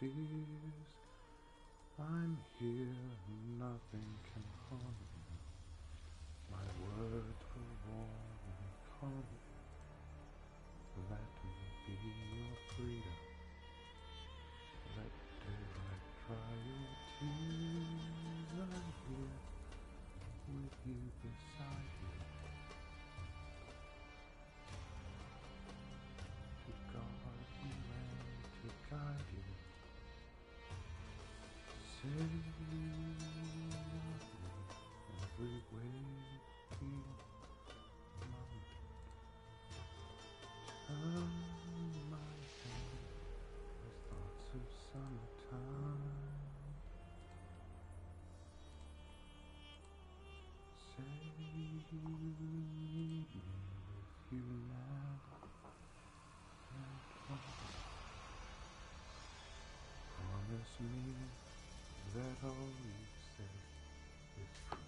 fears. I'm here, nothing can harm you. My words will warm and calm you. Let me be your freedom. Let daylight dry your tears. I'm here with you beside you. To guard you and to guide you. Say every waking moment. Turn my head with thoughts of summertime. Save me if you never promise me that all you say is true.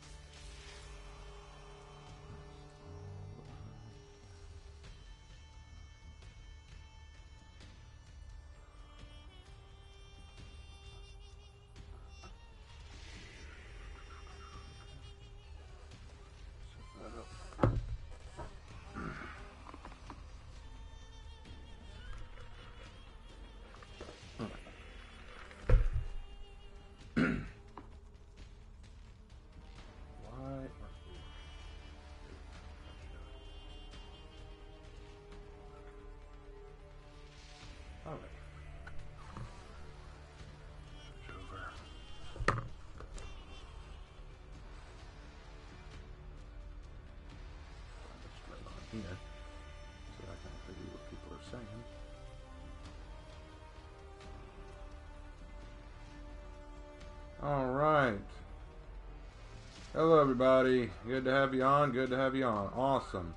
Here, so I can figure what people are saying. All right. Hello, everybody. Good to have you on. Good to have you on. Awesome.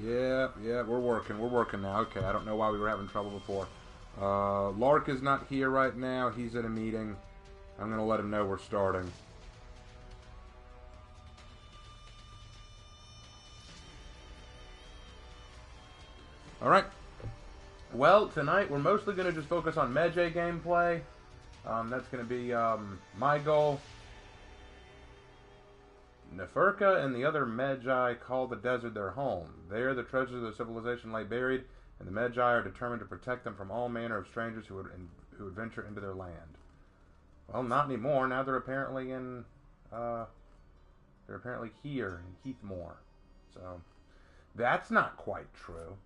Yeah, we're working. We're working now. Okay, I don't know why we were having trouble before. Lark is not here right now. He's at a meeting. I'm going to let him know we're starting. Alright, well, tonight we're mostly going to just focus on Medjay gameplay. That's going to be my goal. Neferka and the other Medjay call the desert their home. There the treasures of their civilization lay buried, and the Medjay are determined to protect them from all manner of strangers who would venture into their land. Well, not anymore. Now they're apparently in, they're apparently here in Heathmore. So, that's not quite true.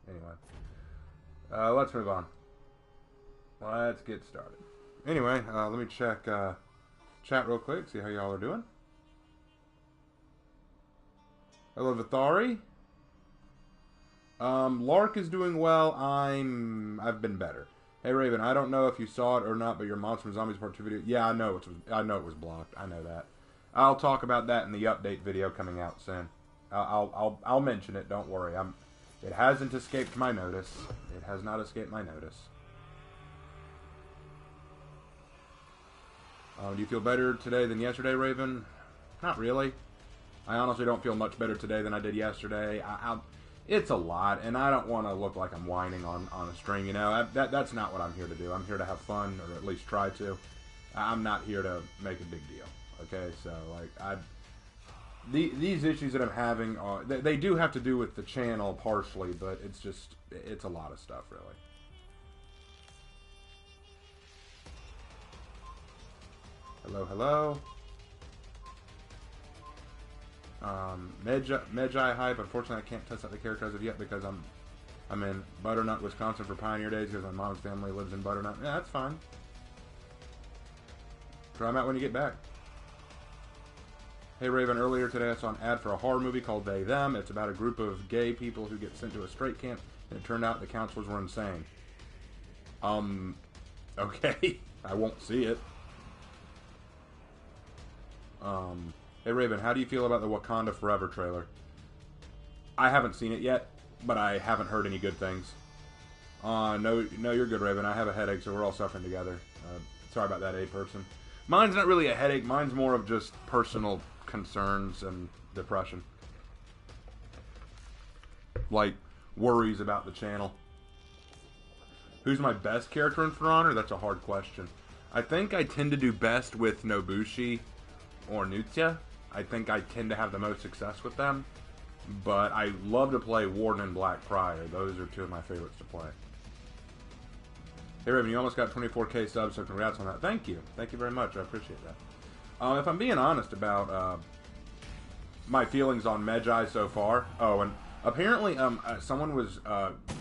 Anyway, let's move on. Let's get started. Anyway, let me check chat real quick, see how y'all are doing. Hello, Vithari. Lark is doing well. I've been better. Hey, Raven, I don't know if you saw it or not, but your Monster and Zombies Part 2 video. Yeah, I know it was blocked. I know that. I'll talk about that in the update video coming out soon. I'll mention it. Don't worry. It hasn't escaped my notice. It has not escaped my notice. Do you feel better today than yesterday, Raven? Not really. I honestly don't feel much better today than I did yesterday. It's a lot, and I don't want to look like I'm whining on a string, you know. That's not what I'm here to do. I'm here to have fun, or at least try to. I'm not here to make a big deal, okay? So, like, these issues that I'm having, they do have to do with the channel partially, but it's a lot of stuff, really. Hello. Medjay hype. Unfortunately, I can't test out the character as of yet because I'm in Butternut, Wisconsin for Pioneer Days because my mom's family lives in Butternut. Yeah, that's fine. Try them out when you get back. Hey Raven, earlier today I saw an ad for a horror movie called They Them. It's about a group of gay people who get sent to a straight camp, and it turned out the counselors were insane. Okay. I won't see it. Hey Raven, how do you feel about the Wakanda Forever trailer? I haven't seen it yet, but I haven't heard any good things. No, you're good, Raven. I have a headache, so we're all suffering together. Sorry about that, A-person. Mine's not really a headache. Mine's more of just personal concerns and depression. Like, worries about the channel. Who's my best character in For Honor? That's a hard question. I think I tend to do best with Nobushi or Nutya. I think I tend to have the most success with them. But I love to play Warden and Black Prior. Those are two of my favorites to play. Hey, Raven, you almost got 24K subs, so congrats on that. Thank you. Thank you very much. I appreciate that. If I'm being honest about my feelings on Medjay so far... Oh, and apparently someone was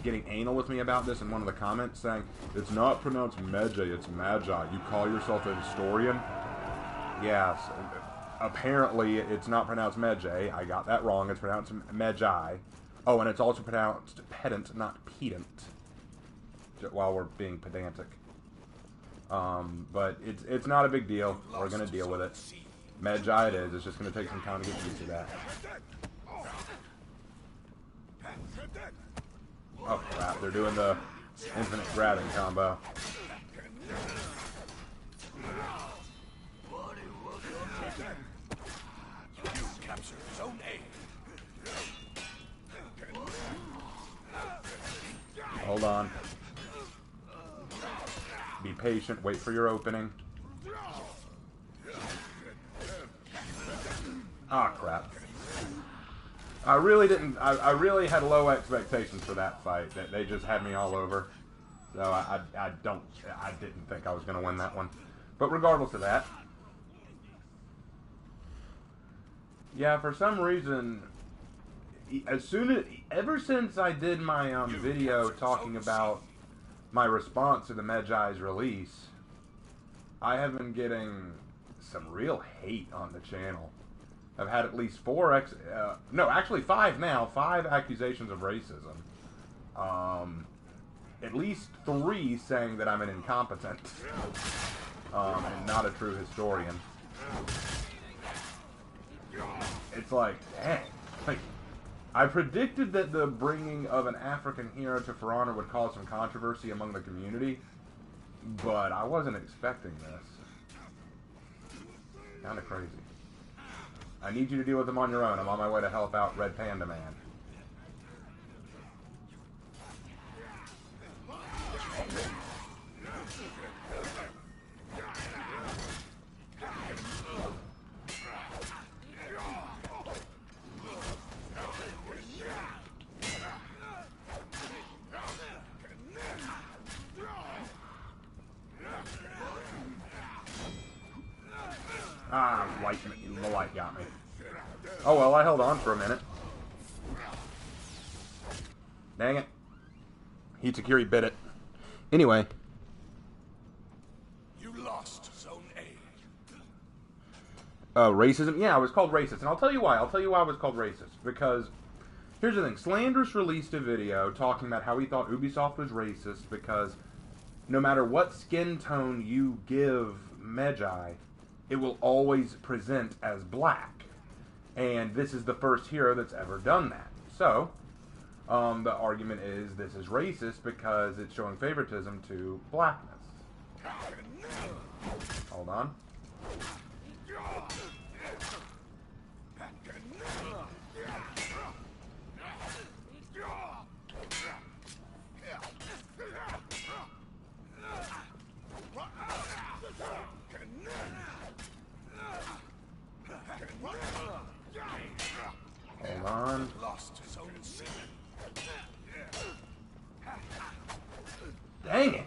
getting anal with me about this in one of the comments, saying, it's not pronounced Medjay, it's Medjay. You call yourself a historian? Yes. Apparently, it's not pronounced Medjay. I got that wrong. It's pronounced Medjay. Oh, and it's also pronounced pedant, not pedant. While we're being pedantic. But it's not a big deal. We're going to deal with it. Medjay it is. It's just going to take some time to get used to that. Oh, crap. They're doing the infinite grabbing combo. Hold on. Be patient. Wait for your opening. Ah, crap. I really didn't... I really had low expectations for that fight. They just had me all over. So I didn't think I was going to win that one. But regardless of that... Yeah, for some reason... Ever since I did my video talking about my response to the Medjay's release, I have been getting some real hate on the channel. I've had at least 5 now, 5 accusations of racism. At least 3 saying that I'm an incompetent and not a true historian. It's like, dang. Like, I predicted that the bringing of an African hero to For Honor would cause some controversy among the community, but I wasn't expecting this. Kind of crazy. I need you to deal with them on your own. I'm on my way to help out Red Panda Man. Ah, the light got me. Oh well, I held on for a minute. Dang it. Hitakiri bit it. Anyway. You lost Zone A. Racism? Yeah, I was called racist. And I'll tell you why. I'll tell you why I was called racist. Because, here's the thing. Slanderous released a video talking about how he thought Ubisoft was racist because no matter what skin tone you give Medjay, it will always present as black. And this is the first hero that's ever done that. So, the argument is this is racist because it's showing favoritism to blackness. Hold on. Hold on. Dang it.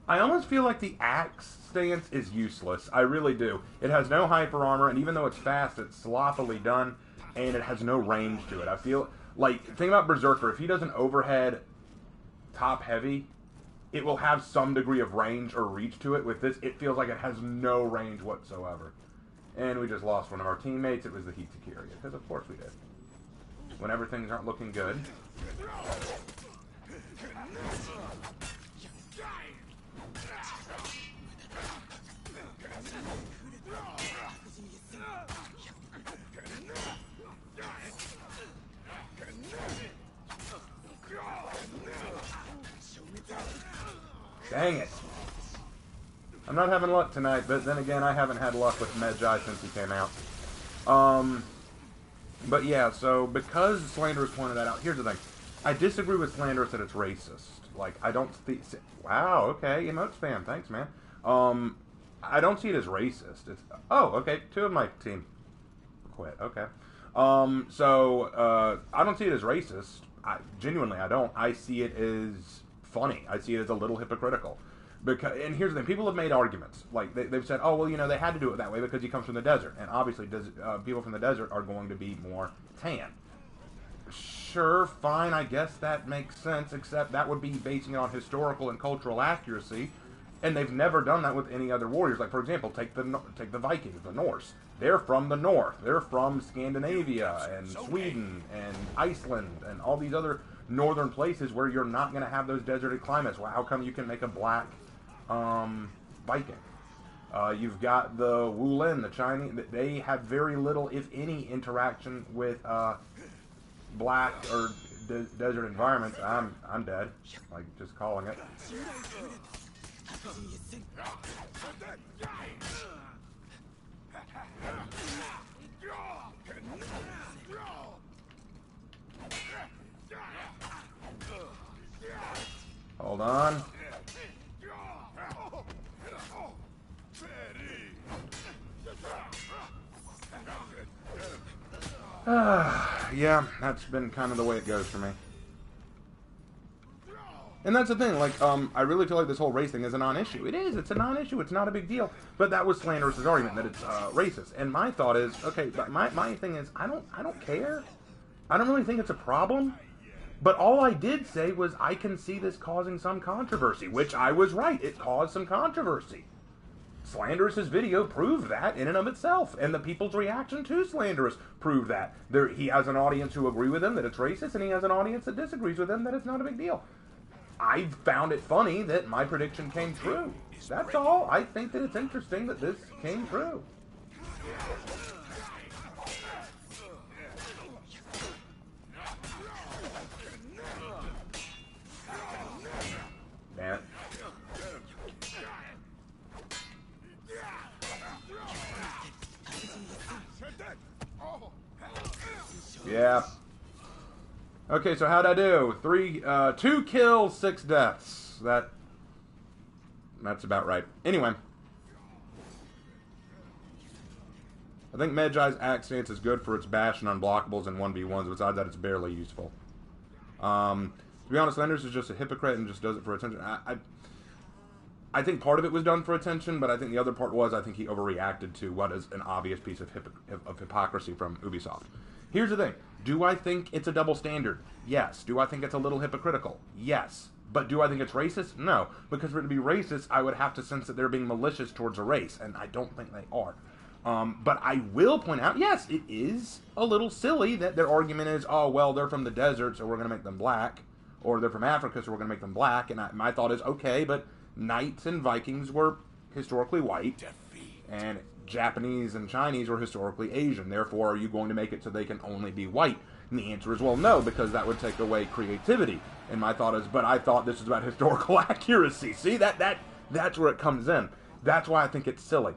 I almost feel like the axe stance is useless. I really do. It has no hyper armor, and even though it's fast, it's sloppily done, and it has no range to it. I feel like, think about Berserker. If he does an overhead top heavy, it will have some degree of range or reach to it. With this, it feels like it has no range whatsoever. And we just lost one of our teammates. It was the Hitakiri, because of course we did. Whenever things aren't looking good. Dang it. I'm not having luck tonight, but then again, I haven't had luck with Medjay since he came out. But yeah, so because Slanderous pointed that out, here's the thing. I disagree with Slanderous that it's racist. Like, I don't see... Wow, okay, emote spam. Thanks, man. I don't see it as racist. It's... Oh, okay, 2 of my team quit. Okay. I don't see it as racist. Genuinely, I don't. I see it as funny. I see it as a little hypocritical. And here's the thing. People have made arguments. Like, they've said, oh, well, you know, they had to do it that way because he comes from the desert. And obviously, people from the desert are going to be more tan. Sure, fine, I guess that makes sense, except that would be basing it on historical and cultural accuracy. And they've never done that with any other warriors. Like, for example, take the Vikings, the Norse. They're from the north. They're from Scandinavia and Sweden and Iceland and all these other northern places where you're not going to have those deserted climates. Well, how come you can make a black Viking? You've got the Wulin, the Chinese. They have very little, if any, interaction with black or desert environments. I'm dead. Like, just calling it. Hold on. Yeah, that's been kind of the way it goes for me. And that's the thing, like, I really feel like this whole race thing is a non-issue. It is, it's a non-issue, it's not a big deal. But that was Slanderous's argument, that it's racist. And my thought is, okay, but my thing is, I don't care. I don't really think it's a problem. But all I did say was I can see this causing some controversy, which I was right. It caused some controversy. Slanderous's video proved that in and of itself, and the people's reaction to Slanderous proved that. He has an audience who agree with him that it's racist, and he has an audience that disagrees with him that it's not a big deal. I found it funny that my prediction came true. That's all. I think that it's interesting that this came true. Damn it. Yeah. Okay, so how'd I do? 2 kills, 6 deaths. That's about right. Anyway. I think Medjay's axe stance is good for its bash and unblockables and 1v1s. Besides that, it's barely useful. To be honest, Slanderous is just a hypocrite and just does it for attention. I think part of it was done for attention, but I think the other part was I think he overreacted to what is an obvious piece of hypocrisy from Ubisoft. Here's the thing. Do I think it's a double standard? Yes. Do I think it's a little hypocritical? Yes. But do I think it's racist? No. Because for it to be racist, I would have to sense that they're being malicious towards a race, and I don't think they are. But I will point out, yes, it is a little silly that their argument is, oh, well, they're from the desert, so we're going to make them black. Or they're from Africa, so we're going to make them black. And my thought is, okay, but Knights and Vikings were historically white. And Japanese and Chinese were historically Asian. Therefore, are you going to make it so they can only be white? And the answer is, well, no, because that would take away creativity. And my thought is, but I thought this was about historical accuracy. See, that's where it comes in. That's why I think it's silly.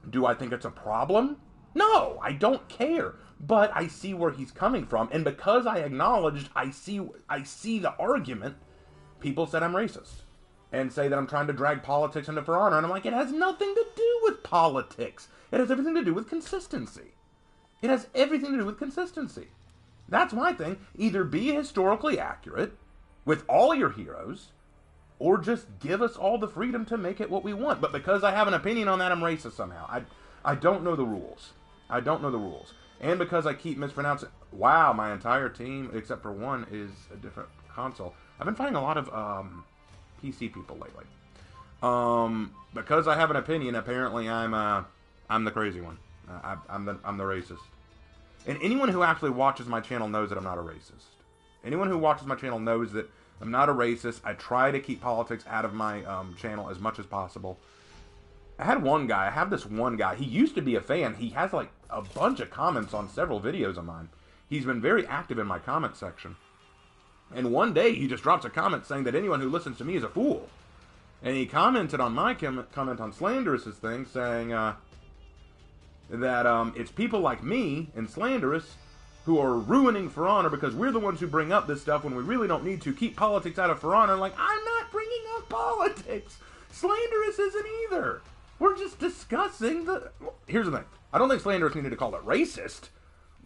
Do I think it's a problem? No, I don't care. But I see where he's coming from. And because I acknowledged I see the argument, people said I'm racist. And say that I'm trying to drag politics into For Honor. And I'm like, it has nothing to do with politics. It has everything to do with consistency. It has everything to do with consistency. That's my thing. Either be historically accurate with all your heroes, or just give us all the freedom to make it what we want. But because I have an opinion on that, I'm racist somehow. I don't know the rules. I don't know the rules. And because I keep mispronouncing... Wow, my entire team, except for one, is a different console. I've been finding a lot of PC people lately. Because I have an opinion, apparently I'm the crazy one. I'm the racist. And anyone who actually watches my channel knows that I'm not a racist. Anyone who watches my channel knows that I'm not a racist. I try to keep politics out of my channel as much as possible. I have this one guy. He used to be a fan. He has like a bunch of comments on several videos of mine. He's been very active in my comment section. And one day he just drops a comment saying that anyone who listens to me is a fool. And he commented on my comment on Slanderous's thing, saying... that it's people like me and Slanderous, who are who are ruining For Honor because we're the ones who bring up this stuff when we really don't need to. Keep politics out of For Honor. Like, I'm not bringing up politics. Slanderous isn't either. We're just discussing the... Here's the thing. I don't think Slanderous needed to call it racist,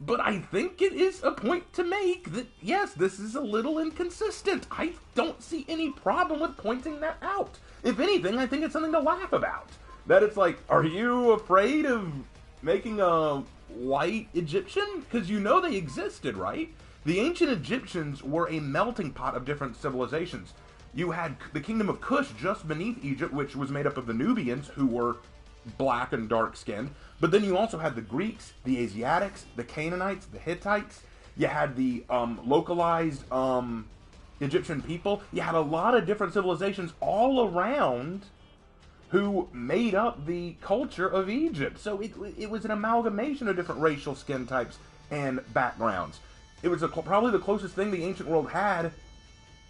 but I think it is a point to make that, yes, this is a little inconsistent. I don't see any problem with pointing that out. If anything, I think it's something to laugh about. That it's like, are you afraid of making a white Egyptian? Because you know they existed, right? The ancient Egyptians were a melting pot of different civilizations. You had the kingdom of Kush just beneath Egypt, which was made up of the Nubians, who were black and dark-skinned. But then you also had the Greeks, the Asiatics, the Canaanites, the Hittites. You had the localized Egyptian people. You had a lot of different civilizations all around who made up the culture of Egypt. So it was an amalgamation of different racial skin types and backgrounds. It was probably the closest thing the ancient world had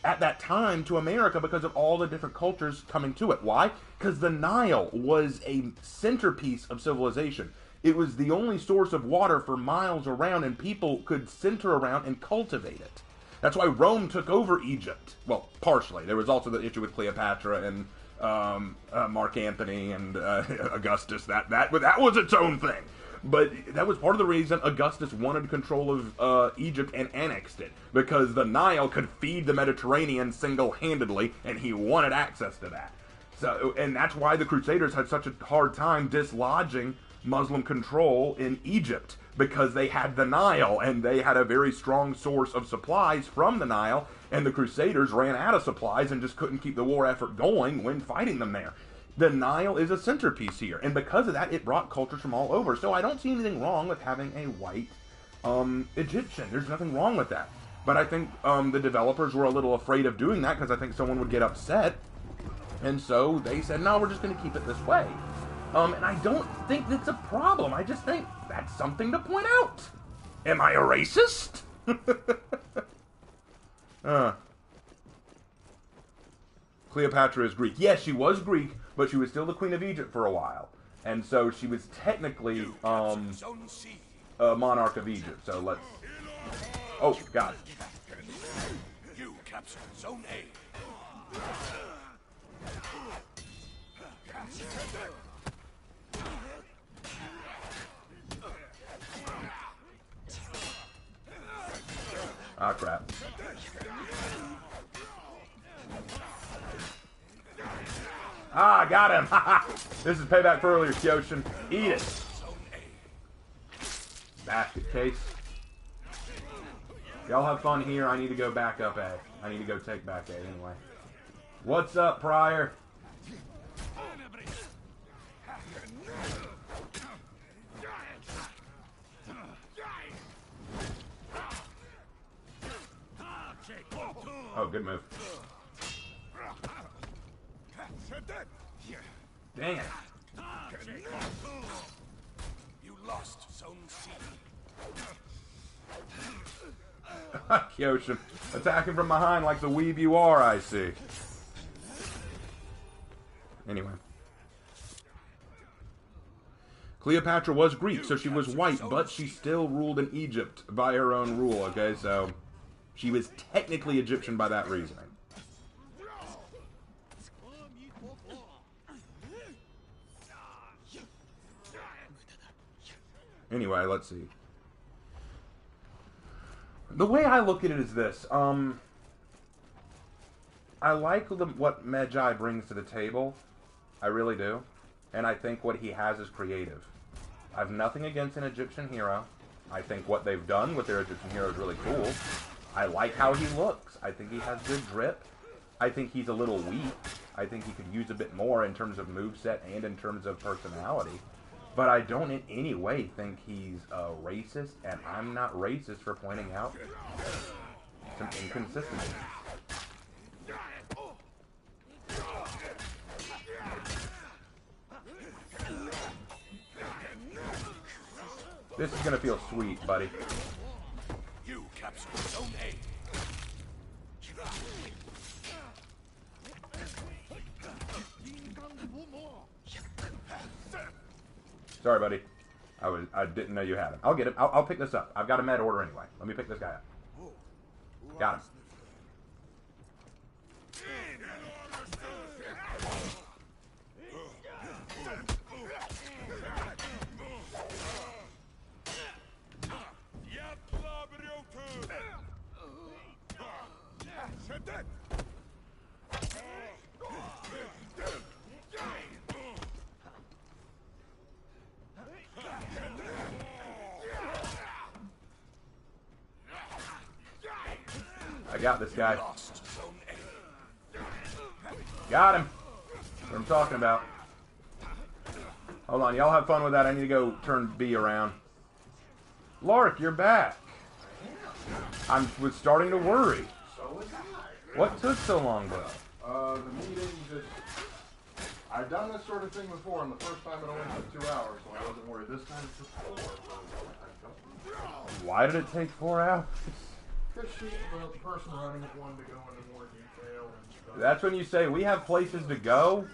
at that time to America because of all the different cultures coming to it. Why? Because the Nile was a centerpiece of civilization. It was the only source of water for miles around, and people could center around and cultivate it. That's why Rome took over Egypt. Well, partially. There was also the issue with Cleopatra and Mark Antony and Augustus. That was its own thing. But that was part of the reason Augustus wanted control of Egypt and annexed it. Because the Nile could feed the Mediterranean single-handedly, and he wanted access to that. So, and that's why the Crusaders had such a hard time dislodging Muslim control in Egypt. Because they had the Nile, and they had a very strong source of supplies from the Nile, and the Crusaders ran out of supplies and just couldn't keep the war effort going when fighting them there. The Nile is a centerpiece here, and because of that, it brought cultures from all over. So I don't see anything wrong with having a white Egyptian. There's nothing wrong with that. But I think the developers were a little afraid of doing that because I think someone would get upset. And so they said, no, we're just going to keep it this way. And I don't think that's a problem. I just think that's something to point out. Am I a racist? Cleopatra is Greek. Yes, she was Greek, but she was still the queen of Egypt for a while. And so she was technically a monarch of Egypt. So let's... Oh, God. You captured Zone A. Ah, crap. Ah, got him! This is payback for earlier, Kyoshin. Eat it! Basket case. Y'all have fun here. I need to go back up A. I need to go take back A anyway. What's up, Pryor? Oh, good move. Dang it. You lost Zone C. Kyoshin, attacking from behind like the weeb you are, I see. Anyway. Cleopatra was Greek, so she was white, but she still ruled in Egypt by her own rule, okay? So she was technically Egyptian by that reasoning. Anyway, let's see. The way I look at it is this. I like what Medjay brings to the table. I really do. And I think what he has is creative. I have nothing against an Egyptian hero. I think what they've done with their Egyptian hero is really cool. I like how he looks. I think he has good drip. I think he's a little weak. I think he could use a bit more in terms of moveset and in terms of personality. But I don't in any way think he's racist, and I'm not racist for pointing out some inconsistencies. This is gonna feel sweet, buddy. You captured Zone A. Sorry, buddy. I didn't know you had him. I'll get him. I'll pick this up. I've got a med order anyway. Let me pick this guy up. Got him. I got this guy. Got him. That's what I'm talking about. Hold on, y'all have fun with that. I need to go turn B around. Lark, you're back. I was starting to worry. So was I. What took so long, bro? The meeting just... I've done this sort of thing before, and the first time it only took 2 hours, so I wasn't worried. This time it took 4. Why did it take 4 hours? Because the person running it wanted to go into more detail and stuff. That's when you say, we have places to go?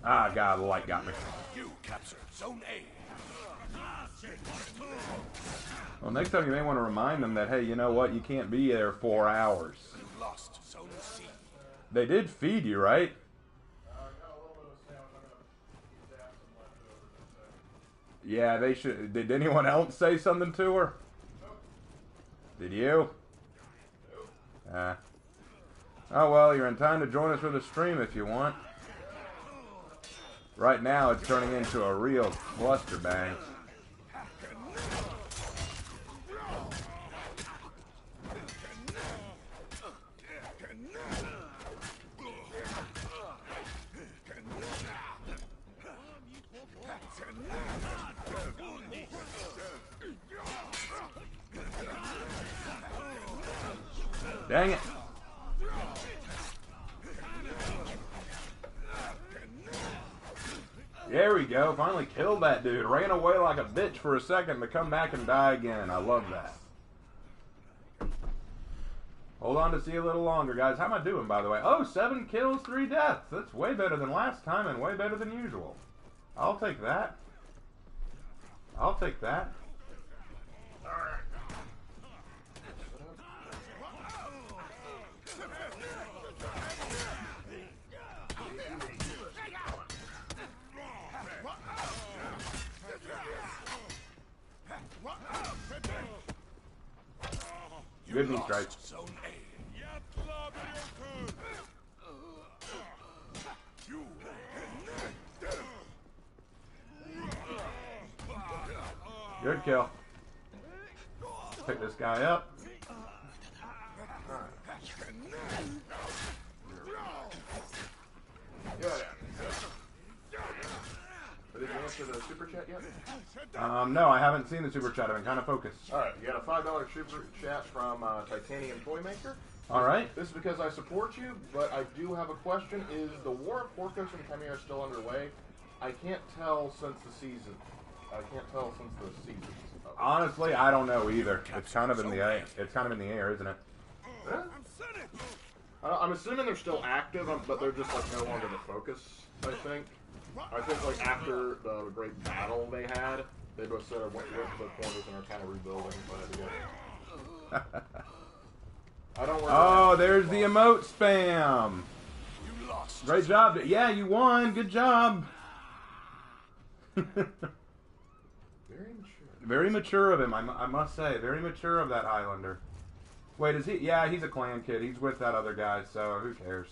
Ah, God, the light got me. You captured Zone A. Well, next time you may want to remind them that, hey, you know what? You can't be there 4 hours. You lost Zone C. They did feed you, right? Yeah, they should. Did anyone else say something to her? Did you? Oh, well, you're in time to join us for the stream if you want. Right now, it's turning into a real cluster bang. Dang it. There we go. Finally killed that dude. Ran away like a bitch for a second to come back and die again. I love that. Hold on to see a little longer, guys. How am I doing, by the way? Oh, 7 kills, 3 deaths. That's way better than last time and way better than usual. I'll take that. I'll take that. Good knee strike. Zone A. Good kill. Pick this guy up. Did you answer the super chat yet? No, I haven't seen the super chat. I've been kind of focused. Alright, you got a $5 super chat from Titanium Toymaker. All right. This is because I support you, but I do have a question. Is the War of Porcos and Chimera still underway? I can't tell since the season. Honestly, I don't know either. It's kind of in the air. It's kind of in the air, isn't it? Huh? I'm assuming they're still active, but they're just like no longer the focus. I think like after the great battle they had, they both sort of went to the corners and are kind of rebuilding. But I don't. Oh, there's the emote spam. You lost. Great job. Yeah, you won. Good job. Very mature. Very mature of him, I must say. Very mature of that Highlander. Wait, is he? Yeah, he's a clan kid. He's with that other guy, so who cares?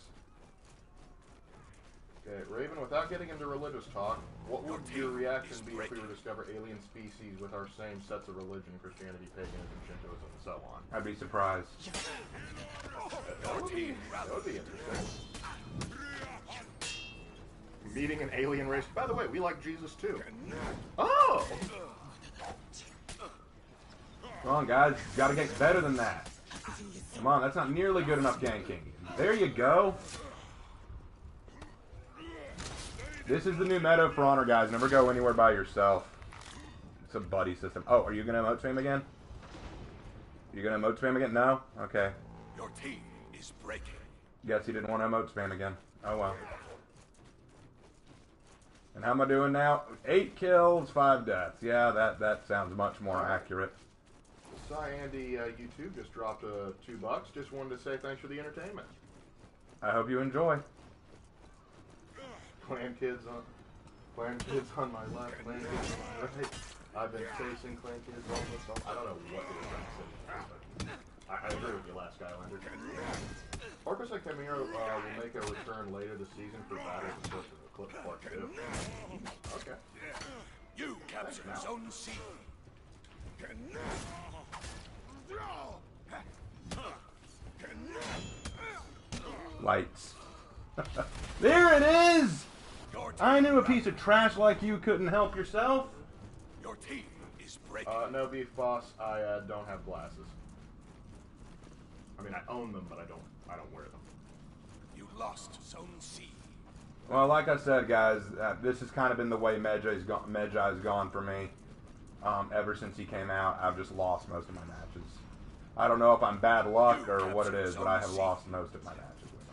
Okay, Raven, without getting into religious talk, what would your reaction be if we were to discover alien species with our same sets of religion, Christianity, paganism, Shintoism, and so on? I'd be surprised. That would be interesting. Meeting an alien race. By the way, we like Jesus too. Oh! Come on, guys. Gotta get better than that. Come on, that's not nearly good enough ganking. There you go. This is the new meta for Honor, guys. Never go anywhere by yourself. It's a buddy system. Oh, are you going to emote spam again? You going to emote spam again? No? Okay. Your team is breaking. Guess he didn't want to emote spam again. Oh, well. And how am I doing now? 8 kills, 5 deaths. Yeah, that sounds much more accurate. Andy, YouTube just dropped $2. Just wanted to say thanks for the entertainment. I hope you enjoy. Clan kids on my left, clan kids on my right. I've been chasing clan kids almost. I don't know what it is, but I agree with you, last Skylander. Marcus and Camiro will make a return later this season for battles and sources of clip part 2. Okay. You captured Zone C. Lights. There it is! I knew a piece of trash like you couldn't help yourself. Your team is breaking. No beef boss. I don't have glasses. I mean, I own them, but I don't wear them. You lost Zone C. Well, like I said, guys, this has kind of been the way Medjay's gone for me. Ever since he came out, I've just lost most of my matches. I don't know if I'm bad luck or what it is, but I have lost most of my matches with him.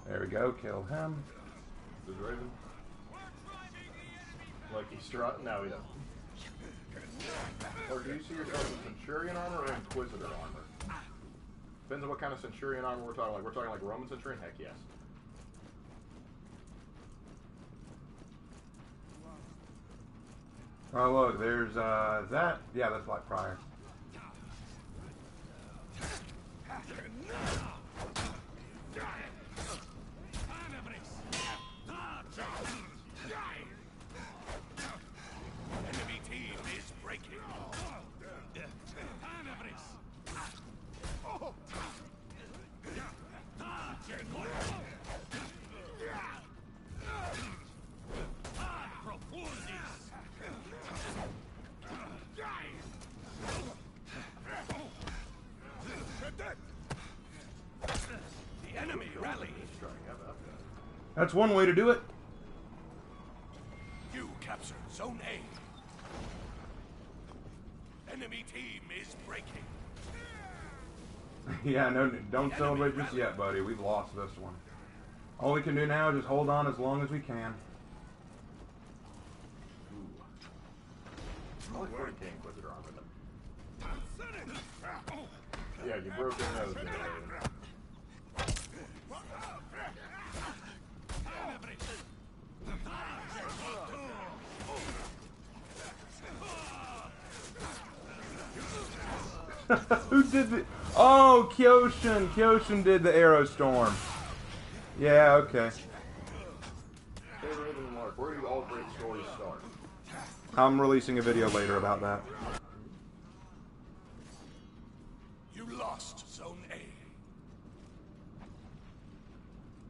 There we go, killed him. Does Raven? Like he's strutting? No, he doesn't. Or do you see yourself in Centurion armor or Inquisitor armor? Depends on what kind of Centurion armor we're talking. Like we're talking like Roman Centurion? Heck yes. Oh look, there's that. Yeah, that's Black Prior. Enemy team is breaking. The enemy rally. That's one way to do it. You captured Zone A. Enemy team is breaking. Yeah, no, don't celebrate just yet, buddy. We've lost this one. All we can do now is just hold on as long as we can. I like 40k Inquisitor armor then. Yeah, you broke your nose there, Raven. Who did the... Oh, Kyoshin. Kyoshin did the Arrow Storm. Yeah, okay. Hey, Raven and Mark, where do all great stories start? I'm releasing a video later about that. You lost Zone A.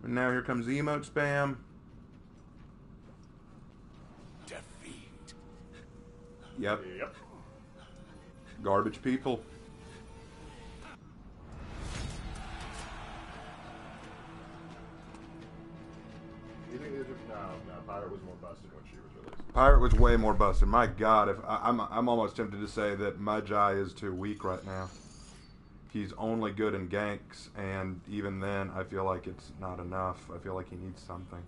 And now here comes the emote spam. Defeat. Yep. Yep. Garbage people. You think no, Pirate was more busted when she was released. Pirate was way more busted. My God, if I'm almost tempted to say that Medjay is too weak right now. He's only good in ganks, and even then, I feel like it's not enough. I feel like he needs something.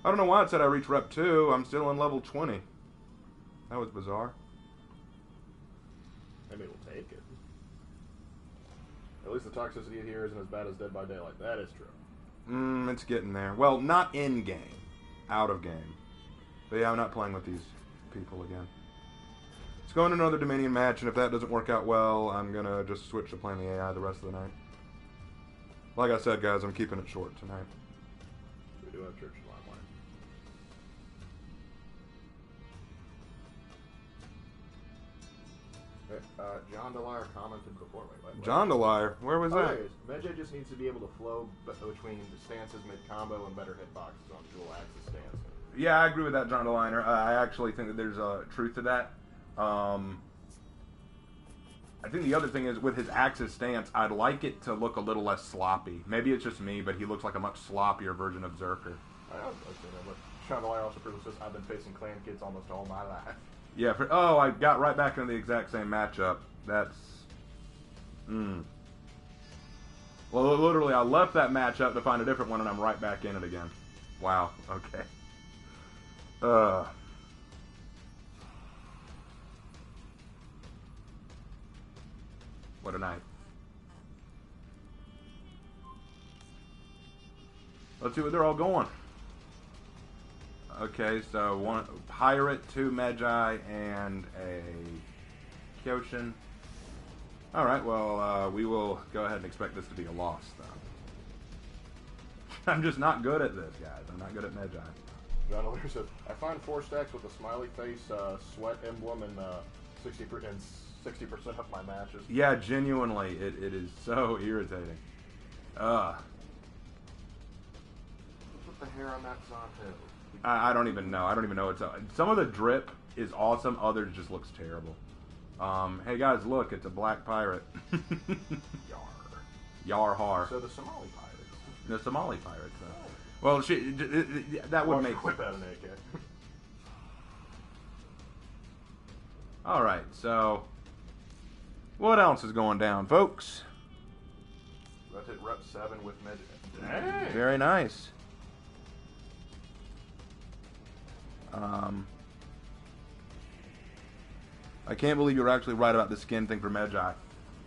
I don't know why it said I reached rep 2. I'm still in level 20. That was bizarre. Maybe we'll take it. At least the toxicity here isn't as bad as Dead by Daylight. That is true. It's getting there. Well, not in game. Out of game. But yeah, I'm not playing with these people again. Let's go into another Dominion match, and if that doesn't work out well, I'm going to just switch to playing the AI the rest of the night. Like I said, guys, I'm keeping it short tonight. We do have church online. John Delire commented before. Wait. John Delire? Where was that? Medjay just needs to be able to flow between the stances mid-combo and better hitboxes on dual-axis stance. Yeah, I agree with that, John Deliner. I actually think that there's truth to that. I think the other thing is, with his axis stance, I'd like it to look a little less sloppy. Maybe it's just me, but he looks like a much sloppier version of Zerker. I don't say that, but John Delire also says, I've been facing clan kids almost all my life. Yeah, I got right back into the exact same matchup. That's... Well, literally, I left that matchup to find a different one, and I'm right back in it again. Wow, okay. What a night. Let's see what they're all going. Okay, so one pirate, 2 Medjay, and a Kyoshin. Alright, well, we will go ahead and expect this to be a loss, though. I'm just not good at this, guys. I'm not good at Medjay. John O'Leary says, I find 4 stacks with a smiley face, sweat emblem, and 60% of my matches. Yeah, genuinely, it is so irritating. What's with the hair on that Zanto? I don't even know. I don't even know what's up. Some of the drip is awesome. Others just looks terrible. Hey guys, look, it's a black pirate. Yar. Yar har. So the Somali pirates. The Somali pirates. Well, that would make whip out an AK. All right, so what else is going down, folks? That's it. Rep 7 with Medjay. Dang. Very nice. I can't believe you're actually right about the skin thing for Medjay.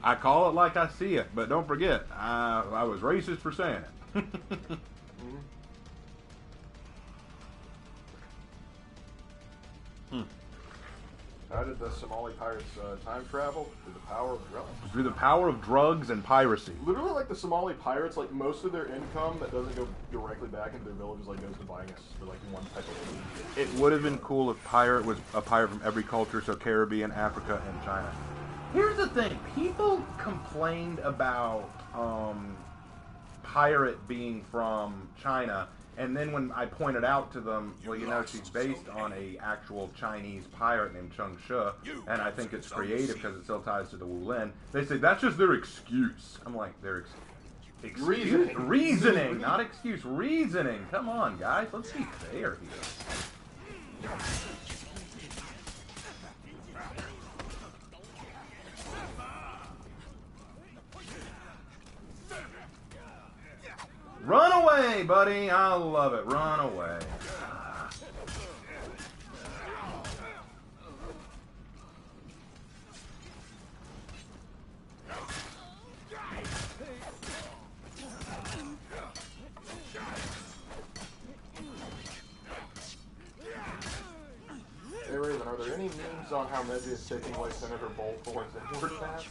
I call it like I see it, but don't forget, I was racist for saying it. How did the Somali pirates time travel? Through the power of drugs. Through the power of drugs and piracy. Literally, like the Somali pirates, like most of their income that doesn't go directly back into their villages, like goes to buying us for like one type of food. It would have been cool if pirate was a pirate from every culture, so Caribbean, Africa, and China. Here's the thing: people complained about pirate being from China. And then when I pointed out to them, well, you know, she's based on a actual Chinese pirate named Cheng Shi, and I think it's creative because it still ties to the Wulin. They say that's just their excuse. I'm like, their reasoning, not excuse, reasoning. Come on, guys, let's be fair here. Run away, buddy! I love it. Run away. Hey Raven, are there any memes on how Medjay is taking away Senator Bolthorn's inward pass?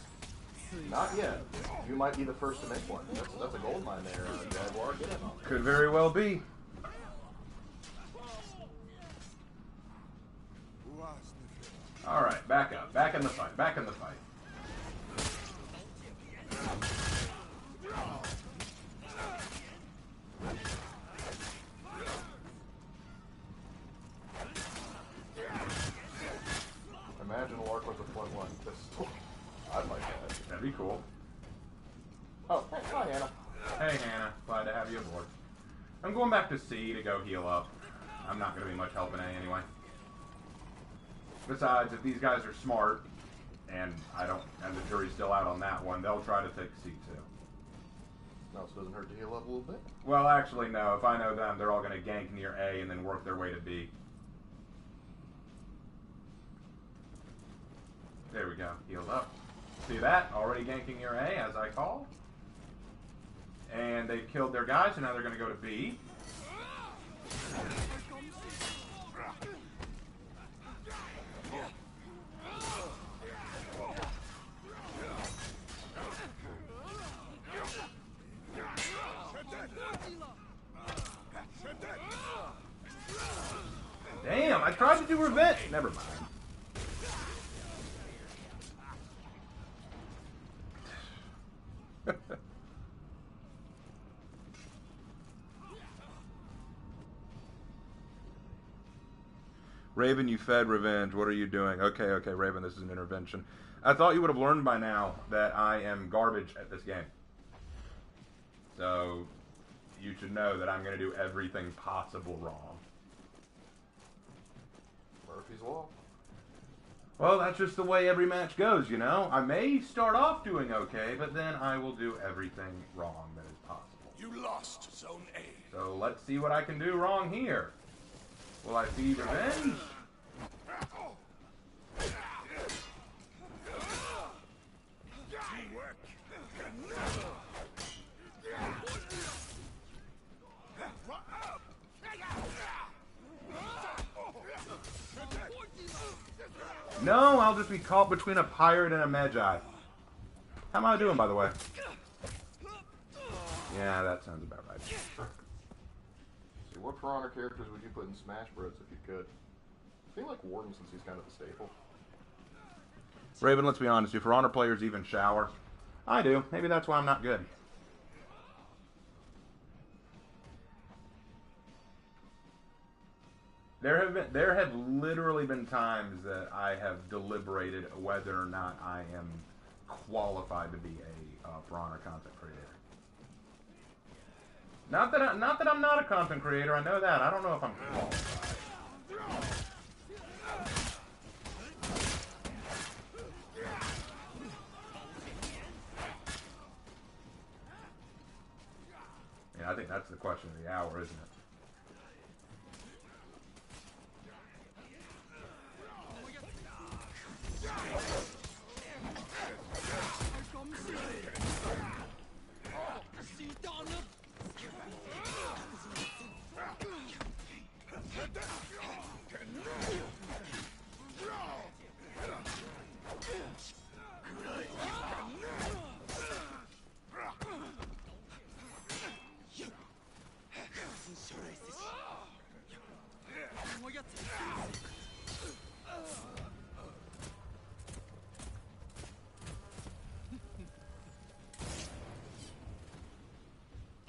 Not yet. You might be the first to make one. That's a gold mine there, Jaguar. Get in on it. Could very well be. Alright, back up. Back in the fight. Back in the fight. Imagine a Lark with a flintlock pistol. I'd like that. That'd be cool. Oh, hey, hi, Hannah. Hey, Hannah. Glad to have you aboard. I'm going back to C to go heal up. I'm not going to be much help in A anyway. Besides, if these guys are smart, and the jury's still out on that one, they'll try to take C too. No, it doesn't hurt to heal up a little bit. Well, actually, no. If I know them, they're all going to gank near A and then work their way to B. There we go. Healed up. See that? Already ganking near A, as I called. And they've killed their guys, so now they're going to go to B. Damn, I tried to do revenge. Never mind. Raven, you fed revenge. What are you doing? Okay, Raven, this is an intervention. I thought you would have learned by now that I am garbage at this game. So, you should know that I'm going to do everything possible wrong. Murphy's Law. Well, that's just the way every match goes, you know? I may start off doing okay, but then I will do everything wrong that is possible. You lost Zone A. So, let's see what I can do wrong here. Will I feed revenge? No, I'll just be caught between a pirate and a Medjay. How am I doing, by the way? Yeah, that sounds about right. See, what For Honor characters would you put in Smash Bros. If you could? I think like Warden, since he's kind of the staple. Raven, let's be honest. Do For Honor players even shower? I do. Maybe that's why I'm not good. There have literally been times that I have deliberated whether or not I am qualified to be a For Honor content creator. Not that I'm not a content creator. I know that. I don't know if I'm qualified. Yeah, I think that's the question of the hour, isn't it?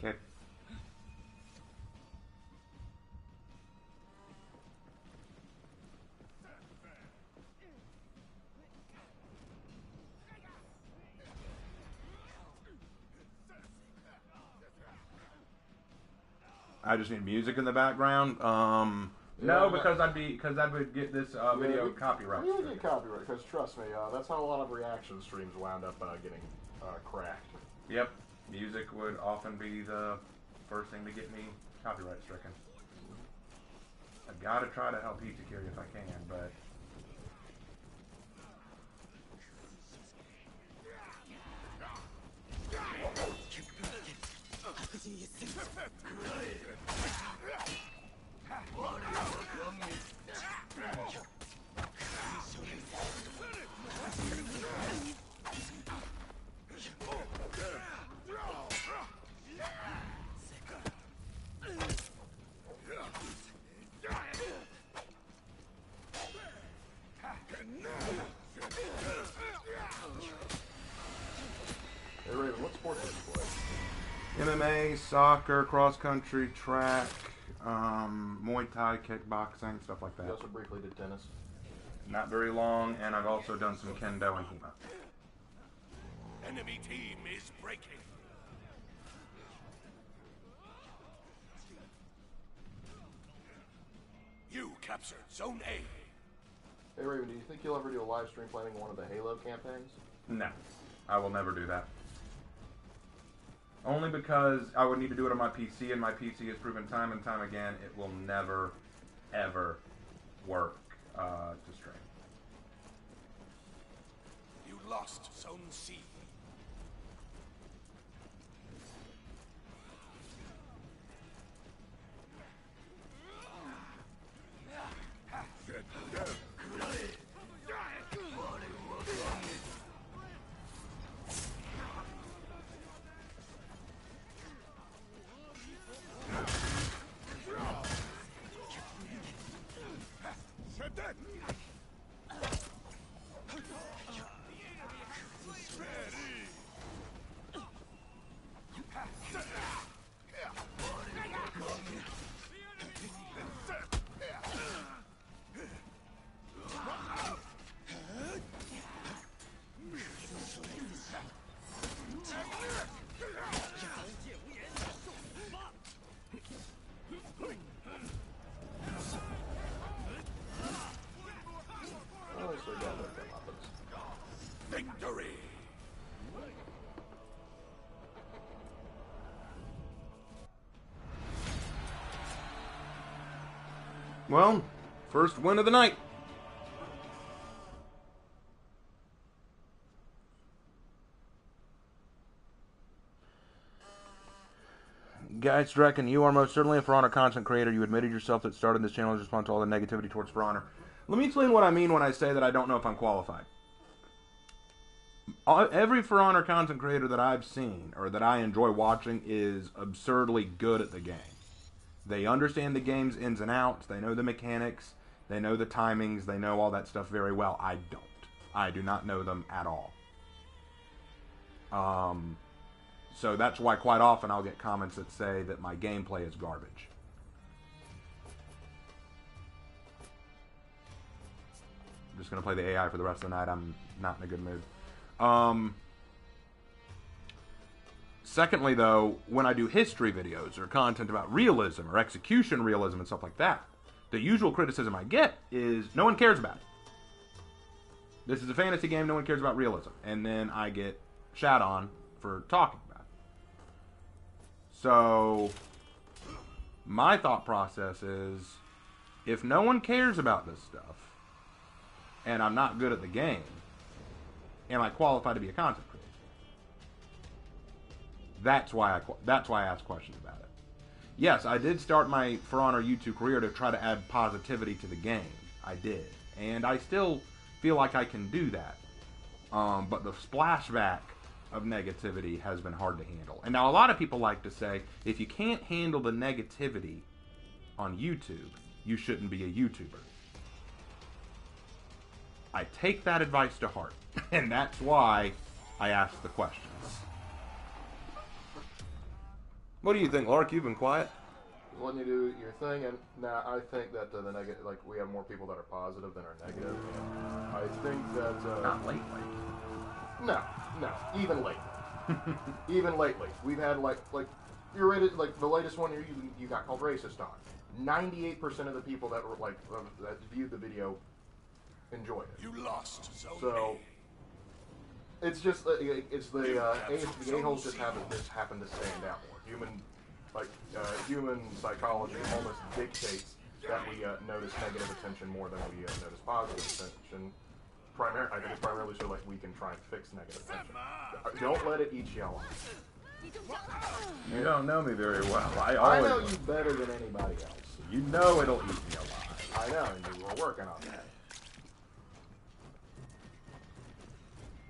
Okay. I just need music in the background. No, because I would get this video copyright. You would get copyright because trust me, that's how a lot of reaction streams wound up getting cracked. Yep, music would often be the first thing to get me copyright stricken. I've got to try to help Pizza Curie if I can, but. Hey Raven, what sport do you play? MMA, soccer, cross country, track, Muay Thai, kickboxing, stuff like that. You also briefly did tennis. Not very long, and I've also done some kendo and HEMA. Enemy team is breaking. You captured Zone A. Hey Raven, do you think you'll ever do a live stream playing one of the Halo campaigns? No, I will never do that. Only because I would need to do it on my PC, and my PC has proven time and time again it will never, ever work to stream. You lost Zone C. Well, first win of the night. Guys, Draken, you are most certainly a For Honor content creator. You admitted yourself that started this channel in response to all the negativity towards For Honor. Let me explain what I mean when I say that I don't know if I'm qualified. Every For Honor content creator that I've seen, or that I enjoy watching, is absurdly good at the game. They understand the game's ins and outs, they know the mechanics, they know the timings, they know all that stuff very well. I don't. I do not know them at all. So that's why quite often I'll get comments that say that my gameplay is garbage. I'm just going to play the AI for the rest of the night. I'm not in a good mood. Secondly, though, when I do history videos or content about realism or execution realism and stuff like that, the usual criticism I get is no one cares about it. This is a fantasy game, no one cares about realism. And then I get shat on for talking about it. So, my thought process is, if no one cares about this stuff, and I'm not good at the game, am I qualified to be a content creator? That's why I ask questions about it. Yes, I did start my For Honor YouTube career to try to add positivity to the game. I did. And I still feel like I can do that. But the splashback of negativity has been hard to handle. And now a lot of people like to say, if you can't handle the negativity on YouTube, you shouldn't be a YouTuber. I take that advice to heart. And that's why I ask the questions. What do you think, Lark? You've been quiet. Letting you do your thing, and now I think that the negative, like, we have more people that are positive than are negative. I think that Not lately. No, even lately. Even lately, we've had like you're rated, like the latest one you got called racist on. 98% of the people that were like that viewed the video enjoyed it. You lost. So it's just it's the a-holes just happened to stand out more. Human psychology almost dictates that we notice negative attention more than we notice positive attention. I think it's primarily so like we can try and fix negative attention. Don't let it eat you alive. You don't know me very well. I know you better than anybody else. You know it'll eat me alive. I know, and you were working on that.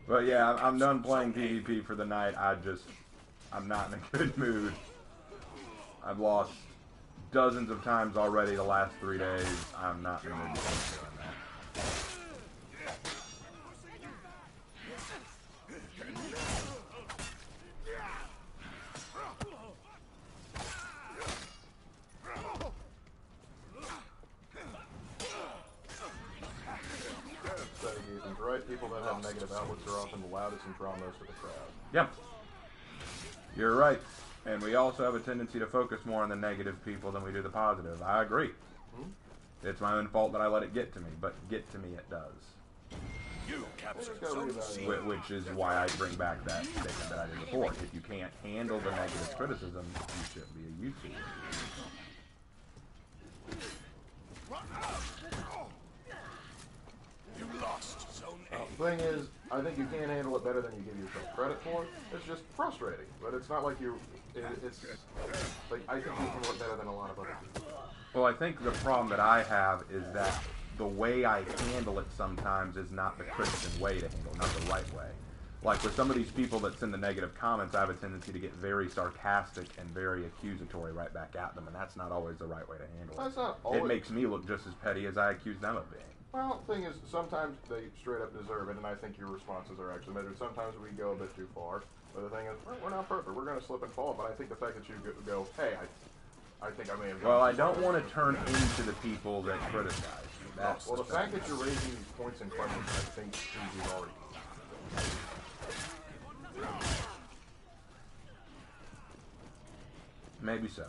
But yeah, I'm done playing PvP for the night. I'm not in a good mood. I've lost dozens of times already the last 3 days. I'm not in a mood for doing that. Right, people that have negative outlooks are often the loudest and draw most of the crowd. Yep. You're right. And we also have a tendency to focus more on the negative people than we do the positive. I agree. Mm-hmm. It's my own fault that I let it get to me, but get to me it does. You captured which is why I bring back that statement that I did before. If you can't handle the negative criticism, you shouldn't be a YouTuber. You lost zone A. The thing is, I think you can handle it better than you give yourself credit for. It's just frustrating, but it's not like it's like I think you can work better than a lot of other people. Well, I think the problem that I have is that the way I handle it sometimes is not the Christian way to handle it, not the right way. Like with some of these people that send the negative comments, I have a tendency to get very sarcastic and very accusatory right back at them, and that's not always the right way to handle it. That's not always. It makes me look just as petty as I accuse them of being. Well, the thing is, sometimes they straight up deserve it, and I think your responses are actually measured. Sometimes we go a bit too far, but the thing is, we're not perfect. We're going to slip and fall, but I think the fact that you go, hey, I think I may have gone Well, I don't want to turn into the people that criticize me. That's well, the fact that you're raising these points and questions, I think you've already. Maybe so.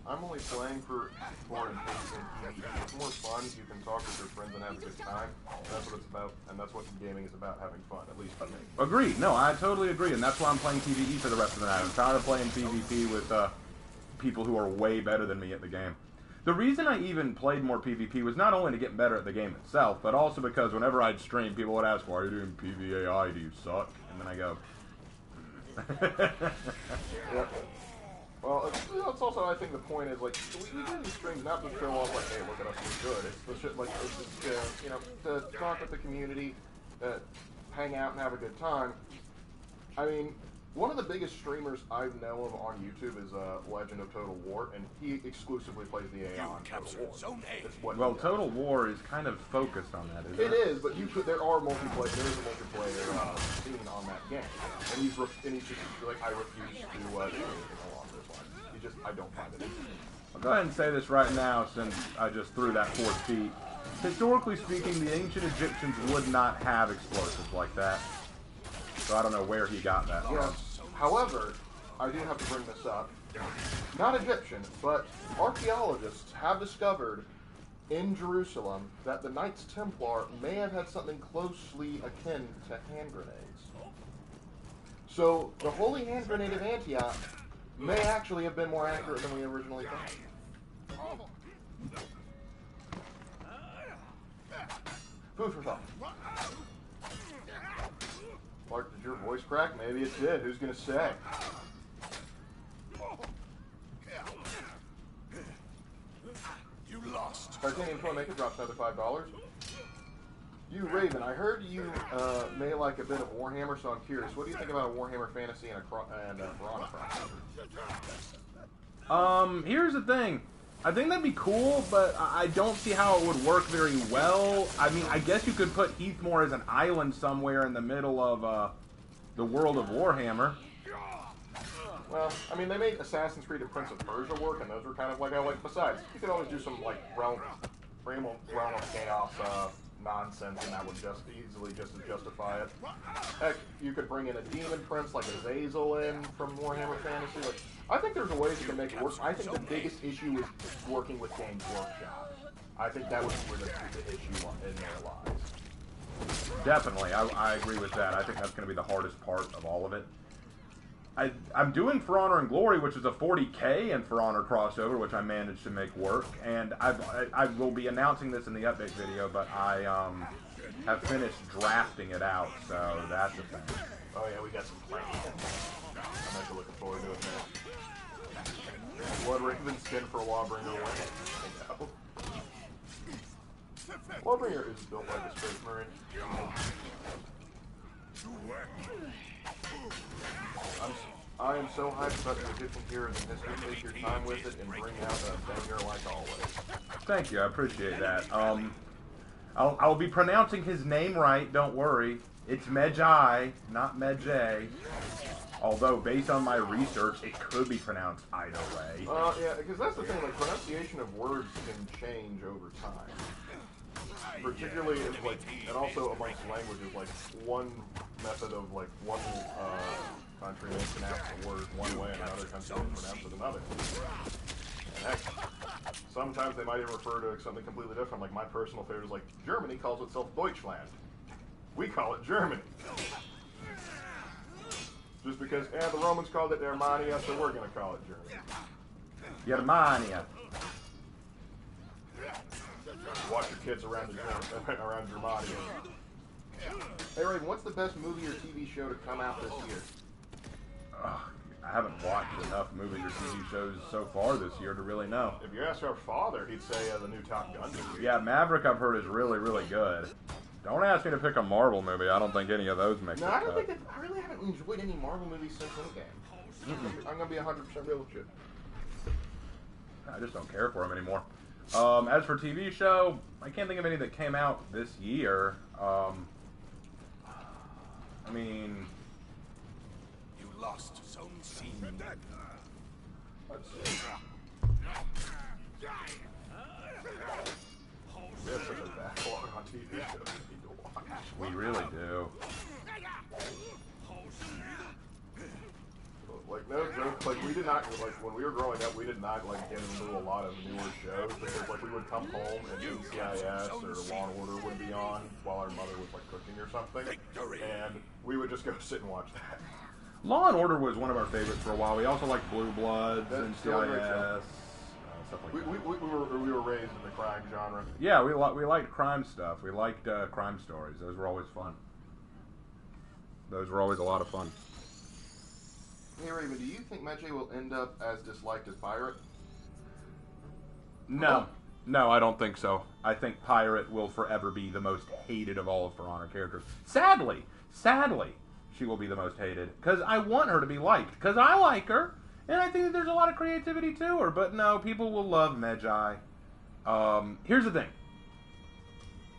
I'm only playing for engagement and PvE. It's more fun. You can talk with your friends and have a good time. That's what it's about, and that's what gaming is about, having fun, at least for me. Agreed. No, I totally agree, and that's why I'm playing PvE for the rest of the night. I'm tired of playing PvP with people who are way better than me at the game. The reason I even played more PvP was not only to get better at the game itself, but also because whenever I'd stream, people would ask, why are you doing PvAI? Do you suck? And then I go... Yep. Well, it's also, I think the point is, like, we do these streams not to show off, like, hey, look at us, we're good. It's the shit, like, it's just, you know, to talk with the community, hang out and have a good time. I mean, one of the biggest streamers I know of on YouTube is Legend of Total War, and he exclusively plays the AI on Total War. Zone A. It's what Well, Total War is kind of focused on that, isn't it? It is, but there are multiplayer. There is a multiplayer scene on that game, and he's just like, I refuse to do anything along this line. I don't find it interesting. I'll go ahead and say this right now, since I just threw that 4 feet. Historically speaking, the ancient Egyptians would not have explosives like that. So I don't know where he got that from. Yes. However, I do have to bring this up. Not Egyptian, but archaeologists have discovered in Jerusalem that the Knights Templar may have had something closely akin to hand grenades. So the Holy Hand Grenade of Antioch may actually have been more accurate than we originally thought. Food for thought. Clark, did your voice crack? Maybe it did. Who's gonna say? You lost. Titanium Toy Maker drops another $5. You, Raven, I heard you may like a bit of Warhammer, so I'm curious. What do you think about a Warhammer Fantasy and a Piranha crossover? Here's the thing. I think that'd be cool, but I don't see how it would work very well. I mean, I guess you could put Heathmore as an island somewhere in the middle of the world of Warhammer. Well, I mean, they made Assassin's Creed and Prince of Persia work, and those were kind of like, besides, you could always do some, like, Realm of Chaos nonsense, and that would just easily just justify it. Heck, you could bring in a Demon Prince like Azazel in from Warhammer Fantasy. Like, I think there's a ways you can make it work. I think the biggest issue is working with Games Workshop. I think that was where the issue in there lies. Definitely, I agree with that. I think that's going to be the hardest part of all of it. I'm doing For Honor and Glory, which is a 40K and For Honor crossover, which I managed to make work. And I will be announcing this in the update video, but I have finished drafting it out, so that's the thing. Oh yeah, we got some plans. I'm actually looking forward to it now. Blood Raven skin for Lawbringer win. Lawbringer is built like a Space Marine. I am so hyped about the Egyptian heroes in history. Take your time with it and bring out a banger like always. Thank you, I appreciate that. I'll be pronouncing his name right, don't worry. It's Medjay, not Medjay. Although, based on my research, it could be pronounced either way. Yeah, because that's the thing, like, pronunciation of words can change over time. Particularly, and also amongst languages, like, one method of, like, one country may pronounce the word one way and another country may pronounce it another. And heck, sometimes they might even refer to something completely different. Like, my personal favorite is, like, Germany calls itself Deutschland. We call it Germany. Just because, the Romans called it Germania, so we're going to call it Germany. Germania. Watch your kids around Germania. Hey Raven, what's the best movie or TV show to come out this year? I haven't watched enough movies or TV shows so far this year to really know. If you ask our father, he'd say the new Top Gun movie. Yeah, Maverick I've heard is really, really good. Don't ask me to pick a Marvel movie. I don't think any of those make No, the I don't cut. think I really haven't enjoyed any Marvel movies since Endgame. I'm going to be 100% real with you. I just don't care for them anymore. As for TV show, I can't think of any that came out this year. I mean... You lost Zone C. Let's see. We have such a backlog on TV shows we need to watch. We really do. Like, no joke, like, we did not, like, when we were growing up, we did not, like, get into a lot of newer shows, because, like, we would come home and NCIS or Law & Order would be on while our mother was, like, cooking or something, and we would just go sit and watch that. Law & Order was one of our favorites for a while. We also liked Blue Bloods, NCIS, stuff like that. We were raised in the crime genre. Yeah, we liked crime stuff. We liked crime stories. Those were always fun. Those were always a lot of fun. Hey, Raven, do you think Medjay will end up as disliked as Pirate? No. No, I don't think so. I think Pirate will forever be the most hated of all of For Honor characters. Sadly, she will be the most hated. Because I want her to be liked. Because I like her. And I think that there's a lot of creativity to her. But no, people will love Medjay. Here's the thing.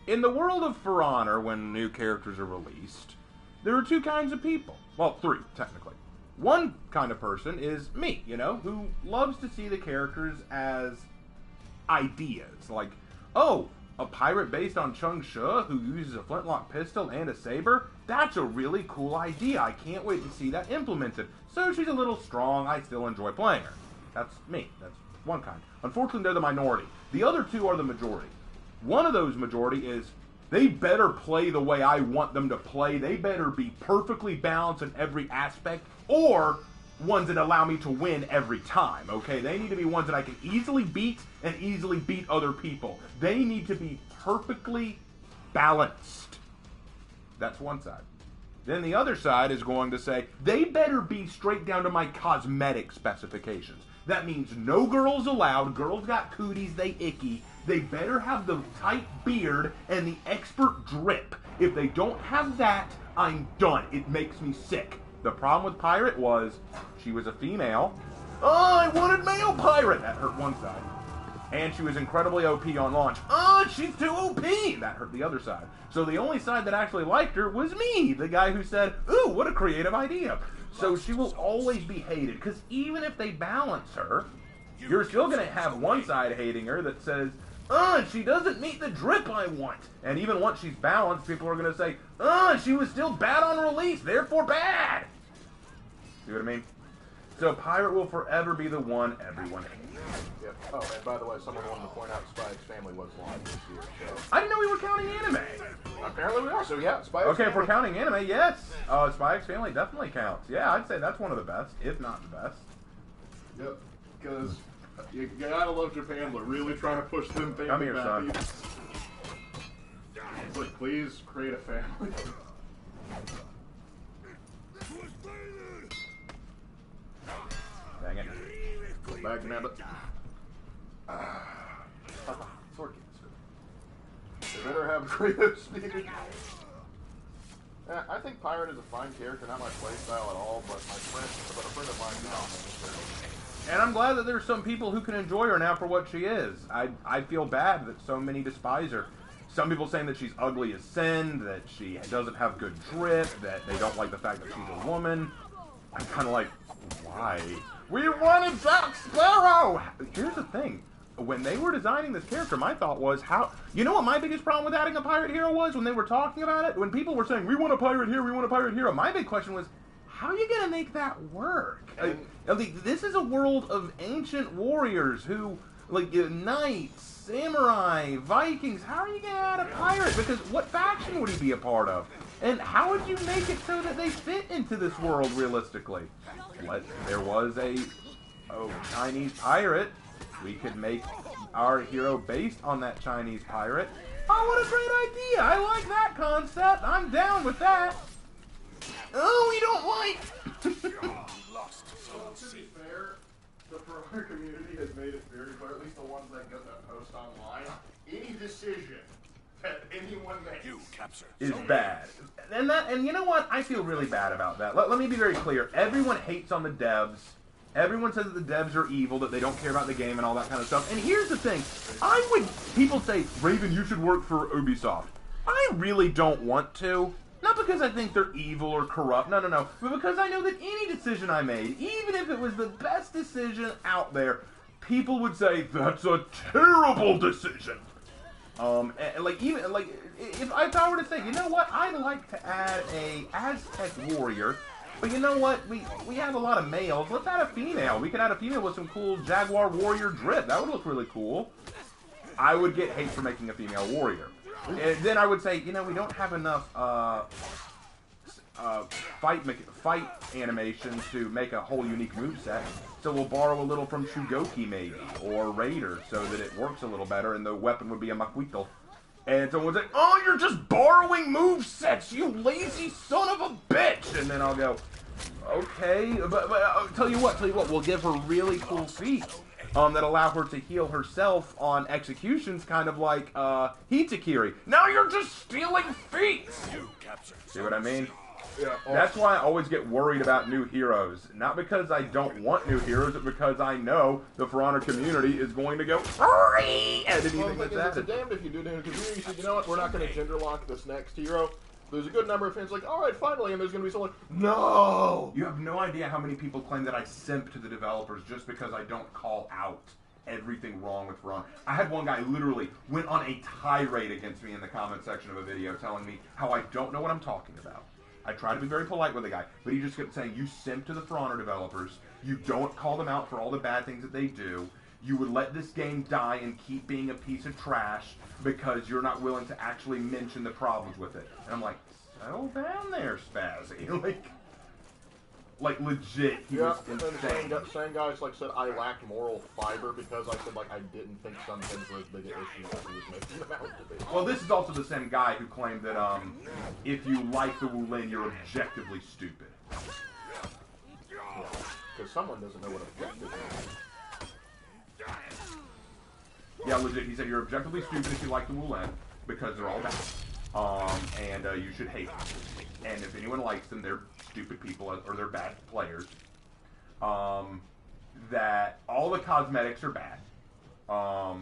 In the world of For Honor, when new characters are released, there are two kinds of people. Well, three, technically. One kind of person is me, you know, who loves to see the characters as ideas. Like, oh, a pirate based on Chung Shi who uses a flintlock pistol and a saber? That's a really cool idea. I can't wait to see that implemented. So she's a little strong. I still enjoy playing her. That's me. That's one kind. Unfortunately, they're the minority. The other two are the majority. One of those majority is, they better play the way I want them to play. They better be perfectly balanced in every aspect, or ones that allow me to win every time, okay? They need to be ones that I can easily beat and easily beat other people. They need to be perfectly balanced. That's one side. Then the other side is going to say, they better be straight down to my cosmetic specifications. That means no girls allowed. Girls got cooties, they icky. They better have the tight beard and the expert drip. If they don't have that, I'm done. It makes me sick. The problem with Pirate was, she was a female. Oh, I wanted male Pirate! That hurt one side. And she was incredibly OP on launch. Oh, she's too OP! That hurt the other side. So the only side that actually liked her was me, the guy who said, ooh, what a creative idea. So she will always be hated, because even if they balance her, you're still going to have one side hating her that says, she doesn't meet the drip I want. And even once she's balanced, people are going to say, she was still bad on release, therefore bad. See what I mean? So Pirate will forever be the one everyone hates. Yep. Oh, and by the way, someone wanted to point out Spy X Family was live this year, so... I didn't know we were counting anime. Apparently we are, so yeah, Spy X Okay, Family. if we're counting anime, yes. Spy X Family definitely counts. Yeah, I'd say that's one of the best, if not the best. Yep, because you gotta love Japan, but really trying to push them things Come here, son. It's like, please create a family. Dang it. Go back and have it. They better have creative speed. I think Pirate is a fine character, not my playstyle at all, but a friend of mine now. And I'm glad that there's some people who can enjoy her now for what she is. I feel bad that so many despise her. Some people saying that she's ugly as sin, that she doesn't have good drip, that they don't like the fact that she's a woman. I'm kind of like, why? We wanted Jack Sparrow! Here's the thing. When they were designing this character, my thought was, how... You know what my biggest problem with adding a pirate hero was when they were talking about it? When people were saying, we want a pirate hero, we want a pirate hero, my big question was, how are you going to make that work? This is a world of ancient warriors who, like, knights, samurai, Vikings. How are you going to add a pirate? Because what faction would he be a part of? And how would you make it so that they fit into this world realistically? There was a Chinese pirate. We could make our hero based on that Chinese pirate. Oh, what a great idea! I like that concept. I'm down with that. Oh, we don't like... To be fair, the For Honor community has made it very clear, at least the ones that get that post online, any decision that anyone makes is bad. And you know what? I feel really bad about that. Let me be very clear. Everyone hates on the devs. Everyone says that the devs are evil, that they don't care about the game and all that kind of stuff. And here's the thing. People say, Raven, you should work for Ubisoft. I really don't want to. Not because I think they're evil or corrupt. No. But because I know that any decision I made, even if it was the best decision out there, people would say, that's a terrible decision. If I were to say, you know what, I'd like to add a Aztec warrior But you know what? We have a lot of males. Let's add a female. We could add a female with some cool Jaguar Warrior drip. That would look really cool. I would get hate for making a female warrior. And then I would say, you know, we don't have enough fight animation to make a whole unique moveset. So we'll borrow a little from Shugoki maybe, or Raider, so that it works a little better, and the weapon would be a Maquito. And someone would say, oh, you're just borrowing movesets, you lazy son of a bitch! And then I'll go, okay, but tell you what, we'll give her really cool feet that allow her to heal herself on executions, kind of like Hitakiri. Now you're just stealing feet! See what I mean? Yeah, that's why I always get worried about new heroes. Not because I don't want new heroes, but because I know the For Honor community is going to go at anything that's added. It's damned if you do new community. You say, you know what, we're not going to gender lock this next hero. There's a good number of fans like, alright, finally, and there's going to be someone like, no! You have no idea how many people claim that I simp to the developers just because I don't call out everything wrong with For Honor. I had one guy literally went on a tirade against me in the comment section of a video telling me how I don't know what I'm talking about. I try to be very polite with the guy, but he just kept saying, you simp to the For Honor developers, you don't call them out for all the bad things that they do, you would let this game die and keep being a piece of trash because you're not willing to actually mention the problems with it. And I'm like, settle down there, Spazzy. Like legit, he was insane. And same guys like said I lacked moral fiber because I said like I didn't think some things were as big an issue as he was making them out to be. Well, this is also the same guy who claimed that if you like the Wulin, you're objectively stupid. Yeah, because someone doesn't know what objective is. Yeah, legit. He said you're objectively stupid if you like the Wulin because they're all bad, and you should hate them. And if anyone likes them, they're stupid people or they're bad players. That all the cosmetics are bad. All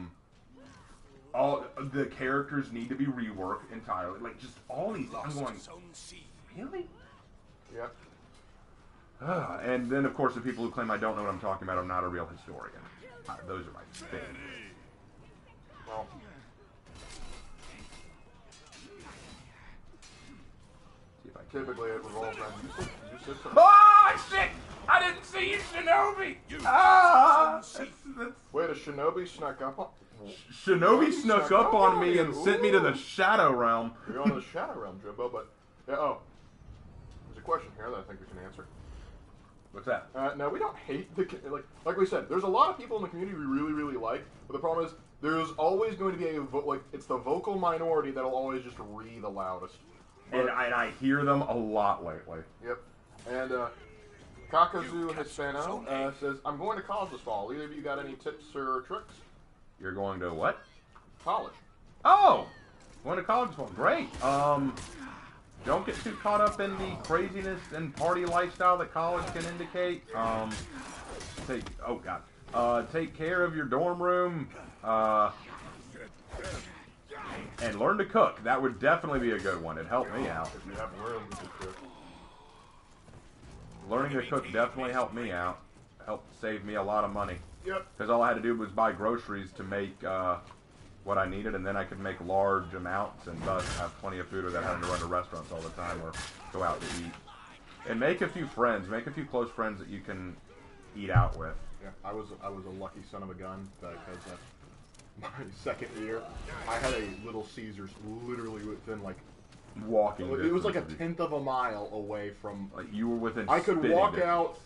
the characters need to be reworked entirely. Like just all these. I'm going. Really? Yeah. And then of course the people who claim I don't know what I'm talking about. I'm not a real historian. Those are my things. Well. Typically it revolves around you said something. Oh shit! I didn't see you, Shinobi! Wait, a Shinobi snuck up on... Shinobi snuck up on me and sent me to the Shadow Realm. You're going to the Shadow Realm, Jimbo, but... Yeah, oh. There's a question here that I think we can answer. What's that? No, we don't hate the... Like we said, there's a lot of people in the community we really, really like, but the problem is there's always going to be it's the vocal minority that'll always just read the loudest. And I hear them a lot lately. Yep. And Kakazu Hispano says, I'm going to college this fall. Either of you got any tips or tricks? You're going to what? College. Oh! Going to college this fall. Great. Don't get too caught up in the craziness and party lifestyle that college can indicate. Take care of your dorm room. And learn to cook. That would definitely be a good one. It helped me out. If you have room to cook. Learning to cook definitely helped me out. Helped save me a lot of money. Yep. Because all I had to do was buy groceries to make what I needed, and then I could make large amounts and thus have plenty of food without having to run to restaurants all the time or go out to eat. And make a few friends. Make a few close friends that you can eat out with. Yeah, I was a lucky son of a gun because my second year, I had a Little Caesars literally within like walking. It was like a 1/10 of a mile away from. Like you were within. I could walk distance. out,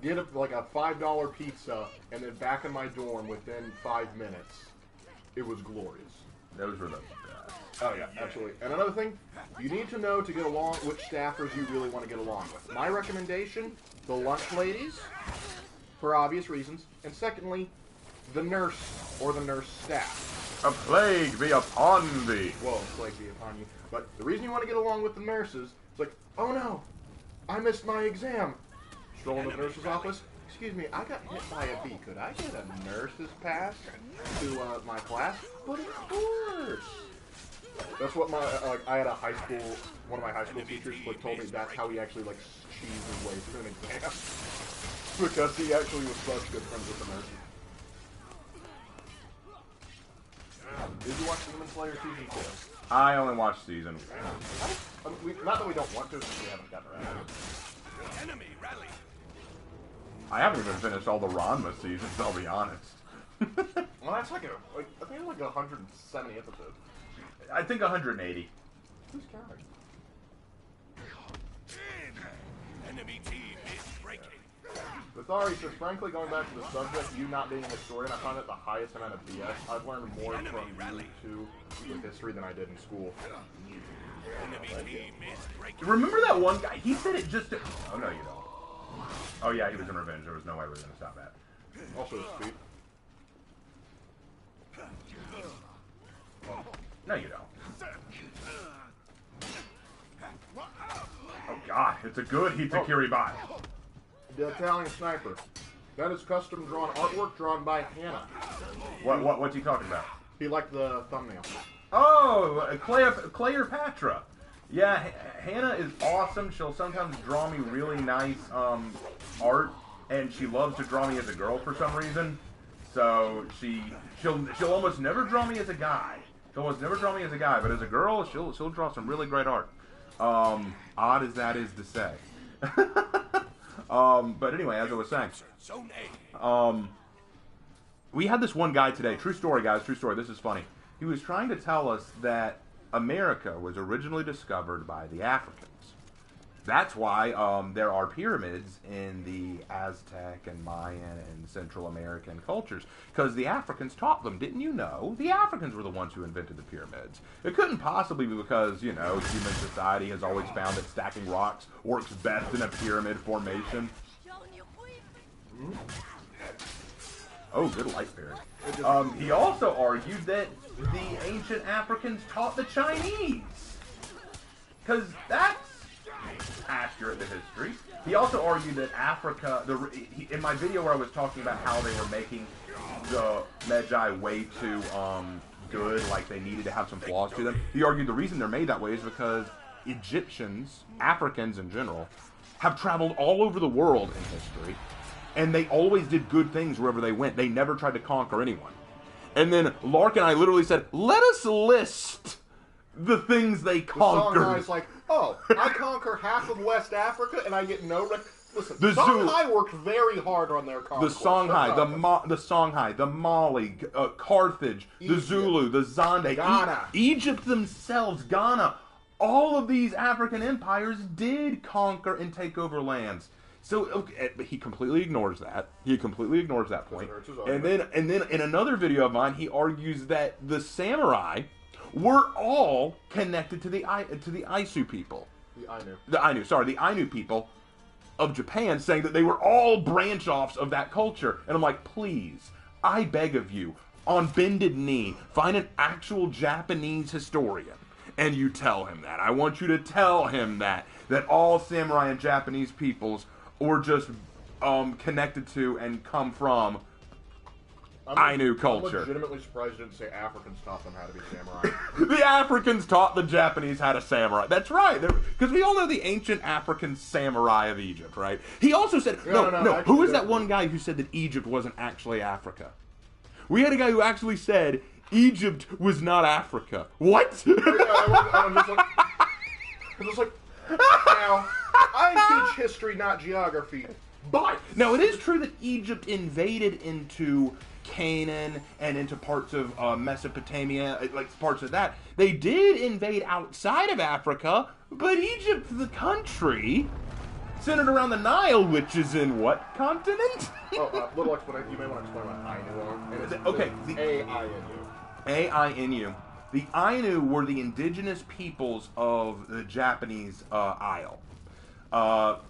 get a $5 pizza, and then back in my dorm within 5 minutes. It was glorious. Those were the. Oh yeah, absolutely. And another thing, you need to know to get along which staffers you really want to get along with. My recommendation: the lunch ladies, for obvious reasons, and secondly, the nurse or the nurse staff. A plague be upon thee. Well, a plague be upon you. But the reason you want to get along with the nurses is like, oh no, I missed my exam. Stroll into the nurse's office. Excuse me, I got hit by a bee. Could I get a nurse's pass to my class? But of course. That's what I had a high school, one of my high school teachers told me that's how he actually cheesed his way through an exam. Because he actually was such good friends with the nurses. Did you watch Demon Slayer Season 2? I only watched Season 1. Not that we don't want to, since we haven't gotten around to it. Enemy rally. I haven't even finished all the Ranma seasons, I'll be honest. Well, that's like I think it's like 170 episodes. I think 180. Who's counting? Enemy team is breaking. Thari says, frankly, going back to the subject, you not being a historian, I find it the highest amount of BS. I've learned more from you two with history than I did in school. Enemy team is breaking. Remember that one guy? He said it just... Oh, no, you don't. Oh, yeah, he was in Revenge. There was no way we were going to stop that. Also his feet. No, you don't. Oh, God. It's a good Hitakiri bot. The Italian sniper. That is custom-drawn artwork drawn by Hannah. What's he talking about? He liked the thumbnail. Oh, Cleopatra. Yeah, Hannah is awesome. She'll sometimes draw me really nice art, and she loves to draw me as a girl for some reason. So she'll almost never draw me as a guy. She'll almost never draw me as a guy, but as a girl, she'll draw some really great art. Odd as that is to say. But anyway, as I was saying, we had this one guy today. True story, guys. True story. This is funny. He was trying to tell us that America was originally discovered by the Africans. That's why there are pyramids in the Aztec and Mayan and Central American cultures, because the Africans taught them. Didn't you know? The Africans were the ones who invented the pyramids. It couldn't possibly be because, you know, human society has always found that stacking rocks works best in a pyramid formation. Oh, good light fairy. He also argued that the ancient Africans taught the Chinese, because that's accurate to history. He also argued that Africa, in my video where I was talking about how they were making the Medjay way too good, like they needed to have some flaws to them, he argued the reason they're made that way is because Egyptians, Africans in general, have traveled all over the world in history, and they always did good things wherever they went. They never tried to conquer anyone. And then Lark and I literally said, let us list the things they conquered. The Songhai's like, oh, I conquer half of West Africa and I get no listen, the Songhai worked very hard on their conquest. The Songhai, the Songhai, the Mali, Carthage, Egypt, the Zulu, the Zande, Ghana, Egypt themselves, Ghana. All of these African empires did conquer and take over lands. So okay, but he completely ignores that. He completely ignores that point. And then in another video of mine, he argues that the samurai were all connected to the Aisu people. The Ainu people of Japan, saying that they were all branch-offs of that culture. And I'm like, please, I beg of you, on bended knee, find an actual Japanese historian, and you tell him that. I want you to tell him that all samurai and Japanese peoples were just connected to and come from Ainu culture. I'm legitimately surprised you didn't say Africans taught them how to be samurai. The Africans taught the Japanese how to samurai. That's right. Because we all know the ancient African samurai of Egypt, right? He also said, no. Who was that one guy who said that Egypt wasn't actually Africa? We had a guy who actually said Egypt was not Africa. What? I'm just like, now, I teach history, not geography. But now, it is true that Egypt invaded into Canaan and into parts of Mesopotamia, like parts of that. They did invade outside of Africa, but Egypt, the country, centered around the Nile, which is in what continent? Little explanation. You may want to explain what Ainu are. Okay. A-I-N-U. A-I-N-U. The Ainu were the indigenous peoples of the Japanese Isle.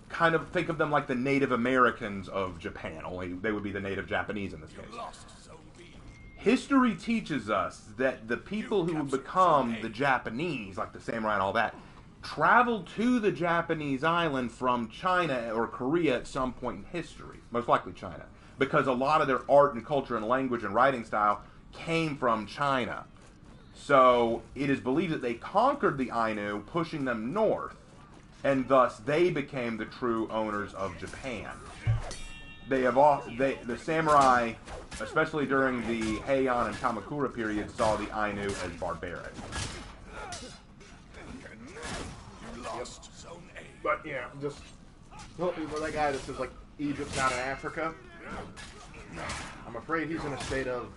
Kind of think of them like the Native Americans of Japan, only they would be the Native Japanese in this case. History teaches us that the people who would become the Japanese, like the samurai and all that, traveled to the Japanese island from China or Korea at some point in history, most likely China, because a lot of their art and culture and language and writing style came from China. So it is believed that they conquered the Ainu, pushing them north, and thus they became the true owners of Japan. The samurai, especially during the Heian and Kamakura period, saw the Ainu as barbaric. You lost Zone A. But yeah, just Well, that guy that says, like, Egypt's not in Africa, I'm afraid he's in a state of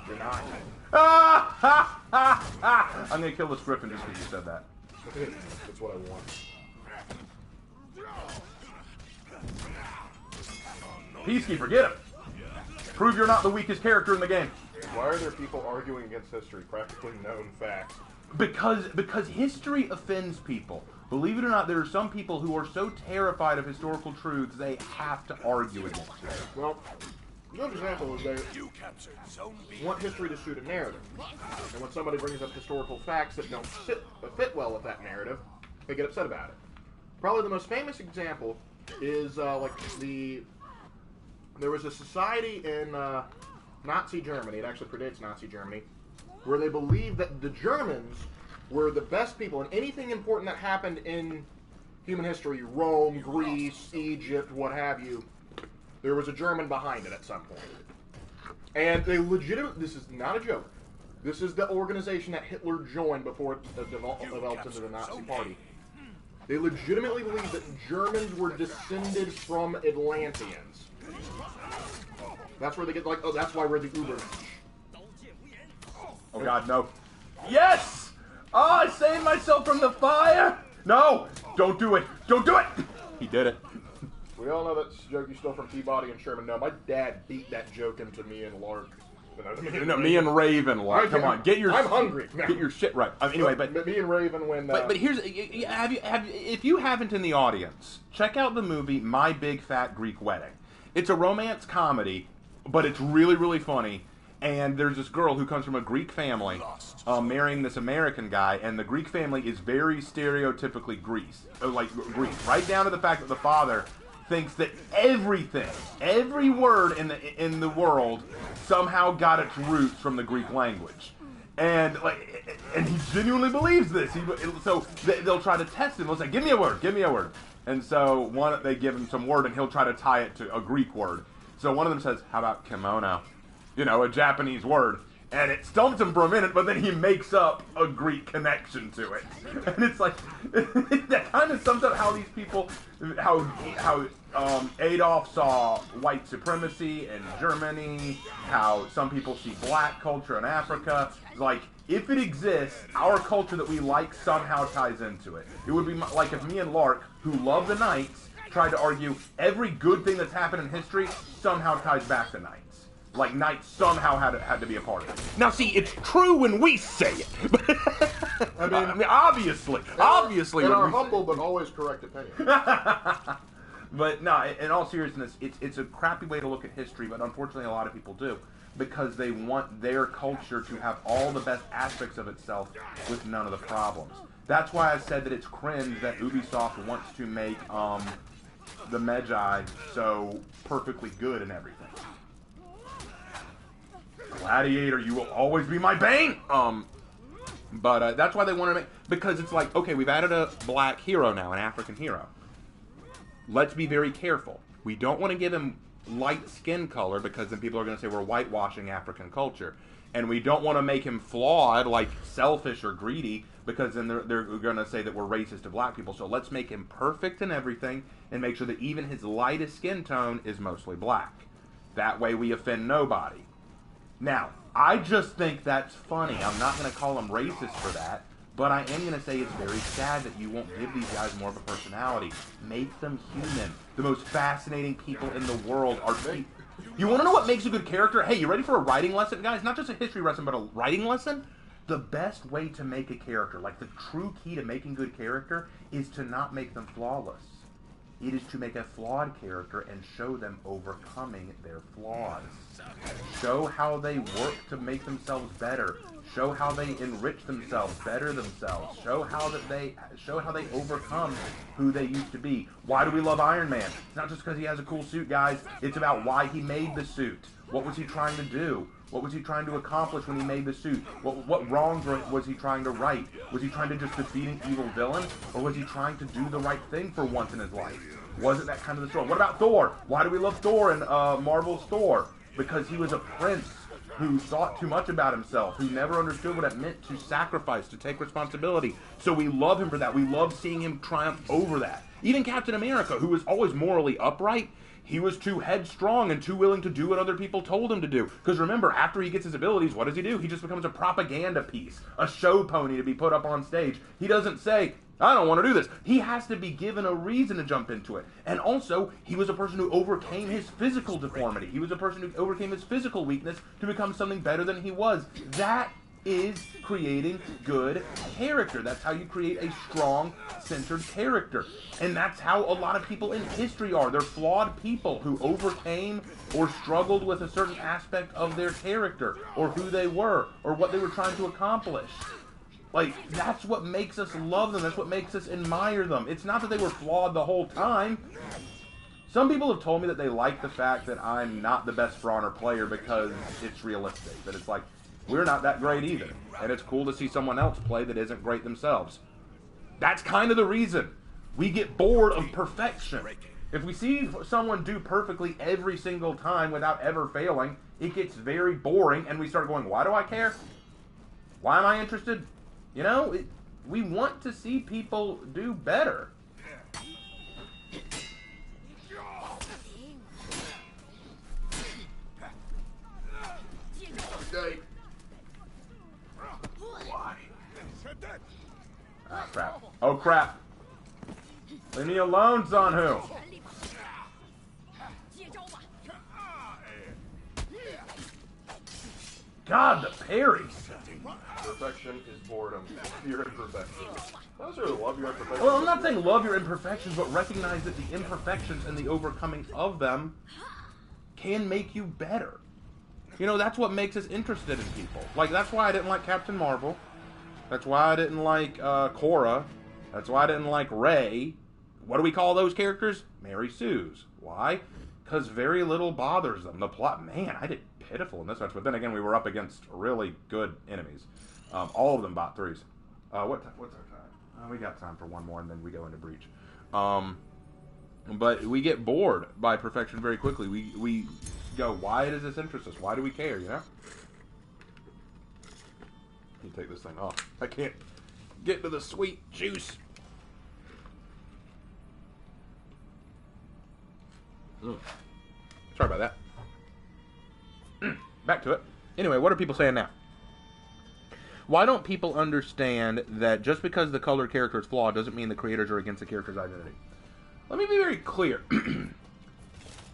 denial. I'm gonna kill this griffin just because you said that. That's what I want. Peacekeeper, get him! Prove you're not the weakest character in the game. Why are there people arguing against history? Practically known facts. Because history offends people. Believe it or not, there are some people who are so terrified of historical truths they have to argue against it. Well, a good example is they want history to suit a narrative. And when somebody brings up historical facts that don't fit well with that narrative, they get upset about it. Probably the most famous example is there was a society in Nazi Germany, it actually predates Nazi Germany, where they believed that the Germans were the best people, and anything important that happened in human history, Rome, Greece, Egypt, what have you, there was a German behind it at some point. And they this is not a joke, this is the organization that Hitler joined before it developed into the Nazi Party. They legitimately believed that Germans were descended from Atlanteans. That's where they get, like, oh, that's why we're the Uber. Oh god, no. Yes! Oh, I saved myself from the fire! No! Don't do it! Don't do it! He did it. We all know that joke you stole from Peabody and Sherman. No, my dad beat that joke into me and Lark. Me and Raven, Lark. Come on, get your... I'm hungry. Get your shit right. Anyway, but me and Raven when... But here's... if you haven't in the audience, check out the movie My Big Fat Greek Wedding. It's a romance comedy, but it's really, really funny. And there's this girl who comes from a Greek family, marrying this American guy, and the Greek family is very stereotypically Greek, right down to the fact that the father thinks that everything, every word in the world, somehow got its roots from the Greek language, and he genuinely believes this. So they'll try to test him. They'll say, "Give me a word, give me a word," and so they give him some word, and he'll try to tie it to a Greek word. So one of them says, "How about kimono?" You know, a Japanese word, and it stumps him for a minute, but then he makes up a Greek connection to it, and it's like that kind of sums up how these people, how Adolf saw white supremacy in Germany, how some people see black culture in Africa. Like, if it exists, our culture that we like somehow ties into it. It would be like if me and Lark, who love the Knights, tried to argue every good thing that's happened in history somehow ties back to Knights. Like, Knights somehow had to be a part of it. Now, see, it's true when we say it. I mean, obviously. In our humble but always correct opinion. But, no, in all seriousness, it's a crappy way to look at history, but unfortunately a lot of people do. Because they want their culture to have all the best aspects of itself with none of the problems. That's why I said that it's cringe that Ubisoft wants to make the Medjay so perfectly good and everything. Gladiator, you will always be my bane! But that's why they want to make... Because it's like, okay, we've added a black hero now, an African hero. Let's be very careful. We don't want to give him light skin color, because then people are going to say we're whitewashing African culture. And we don't want to make him flawed, like selfish or greedy, because then they're going to say that we're racist to black people. So let's make him perfect in everything, and make sure that even his lightest skin tone is mostly black. That way we offend nobody. Now, I just think that's funny. I'm not going to call them racist for that, but I am going to say it's very sad that you won't give these guys more of a personality. Make them human. The most fascinating people in the world are people. You want to know what makes a good character? Hey, you ready for a writing lesson, guys? Not just a history lesson, but a writing lesson? The best way to make a character, like the true key to making good character, is to not make them flawless. It is to make a flawed character and show them overcoming their flaws. Show how they work to make themselves better. Show how they enrich themselves, better themselves. Show how they overcome who they used to be. Why do we love Iron Man? It's not just because he has a cool suit, guys. It's about why he made the suit. What was he trying to do? What was he trying to accomplish when he made the suit? What wrongs was he trying to right? Was he trying to just defeat an evil villain? Or was he trying to do the right thing for once in his life? Was it that kind of the story? What about Thor? Why do we love Thor in Marvel's Thor? Because he was a prince who thought too much about himself, who never understood what it meant to sacrifice, to take responsibility. So we love him for that. We love seeing him triumph over that. Even Captain America, who was always morally upright, he was too headstrong and too willing to do what other people told him to do. Because remember, after he gets his abilities, what does he do? He just becomes a propaganda piece, a show pony to be put up on stage. He doesn't say, I don't want to do this. He has to be given a reason to jump into it. And also, he was a person who overcame his physical deformity. He was a person who overcame his physical weakness to become something better than he was. That is creating good character. That's how you create a strong, centered character. And that's how a lot of people in history are. They're flawed people who overcame or struggled with a certain aspect of their character, or who they were, or what they were trying to accomplish. Like, that's what makes us love them. That's what makes us admire them. It's not that they were flawed the whole time. Some people have told me that they like the fact that I'm not the best For Honor player because it's realistic. That it's like, we're not that great either. And it's cool to see someone else play that isn't great themselves. That's kind of the reason. We get bored of perfection. If we see someone do perfectly every single time without ever failing, it gets very boring and we start going, why do I care? Why am I interested? You know, we want to see people do better. Okay. Ah, crap. Oh, crap. Leave me alone, Zanhu. God, the parries. Perfection is boredom. Your imperfections. I was really love your imperfections. Well, I'm not saying love your imperfections, but recognize that the imperfections and the overcoming of them can make you better. You know, that's what makes us interested in people. Like, that's why I didn't like Captain Marvel. That's why I didn't like Korra. That's why I didn't like Rey. What do we call those characters? Mary Sue's. Why? Because very little bothers them. The plot, man, I did pitiful in this match. But then again, we were up against really good enemies. All of them bought threes. What's our time? We got time for one more, and then we go into Breach. But we get bored by perfection very quickly. We go, why does this interest us? Why do we care, you know? Let me take this thing off. I can't get to the sweet juice. Sorry about that. Back to it. Anyway, what are people saying now? Why don't people understand that just because the colored character is flawed doesn't mean the creators are against the character's identity? Let me be very clear.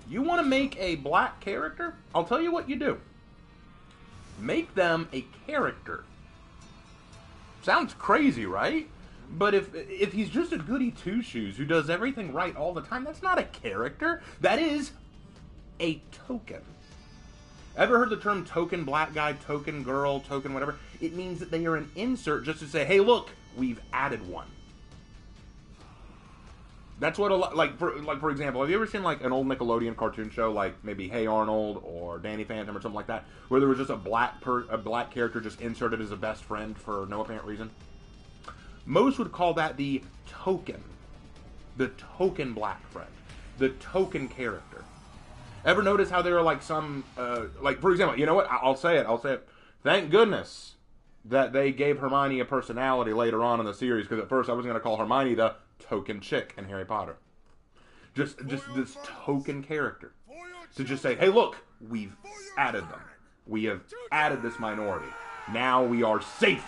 You want to make a black character? I'll tell you what you do. Make them a character. Sounds crazy, right? But if he's just a goody two-shoes who does everything right all the time, that's not a character. That is a token. Ever heard the term token black guy, token girl, token whatever? It means that they are an insert just to say, hey, look, we've added one. That's what a lot, like for example, have you ever seen like an old Nickelodeon cartoon show, like maybe Hey Arnold or Danny Phantom or something like that, where there was just a black character just inserted as a best friend for no apparent reason? Most would call that the token black friend, the token character. Ever notice how there are like some, like for example, you know what? I'll say it. Thank goodness that they gave Hermione a personality later on in the series, because at first I was going to call Hermione the token chick in Harry Potter. Just this token character. To just say, hey look, we've added them. We have added this minority. Now we are safe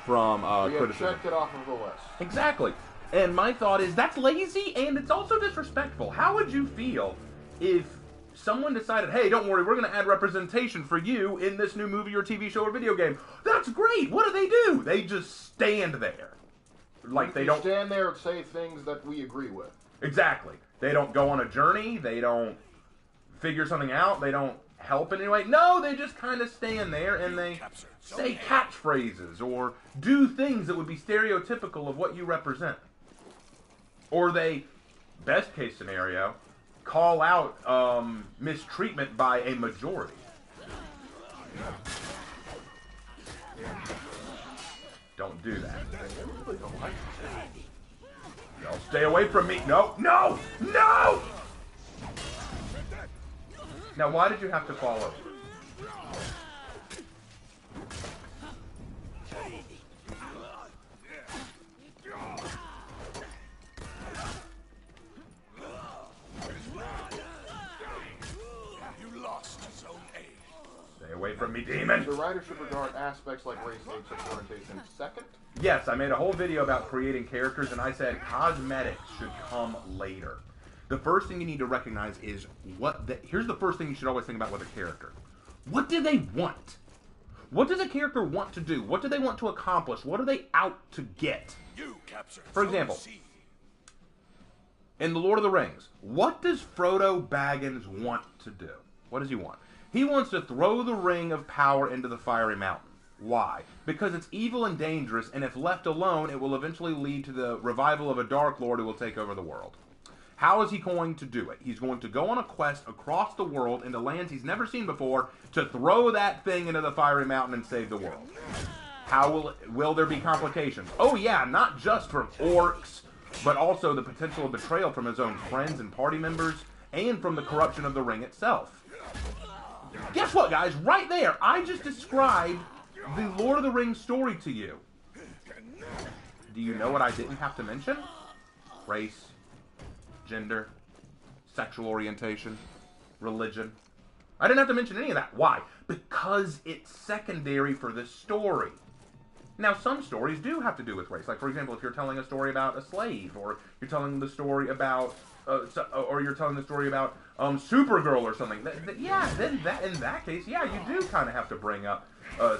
from criticism. Checked it off of the list. Exactly. And my thought is, that's lazy and it's also disrespectful. How would you feel if someone decided, hey, don't worry, we're going to add representation for you in this new movie or TV show or video game? That's great. What do? They just stand there. Like they don't stand there and say things that we agree with. Exactly. They don't go on a journey. They don't figure something out. They don't help in any way. No, they just kind of stand there and they say catchphrases or do things that would be stereotypical of what you represent. Or they, best case scenario, call out mistreatment by a majority. Don't do that. No, stay away from me. No! Now, why did you have to fall over? me, demon! The writer should regard aspects like race, age, sexual orientation second. Yes, I made a whole video about creating characters, and I said cosmetics should come later. The first thing you need to recognize is here's the first thing you should always think about with a character. What do they want? What does a character want to do? What do they want to accomplish? What are they out to get? You capture. For example, in The Lord of the Rings, what does Frodo Baggins want to do? What does he want? He wants to throw the ring of power into the fiery mountain. Why? Because it's evil and dangerous, and if left alone, it will eventually lead to the revival of a Dark Lord who will take over the world. How is he going to do it? He's going to go on a quest across the world into lands he's never seen before to throw that thing into the fiery mountain and save the world. How will there be complications? Oh yeah, not just from orcs, but also the potential of betrayal from his own friends and party members, and from the corruption of the ring itself. Guess what, guys? Right there, I just described the Lord of the Rings story to you. Do you know what I didn't have to mention? Race, gender, sexual orientation, religion. I didn't have to mention any of that. Why? Because it's secondary for this story. Now, some stories do have to do with race. Like, for example, if you're telling a story about a slave, or you're telling the story about, Supergirl or something. Yeah, then in that case, yeah, you do kind of have to bring up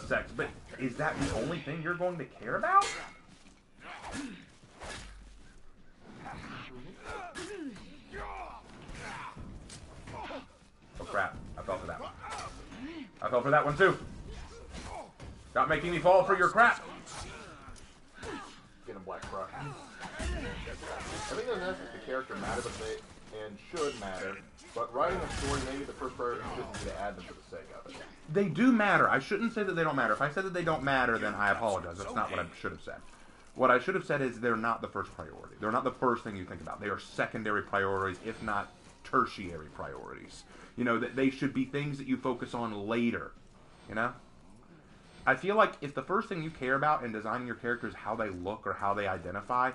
sex. But is that the only thing you're going to care about? Oh crap! I fell for that one. I fell for that one too. Stop making me fall for your crap. Get a black brush. I think that the character matter, but should matter. But writing a story, maybe the first priority shouldn't be to add them for the sake of it. They do matter. I shouldn't say that they don't matter. If I said that they don't matter, then I apologize. That's not what I should have said. What I should have said is they're not the first priority. They're not the first thing you think about. They are secondary priorities, if not tertiary priorities. You know, that they should be things that you focus on later. You know? I feel like if the first thing you care about in designing your character is how they look or how they identify,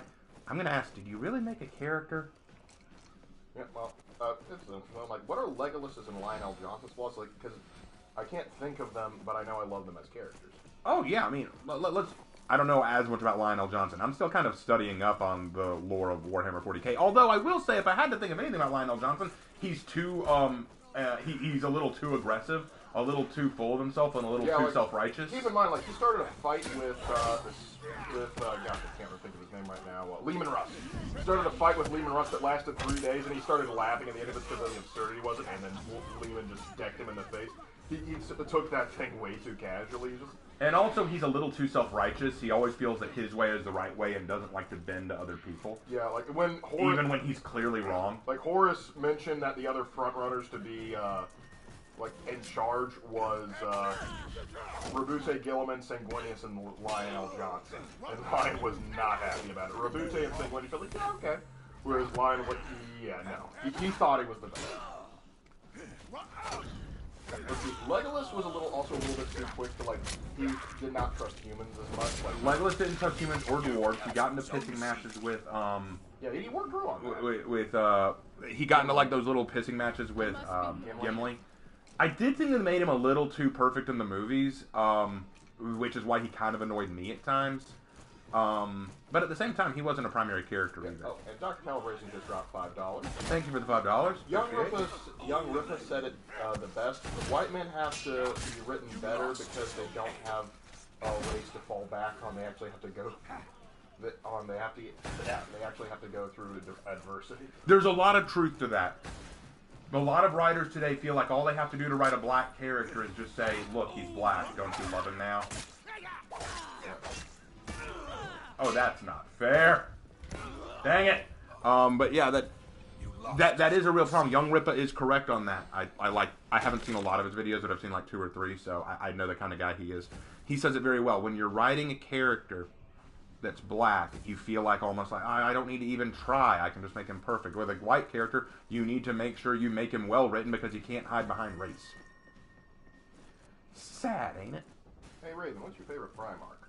I'm going to ask, did you really make a character? Yeah, well, like, what are Legolas's and Lionel Johnson's flaws? Like, because I can't think of them, but I know I love them as characters. Oh, yeah, I mean, let's... I don't know as much about Lionel Johnson. I'm still kind of studying up on the lore of Warhammer 40k. Although I will say, if I had to think of anything about Lionel Johnson, he's too, he's a little too aggressive, a little too full of himself, and a little too self-righteous. Keep in mind, like, he started a fight with gosh, I can't think of his name right now, Lehman Russ. He started a fight with Lehman Russ that lasted 3 days, and he started laughing at the end of it because of the absurdity was it, and then Lehman just decked him in the face. He took that thing way too casually. And also, he's a little too self-righteous. He always feels that his way is the right way and doesn't like to bend to other people. Yeah, like when Horace... Even when he's clearly wrong. Like, Horace mentioned that the other frontrunners to be, like, in charge was, Rabute, Gilliman, Sanguinius, and Lionel Johnson. And Lion was not happy about it. Rabute and Sanguinius were like, yeah, okay. Whereas Lion was, yeah, no. He thought he was the best. Legolas was also a little bit too quick to, like, he did not trust humans as much. Like, Legolas didn't trust humans or dwarves. He got into pissing matches with, yeah, he worked Drew on that. He got into, like, those little pissing matches with, Gimli. I did think that made him a little too perfect in the movies, which is why he kind of annoyed me at times. But at the same time, he wasn't a primary character either. Oh, and Dr. Calibration just dropped $5. Thank you for the $5. Young Ripa said it the best. The white men have to be written better because they don't have a race to fall back on. They actually have to go they actually have to go through adversity. There's a lot of truth to that. A lot of writers today feel like all they have to do to write a black character is just say, look, he's black, don't you love him now? Oh, that's not fair. Dang it. But yeah, that is a real problem. Young Ripa is correct on that. I haven't seen a lot of his videos, but I've seen like 2 or 3, so I know the kind of guy he is. He says it very well. When you're writing a character that's black, you feel like almost like, I don't need to even try. I can just make him perfect. With a white character, you need to make sure you make him well written because you can't hide behind race. Sad, ain't it? Hey Raven, what's your favorite Primarch?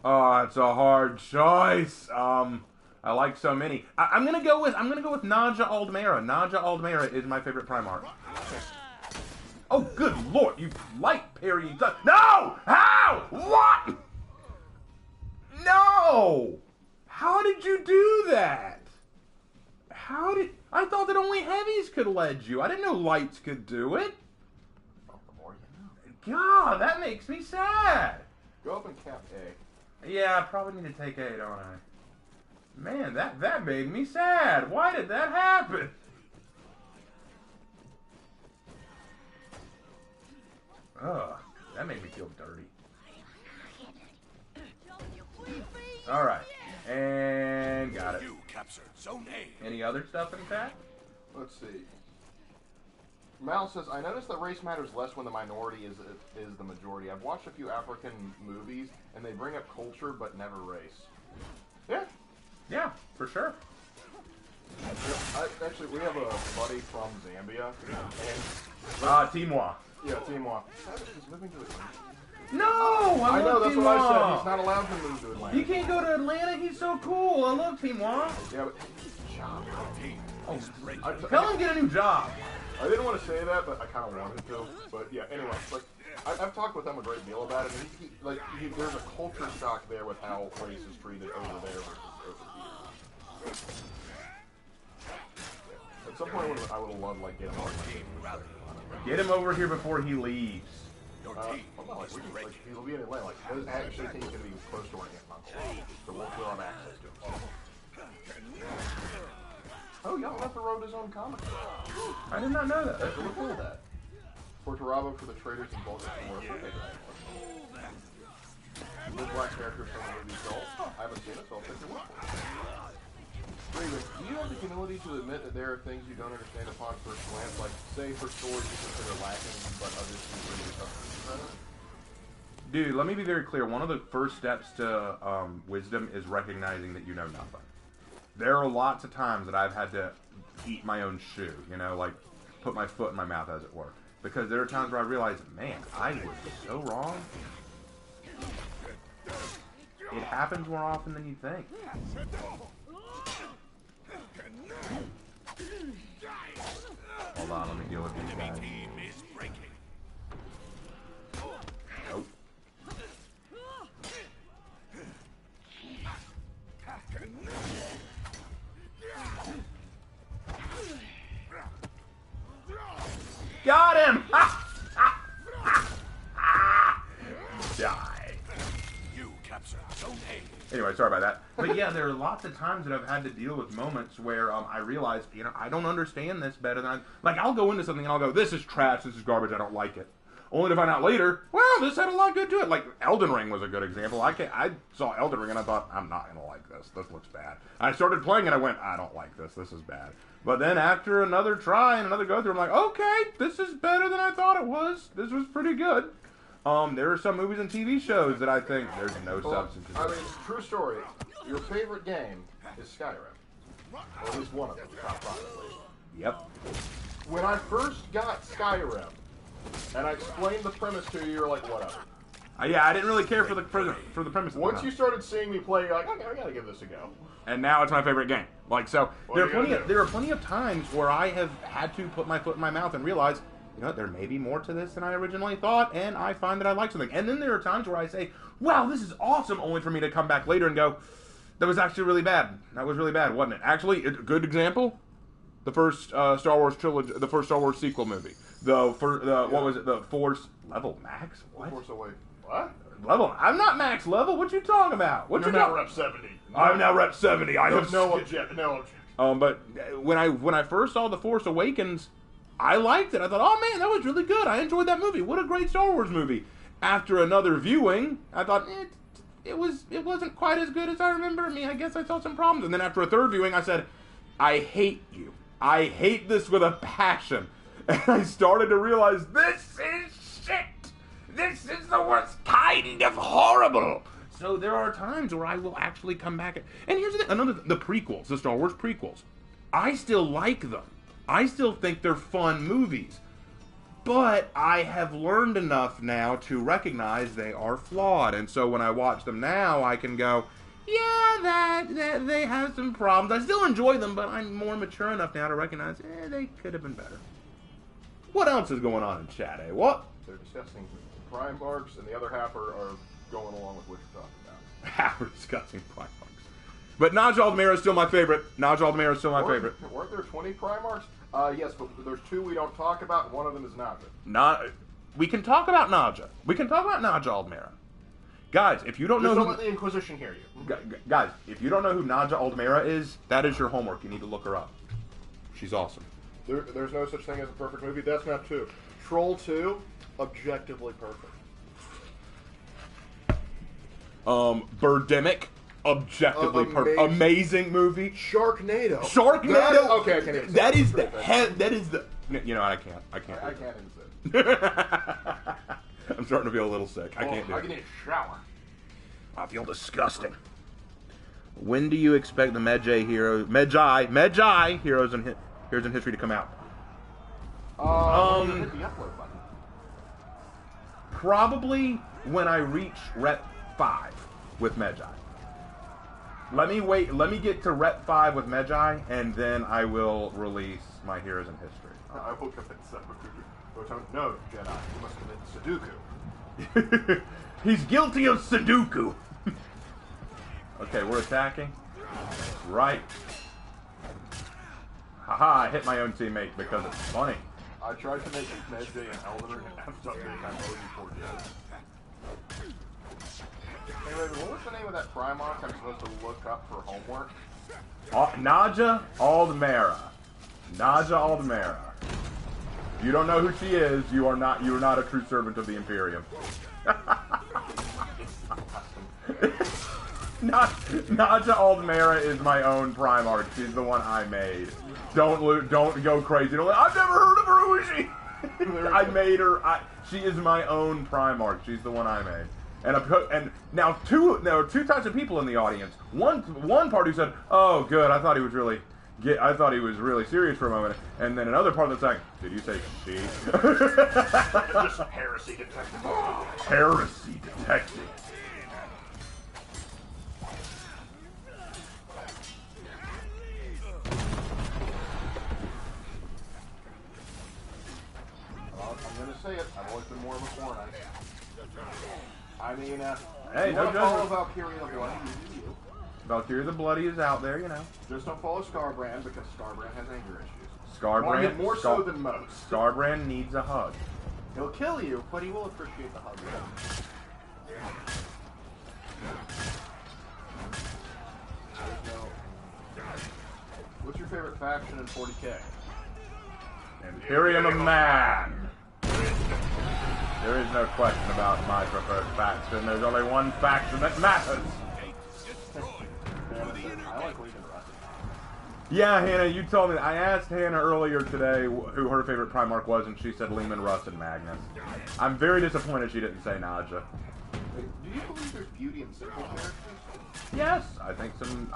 Oh, it's a hard choice. I like so many. I'm gonna go with Naja Aldmera. Naja Aldmera is my favorite Primarch. Oh, good lord, you light parry. No! How? What? No! How did you do that? I thought that only heavies could ledge you. I didn't know lights could do it. Well, the more you know. God, that makes me sad. Go up and cap A. Yeah, I probably need to take A, don't I? Man, that made me sad. Why did that happen? Ugh, that made me feel dirty. Alright, and got it. You captured Zone A. Any other stuff in chat? Let's see. Mal says, I noticed that race matters less when the minority is the majority. I've watched a few African movies, and they bring up culture, but never race. Yeah. Yeah, for sure. Actually, we have a buddy from Zambia, and... Timwa. Yeah, Timwa. He's moving to Atlanta. No! I know, that's Timwa. what I said. He's not allowed to move to Atlanta. You can't go to Atlanta? He's so cool. I love Timwa. Yeah, but... Job. Oh, tell him to get a new job. I didn't want to say that, but I kind of wanted to. But yeah, anyway, like I've talked with him a great deal about it, and there's a culture shock there with how race is treated over there versus over here. Yeah. At some point, I would have loved like Get him over here before he leaves. Well, no, like, he'll be in Atlanta. Like, I actually think he's going to be close to where so we'll have access to him. Oh, y'all left the road his own comic. I did not know that. That's really cool, that. Portarabo for the traders and bulkers and more. Live black characters from the movie Soul. Oh, I haven't seen it, so I'll pick your word for it. Raven, do you have the humility to admit that there are things you don't understand upon first glance, like, say, for stories you consider lacking, but others you bring your customers credit? Dude, let me be very clear. One of the first steps to wisdom is recognizing that you know nothing. There are lots of times that I've had to eat my own shoe, you know, like put my foot in my mouth, as it were. Because there are times where I realize, man, I was so wrong. It happens more often than you think. Hold on, let me deal with these guys. Nope. Got him! Die. You captured Zone A. Anyway, sorry about that. But yeah, there are lots of times that I've had to deal with moments where I realize, you know, I don't understand this better than like, I'll go into something and I'll go, this is trash, this is garbage, I don't like it. Only to find out later, well, this had a lot good to it. Like, Elden Ring was a good example. I saw Elden Ring and I thought, I'm not going to like this. This looks bad. I started playing and I went, I don't like this. This is bad. But then after another try and another go through, I'm like, okay, this is better than I thought it was. This was pretty good. There are some movies and TV shows that I think there's no substance to. I mean, true story. Your favorite game is Skyrim. Or at least one of them, top five at least. Yep. When I first got Skyrim, and I explained the premise to you, you're like, whatever. Yeah, I didn't really care for the premise. Once you started seeing me play, you're like, okay, I gotta give this a go. And now it's my favorite game. Like, so there are plenty of times where I have had to put my foot in my mouth and realize, you know, there may be more to this than I originally thought, and I find that I like something. And then there are times where I say, wow, this is awesome, only for me to come back later and go, that was actually really bad. That was really bad, wasn't it? Actually, a good example, the first Star Wars trilogy, the first Star Wars sequel movie. What was it? The Force level max? What? Force Away. What? Level? I'm not max level. What you talking about? You're now rep 70. I'm now rep 70. I have no object. But when I first saw The Force Awakens, I liked it. I thought, oh man, that was really good. I enjoyed that movie. What a great Star Wars movie. After another viewing, I thought it wasn't quite as good as I remember. I mean, I guess I saw some problems. And then after a third viewing, I said, I hate you. I hate this with a passion. And I started to realize, this is shit. This is the worst kind of horrible. So there are times where I will actually come back. And here's the thing, the prequels, the Star Wars prequels. I still like them. I still think they're fun movies. But I have learned enough now to recognize they are flawed. And so when I watch them now, I can go, yeah, that they have some problems. I still enjoy them, but I'm more mature enough now to recognize, they could have been better. What else is going on in chat, eh? What? They're discussing Primarchs, and the other half are going along with what you're talking about. Half are discussing Primarchs. But Naj Aldmera is still my favorite. Naj Aldmera is still my favorite. Weren't there 20 Primarchs? Yes, but there's 2 we don't talk about, and one of them is Naja. We can talk about Naja. We can talk about Naj Aldmera. Guys, if you don't know don't let the Inquisition hear you. Guys, if you don't know who Naja Aldmera is, that is your homework. You need to look her up. She's awesome. There's no such thing as a perfect movie. Death Map 2. Troll 2, objectively perfect. Birdemic, objectively perfect. Amazing movie. Sharknado. Okay, I can't even say that is the head. That is the. You know, I can't. I can't even say it. I'm starting to feel a little sick. I can't do it. I can need a shower. I feel disgusting. When do you expect the Medjay Heroes in History to come out? Hit the upload button. Probably when I reach Rep 5 with Medjay. Let me get to Rep 5 with Medjay, and then I will release my Heroes in History. I woke up and said, no, Jedi, you must commit Sudoku. He's guilty of Sudoku. Okay, we're attacking. Right. Haha, I hit my own teammate because it's funny. I tried to make Medjay and Elder and effed up big time before Anyway, what was the name of that Primarch I'm supposed to look up for homework? Naja Aldmera. Naja Aldmera. If you don't know who she is, you are not a true servant of the Imperium. Naja Aldmera is my own Primarch. She's the one I made. Don't go crazy. I've never heard of her. Who is she? I made her. She is my own Primarch. She's the one I made. And now there are 2 types of people in the audience. One party said, "Oh, good. I thought he was really serious for a moment." And then another part that's like, "Did you say she?" Just heresy detective. Heresy detective. I'm gonna say it. I've always been more of a Sworn. I mean, hey, no judgment. Follow Valkyria the Bloody. Valkyria the Bloody is out there, you know. Just don't follow Scarbrand because Scarbrand has anger issues. Scarbrand more so than most. Scarbrand needs a hug. He'll kill you, but he will appreciate the hug. What's your favorite faction in 40K? Imperium of Man. There is no question about my preferred faction. There's only one faction that matters. I like Legion Russ. Yeah, Hannah, you told me. I asked Hannah earlier today who her favorite Primarch was, and she said Leman, Russ, and Magnus. I'm very disappointed she didn't say Naja. Do you believe there's beauty in simple characters? Yes, I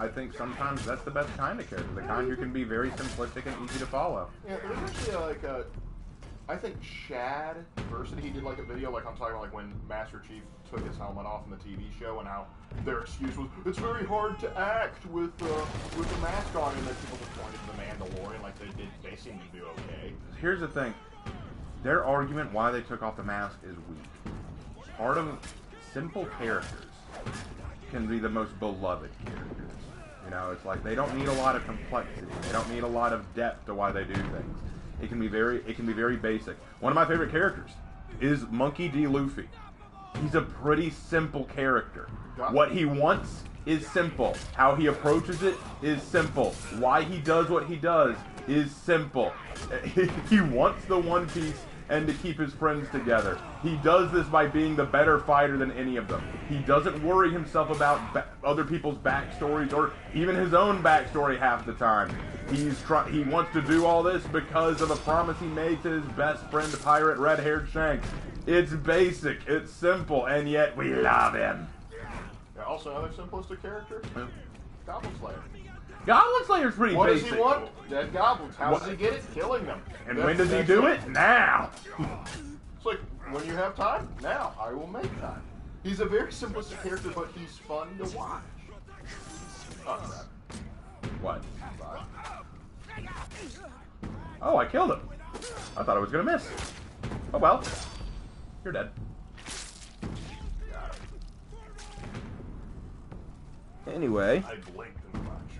think sometimes that's the best kind of character, the kind who can be very simplistic and easy to follow. Yeah, there's actually I think Shad Diversity, he did like a video I'm talking about when Master Chief took his helmet off in the TV show and how their excuse was it's very hard to act with the mask on, and then people just pointed to the Mandalorian like they seem to do okay. Here's the thing. Their argument why they took off the mask is weak. Part of simple characters can be the most beloved characters. You know, it's like they don't need a lot of complexity. They don't need a lot of depth to why they do things. It can be very basic. One of my favorite characters is Monkey D. Luffy. He's a pretty simple character. What he wants is simple. How he approaches it is simple. Why he does what he does is simple. He wants the One Piece and to keep his friends together. He does this by being the better fighter than any of them. He doesn't worry himself about other people's backstories or even his own backstory half the time. He wants to do all this because of a promise he made to his best friend, pirate red-haired Shanks. It's basic, it's simple, and yet we love him. Yeah, also another simplistic character, Goblin Slayer. Goblin Slayer's pretty what basic. What does he want? Dead goblins. How does he get it? Killing them. And when does he do it? Now. It's like, when you have time, now. I will make time. He's a very simplistic character, but he's fun to watch. Oh, crap. What? Oh, I killed him. I thought I was gonna miss. Oh well. You're dead. Anyway. I blinked and watched.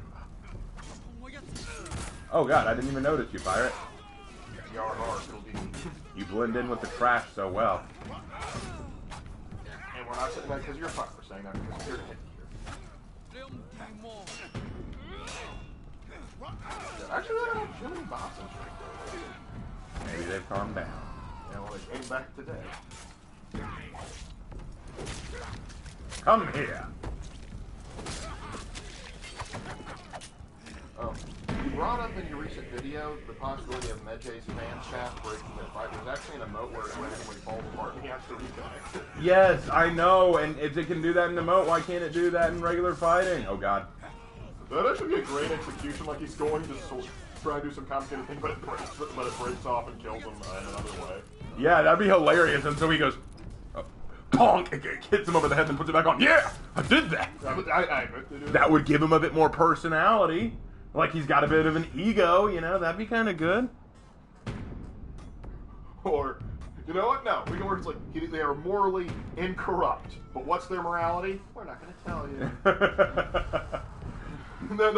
Oh god, I didn't even notice you, pirate. Yar still being. You blend in with the trash so well. And we're not saying that because you're fine. We're saying that because you're hit here. Actually, I don't have too many bots in Strike. Maybe they've calmed down. Yeah, well, they came back today. Come here. Oh. You brought up in your recent video the possibility of Medjay's fan shaft breaking their fight. There's actually an emote where it randomly falls apart and he has to reconnect it. Yes, I know, and if it can do that in the moat, why can't it do that in regular fighting? Oh god. That'd actually be a great execution, like he's going to try to do some complicated thing, but it breaks off and kills him in another way. Yeah, that'd be hilarious, and so he goes, bonk, it hits him over the head and puts it back on. Yeah, I did that. That would give him a bit more personality. Like he's got a bit of an ego, you know, that'd be kind of good. Or, you know what? No, we can work. It's like they are morally incorrupt, but what's their morality? We're not going to tell you. No.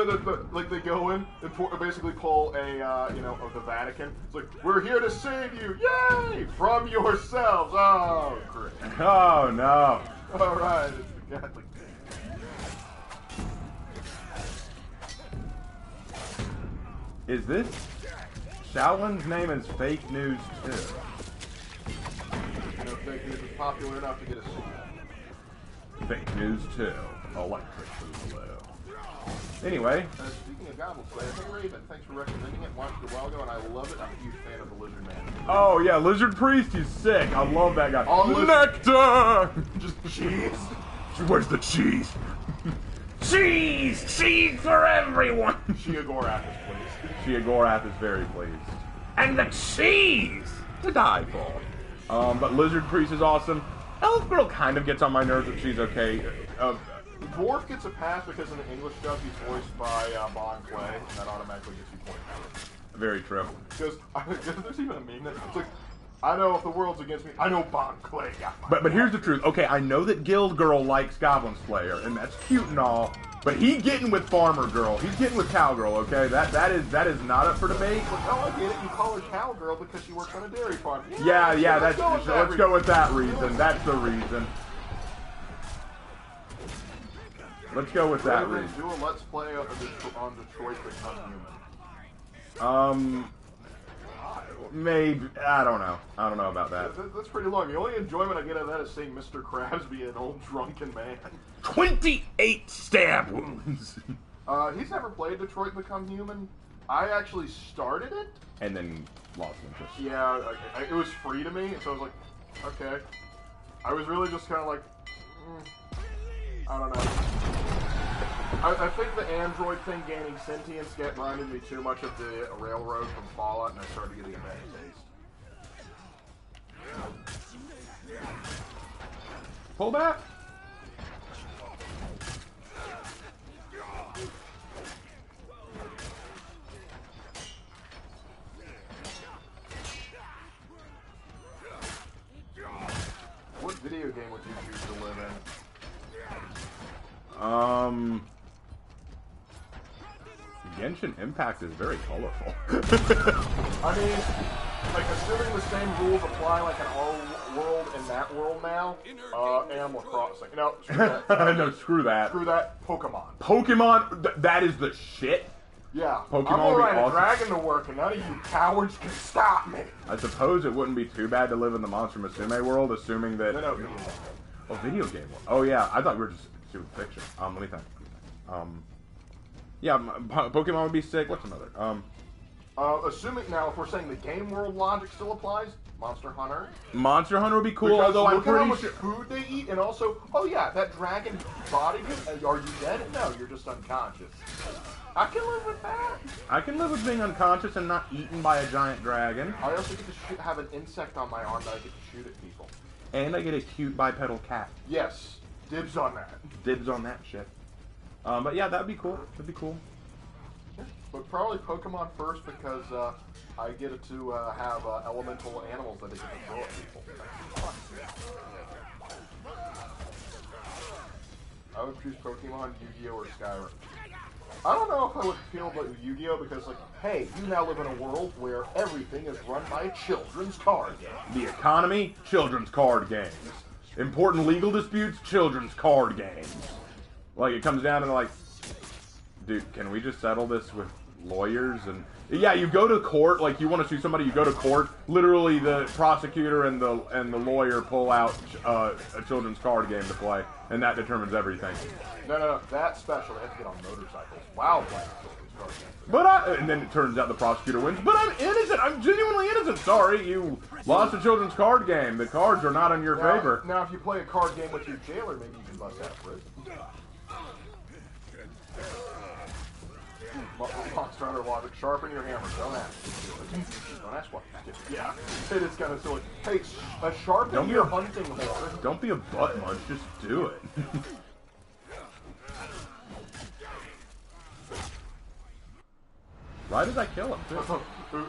Like they go in and basically pull a, of the Vatican. It's like, we're here to save you, yay, from yourselves. Oh, great. Oh no. All right, it's the Catholic. Is this? Shaolin's name is fake news too. You know, fake news is popular enough to get a seat. Fake news too. Electric Boogaloo. Anyway. Speaking of Goblin Slayer, hey Raven, thanks for recommending it. Watched it a while ago, and I love it. I'm a huge fan of the Lizard Man. Oh yeah, Lizard Priest, he's sick. I love that guy. All Nectar! Just cheese. Where's the cheese? Cheese! Cheese for everyone! Sheogorath is pleased. Sheogorath is very pleased. And the cheese! To die for. But Lizard Priest is awesome. Elf Girl kind of gets on my nerves, but she's okay. Dwarf gets a pass because in the English dub he's voiced by Bon Clay, and that automatically gets you points. Very true. Because there's even a meme that it's like, I know if the world's against me, I know Bon Clay got my But here's the truth. Okay, I know that Guild Girl likes Goblin Slayer, and that's cute and all. But he's getting with Farmer Girl. He's getting with Cowgirl. Okay, that is not up for debate. Like, oh, I get it. You call her Cowgirl because she works on a dairy farm. Yeah. Let's go with that reason. That's the reason. Let's go with that reason. Do a Let's Play on Detroit Become Human. Maybe. I don't know. I don't know about that. That's pretty long. The only enjoyment I get out of that is seeing Mr. Krabs be an old drunken man. 28 stab wounds. He's never played Detroit Become Human. I actually started it. And then lost interest. Yeah, it was free to me, so I was like, okay. I was really just kind of like, I don't know. I think the android thing gaining sentience reminded me too much of the railroad from Fallout, and I started getting a bad taste. Pull back. What video game would you choose to live in? Genshin Impact is very colorful. I mean, like, assuming the same rules apply like in our world and that world now, Animal Crossing. No, screw that. No, screw that. Screw that. Pokemon. Pokemon, that is the shit. Yeah. Pokemon I'm gonna ride awesome. a dragon to work, and none of you cowards can stop me. I suppose it wouldn't be too bad to live in the Monster Musume world, assuming that... No. Oh, video game world. Oh, yeah. I thought we were just doing fiction. Let me think. Yeah, Pokemon would be sick. What's another? Assuming now, if we're saying the game world logic still applies, Monster Hunter. Monster Hunter would be cool, Because although I'm look at how much pretty sure... food they eat, and also, oh yeah, that dragon body, are you dead? No, you're just unconscious. I can live with that. I can live with being unconscious and not eaten by a giant dragon. I also get to have an insect on my arm that I get to shoot at people. And I get a cute bipedal cat. Yes, dibs on that. Dibs on that shit. But yeah, that'd be cool. That'd be cool. But probably Pokemon first because I get to have elemental animals that they can throw at people. I would choose Pokemon, Yu-Gi-Oh, or Skyrim. I don't know if I would feel about Yu-Gi-Oh because, like, hey, you now live in a world where everything is run by a children's card game. The economy, children's card games. Important legal disputes, children's card games. Like, it comes down to, like, dude, can we just settle this with lawyers? And yeah, you go to court, like, you want to sue somebody, you go to court. Literally, the prosecutor and the lawyer pull out a children's card game to play, and that determines everything. No, that's special. They have to get on motorcycles. Wow, playing children's card games. But and then it turns out the prosecutor wins. But I'm innocent. I'm genuinely innocent. Sorry, you lost a children's card game. The cards are not in your favor. Now, if you play a card game with your jailer, maybe you can bust out of prison. Monster Hunter logic. Sharpen your hammer. Don't ask. Don't ask what. Yeah. It is kind of silly. Hey, sharpen your hunting horn. Don't be a butt munch. Just do it. Why did I kill him, too?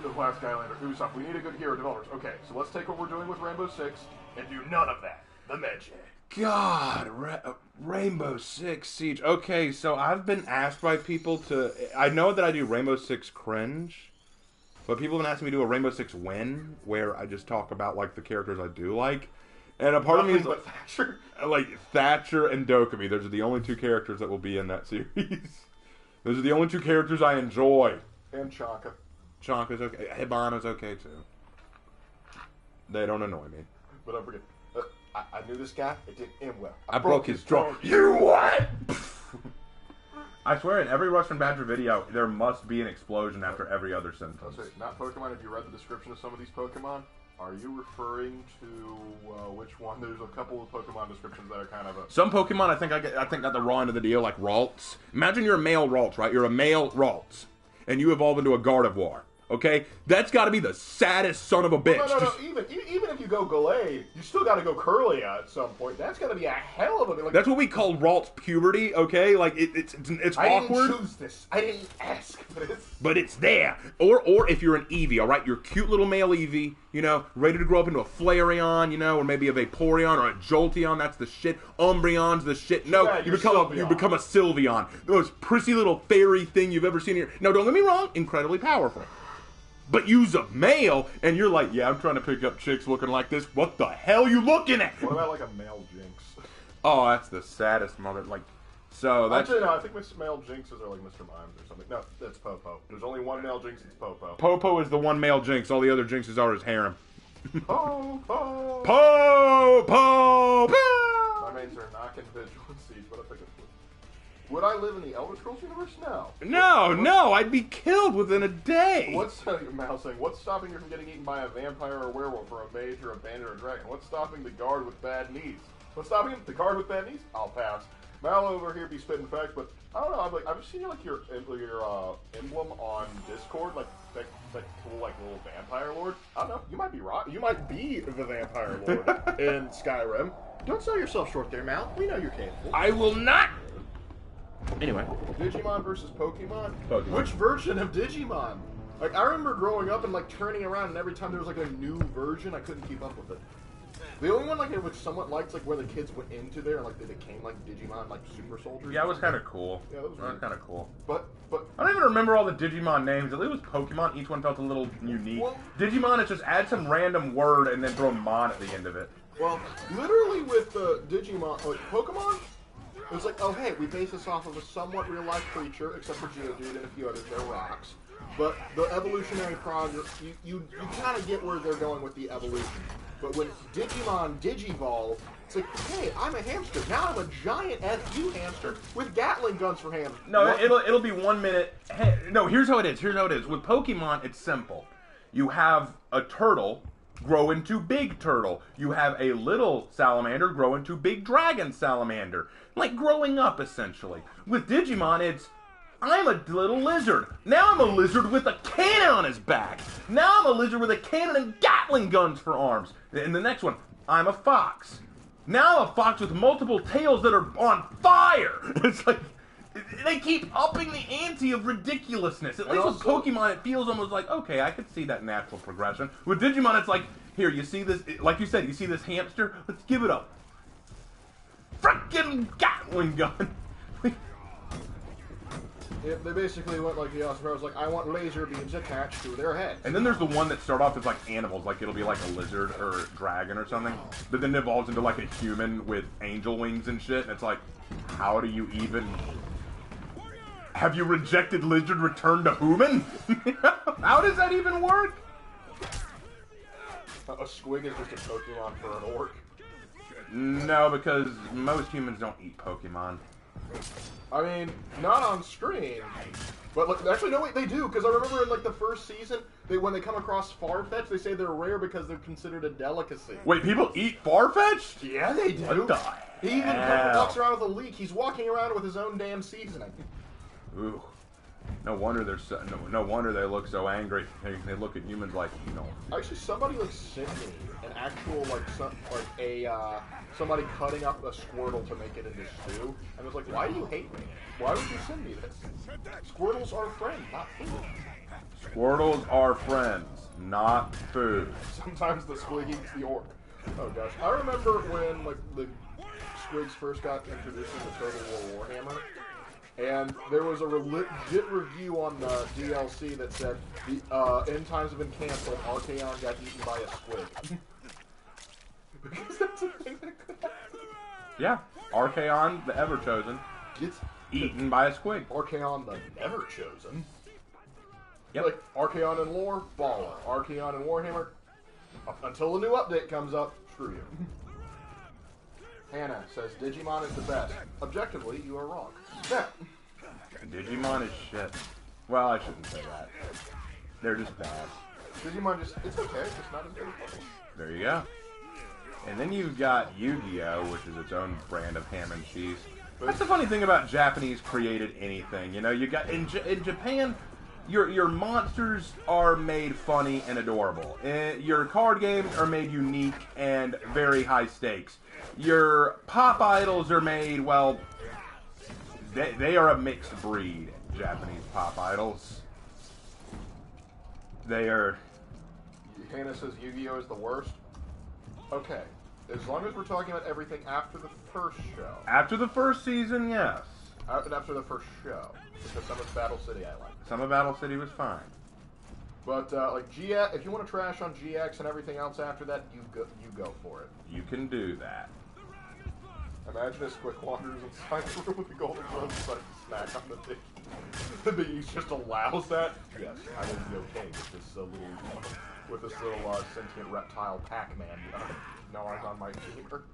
The last Skylander. Usopp, we need a good hero developers. Okay, so let's take what we're doing with Rainbow Six and do none of that. The Medjay. God, Rainbow Six Siege. Okay, so I've been asked by people to... I know that I do Rainbow Six Cringe, but people have been asking me to do a Rainbow Six Win, where I just talk about, like, the characters I do like. And a part of me is... But Thatcher. Like, Thatcher and Dokumi. Those are the only two characters that will be in that series. Those are the only two characters I enjoy. And Chonka. Chonka's okay. Hibana's okay, too. They don't annoy me. But don't forget... I knew this guy. It didn't end well. I broke his jaw. You what? I swear, in every Russian Badger video, there must be an explosion after every other sentence. Not Pokemon. Have you read the description of some of these Pokemon? Are you referring to which one? There's a couple of Pokemon descriptions that are kind of a... Some Pokemon, I think got the raw end of the deal, like Ralts. Imagine you're a male Ralts, right? You're a male Ralts, and you evolve into a Gardevoir. Okay, that's got to be the saddest son of a bitch. No. Even if you go Gallade, you still got to go Curlia at some point. That's got to be a hell of a... Like, that's what we call Ralts puberty. Okay, like it's awkward. I didn't choose this. I didn't ask for this. But it's there. Or if you're an Eevee, all right, you're a cute little male Eevee, you know, ready to grow up into a Flareon, you know, or maybe a Vaporeon or a Jolteon. That's the shit. Umbreon's the shit. No, yeah, you become a Sylveon, the most prissy little fairy thing you've ever seen here. No, don't get me wrong, incredibly powerful. But use a male, and you're like, yeah, I'm trying to pick up chicks looking like this. What the hell are you looking at? What about like a male Jinx? Oh, that's the saddest mother. Like, so that's... Actually, no, I think male Jinxes are like Mr. Mimes or something. No, that's Popo. There's only one male Jinx, it's Popo. Popo is the one male Jinx. All the other Jinxes are his harem. Popo! Po! My mates are knocking Vigilance Siege, but I think it's... Would I live in the Elder Scrolls universe? No. No, I'd be killed within a day. What's Mal saying? What's stopping you from getting eaten by a vampire or a werewolf or a mage or a bandit or a dragon? What's stopping the guard with bad knees? What's stopping him? The guard with bad knees? I'll pass. Mal over here be spitting facts, but I don't know. I've seen your emblem on Discord, like cool little vampire lord. I don't know. You might be right. You might be the vampire lord in Skyrim. Don't sell yourself short there, Mal. We know you're capable. I will not. Anyway. Digimon versus Pokemon? Pokemon. Which version of Digimon? Like, I remember growing up and, like, turning around, and every time there was, like, a new version, I couldn't keep up with it. The only one, like, which somewhat liked, like, where the kids went into there, and, like, they became, like, Digimon, like, super soldiers. Yeah, it was kind of cool. Yeah, that was kind of cool. But... I don't even remember all the Digimon names. At least it was Pokemon. Each one felt a little unique. Well, Digimon is just add some random word and then throw Mon at the end of it. Well, literally with Digimon... Like, Pokemon... It was like, oh, hey, we base this off of a somewhat real-life creature, except for Geodude and a few others, they're rocks. But the evolutionary progress, you kind of get where they're going with the evolution. But when Digimon Digivolve, it's like, hey, I'm a hamster. Now I'm a giant FU hamster with Gatling guns for hands. No, it'll be 1 minute. Hey, no, here's how it is. With Pokemon, it's simple. You have a turtle grow into big turtle. You have a little salamander grow into big dragon salamander. Like growing up, essentially. With Digimon, it's, I'm a little lizard. Now I'm a lizard with a cannon on his back. Now I'm a lizard with a cannon and Gatling guns for arms. In the next one, I'm a fox. Now I'm a fox with multiple tails that are on fire. It's like, They keep upping the ante of ridiculousness. At least with Pokemon, it feels almost like, okay, I could see that natural progression. With Digimon, it's like, here, you see this, like you said, you see this hamster? Let's give it a frickin' Gatling gun. Yeah, they basically went like the Austin was like, I want laser beams attached to their heads. And then there's the one that start off as like animals, like it'll be like a lizard or a dragon or something, but then it evolves into like a human with angel wings and shit, and it's like, how do you even... Have you rejected lizard return to human? How does that even work? A squig is just a Pokemon for an orc. No, because most humans don't eat Pokemon. I mean, not on screen, but like, actually, no, wait, they do, because I remember in like the first season, when they come across Farfetch'd, they say they're rare because they're considered a delicacy. Wait, people eat Farfetch'd? Yeah, they do. What the He even hell? walks around with a leak. He's walking around with his own damn seasoning. Ooh. No wonder they're so, no wonder they look so angry. They look at humans like, you know. Actually, somebody like sent me an actual somebody cutting up a Squirtle to make it into stew, and I was like, why do you hate me? Why would you send me this? Squirtles are friends, not food. Squirtles are friends, not food. Sometimes the squig eats the orc. Oh gosh, I remember when like the squigs first got introduced in the Total War Warhammer. And there was a legit review on the DLC that said the end times have been canceled. Archaon got eaten by a squig. Because that's a thing that could happen. Yeah, Archaon, the Ever Chosen, Gets eaten by a squig. Archaon, the Never Chosen. Yep. Like Archaon in lore, baller. Archaon in Warhammer, until a new update comes up, screw you. Hannah says Digimon is the best. Objectively, you are wrong. Yeah. Digimon is shit. Well, I shouldn't say that. They're just bad. Digimon it's okay, it's just not as good as Pokemon. There you go. And then you've got Yu-Gi-Oh, which is its own brand of ham and cheese. That's the funny thing about Japanese created anything. You know, you got in Japan, your monsters are made funny and adorable. Your card games are made unique and very high stakes. Your pop idols are made, well, they are a mixed breed, Japanese pop idols. They are... Hannah says Yu-Gi-Oh is the worst. Okay, as long as we're talking about everything after the first show. After the first season, yes. After the first show. Because some of Battle City I like. Some of Battle City was fine. But, like, GX, if you want to trash on GX and everything else after that, you go for it. You can do that. Imagine a squid wanders inside the room with the golden glove and starts to snack on the dick. The Biggie just allows that. Yes, I will be okay with this little sentient reptile Pac-Man gnawing on my femur.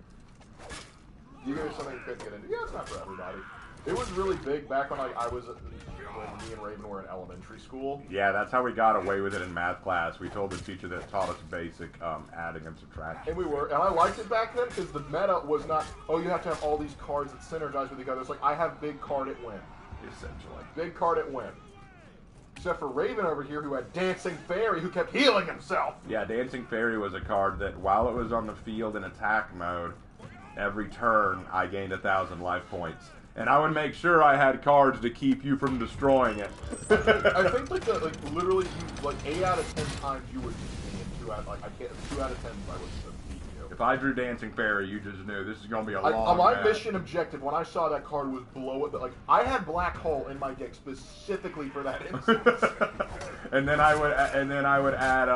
You guys something you couldn't get into? Yeah, it's not for everybody. It was really big back when when me and Raven were in elementary school. Yeah, that's how we got away with it in math class. We told the teacher that taught us basic adding and subtraction. And I liked it back then because the meta was not, oh, you have to have all these cards that synergize with each other. It's like, I have big card at win. Essentially. Big card at win. Except for Raven over here who had Dancing Fairy who kept healing himself. Yeah, Dancing Fairy was a card that while it was on the field in attack mode, every turn I gained 1,000 life points. And I would make sure I had cards to keep you from destroying it. I think literally you 8 out of 10 times you would beat me, and 2 out of 10 I would beat you. If I drew Dancing Fairy, you just knew this is going to be a long my match. mission objective when I saw that card was blow it. Like I had Black Hole in my deck specifically for that instance. and then I would add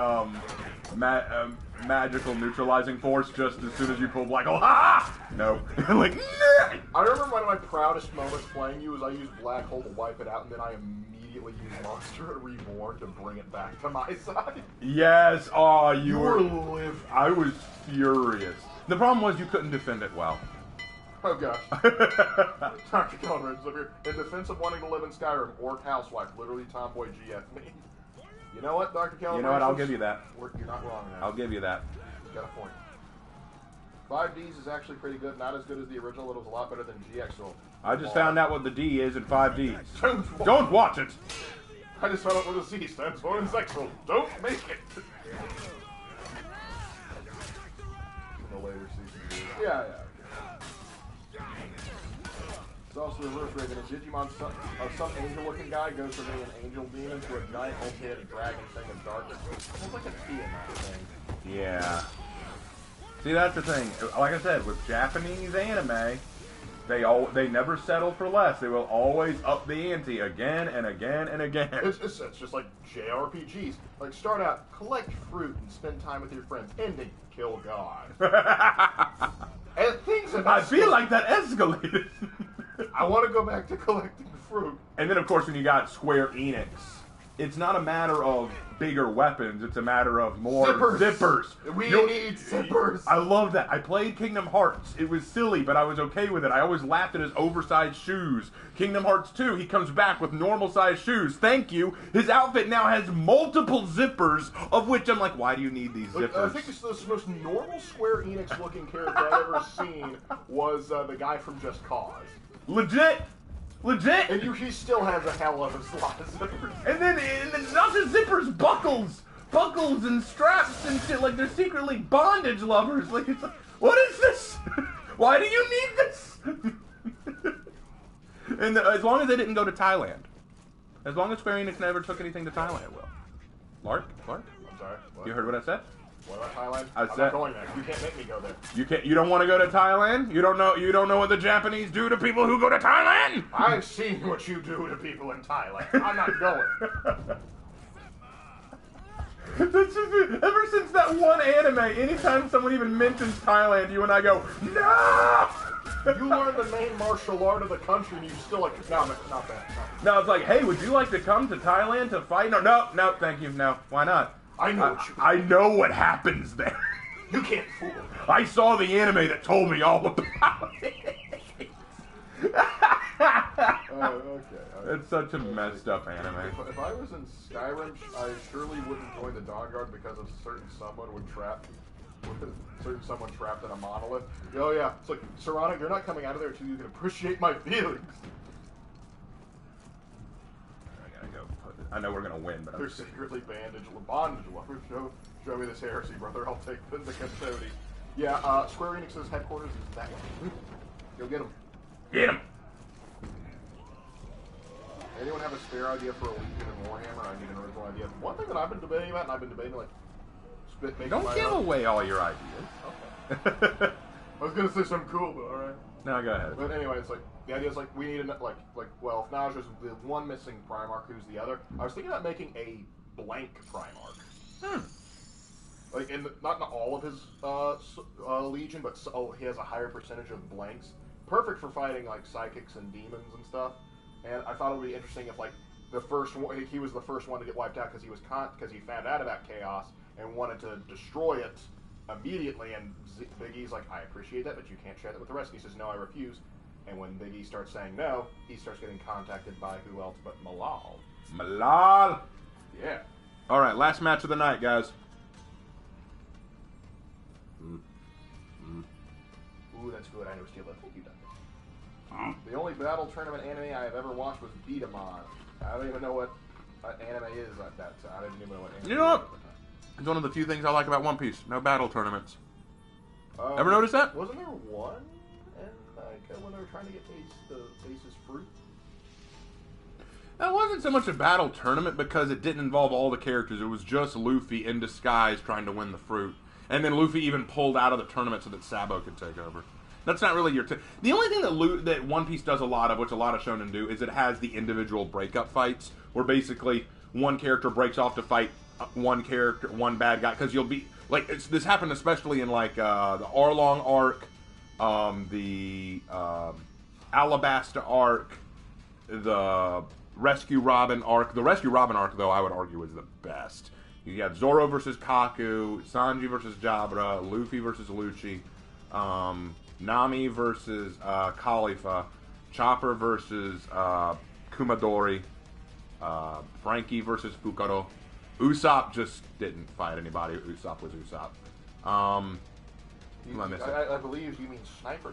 magical neutralizing force just as soon as you pull Black Hole. Ha! No. Like, nah! I remember one of my proudest moments playing you was I used Black Hole to wipe it out, and then I immediately used Monster Reborn to bring it back to my side. Yes. Oh, you were livid. I was furious. The problem was you couldn't defend it well. Oh gosh. Dr. Conrad's over here. In defense of wanting to live in Skyrim, Orc Housewife, literally Tomboy GF me. You know what, Dr. Kelly? You know what? I'll give you that. You're not wrong there. I'll give you that. He's got a point. 5Ds is actually pretty good. Not as good as the original. It was a lot better than GX. So I just found out what the D is in 5Ds. Don't watch it! I just found out what the C stands for in sexual. Don't make it! In the later seasons. Yeah. So also the reverse raven. A Digimon, some angel-looking guy goes from being an angel demon to a giant multi-headed dragon thing of darkness. There's like a T in that thing. Yeah. See, that's the thing. Like I said, with Japanese anime, they never settle for less. They will always up the ante again and again and again. It's just like JRPGs. Like, start out, collect fruit and spend time with your friends. Ending, kill God. And things have I feel like that escalated. I want to go back to collecting fruit. And then, of course, when you got Square Enix, it's not a matter of bigger weapons. It's a matter of more zippers. We need zippers. I love that. I played Kingdom Hearts. It was silly, but I was okay with it. I always laughed at his oversized shoes. Kingdom Hearts 2, he comes back with normal-sized shoes. Thank you. His outfit now has multiple zippers, of which I'm like, why do you need these zippers? I think the most normal Square Enix-looking character I've ever seen was the guy from Just Cause. Legit. And he still has a hell of a lot of zippers. And then not just zippers, buckles and straps and shit. Like they're secretly bondage lovers. Like it's like, what is this? Why do you need this? And as long as they didn't go to Thailand, as long as Square Enix never took anything to Thailand, Will. Lark? I'm sorry. What? You heard what I said? What about Thailand? I'm not going there. You can't make me go there. You don't want to go to Thailand? You don't know what the Japanese do to people who go to Thailand? I've seen what you do to people in Thailand. I'm not going. That's just, ever since that one anime, anytime someone even mentions Thailand, you and I go, no! You learn the main martial art of the country and you still like, no, not that. No, it's like, hey, would you like to come to Thailand to fight? No, thank you, no, why not? I know what happens there. You can't fool me. I saw the anime that told me all about it. Okay. It's such a messed up anime. If I was in Skyrim, I surely wouldn't join the Dawn Guard because of certain someone trapped in a monolith. Oh yeah, it's like, Saronic, you're not coming out of there until you can appreciate my feelings. I know we're gonna win, but they're secretly bondage lovers. Show me this heresy, brother. I'll take the custody. Yeah, Square Enix's headquarters is that way. Go get him. Get him. Anyone have a spare idea for a Legion in Warhammer? I need an original idea. One thing that I've been debating about, and I've been debating like, don't give away all your ideas. Okay. I was gonna say something cool, but all right. No, go ahead. But anyway, it's like the idea is like we need if Naj's the one missing Primarch, who's the other? I was thinking about making a blank Primarch. Like not in all of his Legion, but he has a higher percentage of blanks. Perfect for fighting like psychics and demons and stuff. And I thought it would be interesting if like he was the first one to get wiped out because he found out about Chaos and wanted to destroy it immediately, and Biggie's like, I appreciate that, but you can't share that with the rest. And he says, no, I refuse. And when Biggie starts saying no, he starts getting contacted by who else but Malal. Malal! Yeah. Alright, last match of the night, guys. Ooh, that's good. I know Steel. Thank you, Duncan. The only battle tournament anime I have ever watched was Beatamon. I don't even know what anime is like that. I didn't even know what anime You know what? It's one of the few things I like about One Piece. No battle tournaments. Ever notice that? Wasn't there one? And when they were trying to get the Face's fruit? That wasn't so much a battle tournament because it didn't involve all the characters. It was just Luffy in disguise trying to win the fruit. And then Luffy even pulled out of the tournament so that Sabo could take over. That's not really your... The only thing that One Piece does a lot of, which a lot of shonen do, is it has the individual breakup fights, where basically one character breaks off to fight one character, one bad guy, because you'll be... Like, this happened especially in, like, the Arlong arc, the Alabasta arc, the Rescue Robin arc. The Rescue Robin arc, though, I would argue is the best. You got Zoro versus Kaku, Sanji versus Jabra, Luffy versus Lucci, Nami versus Khalifa, Chopper versus Kumadori, Frankie versus Fukaro. Usopp just didn't fight anybody. Usopp was Usopp. I believe you mean Sniper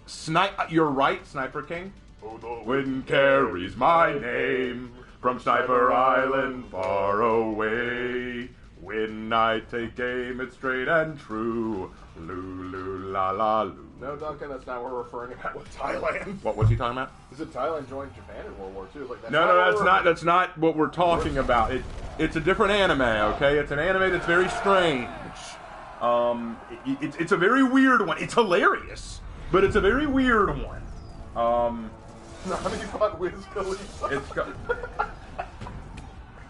King. You're right, Sniper King. Oh, the Wind carries my name from Sniper Island far away. When I take aim, it's straight and true. Lulu la la loo. No, Duncan, that's not what we're referring about with Thailand. What's he talking about? He said Thailand joined Japan in World War II. Like, That's not what we're talking about. It's a different anime, okay? It's an anime that's very strange. It's a very weird one. It's hilarious, but it's a very weird one. Not you thought Wiz Khalifa. It's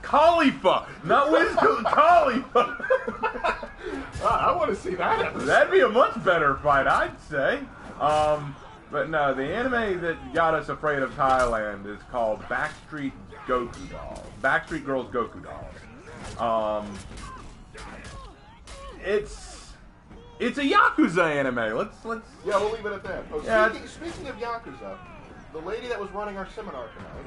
Khalifa, not Wiz Khalifa. I want to see that episode. That'd be a much better fight, I'd say. But no, the anime that got us afraid of Thailand is called Backstreet Goku Dolls. Backstreet Girls Goku Dolls. It's a Yakuza anime. Let's. Yeah, we'll leave it at that. Oh, Yeah, speaking of Yakuza, the lady that was running our seminar tonight,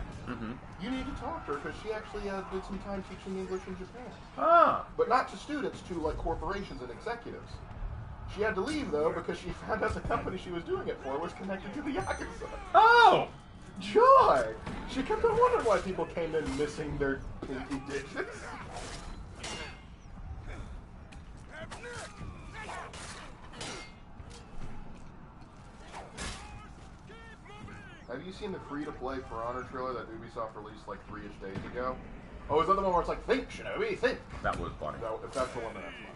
you need to talk to her because she actually did some time teaching English in Japan. Ah. But not to students, to like corporations and executives. She had to leave though because she found out the company she was doing it for was connected to the Yakuza. Oh. Joy! She kept on wondering why people came in missing their pinky digits. Have you seen the free-to-play For Honor trailer that Ubisoft released like 3-ish days ago? Oh, is that the one where it's like, think, Shinobi, think? That was funny. If that's the one, then that's fine.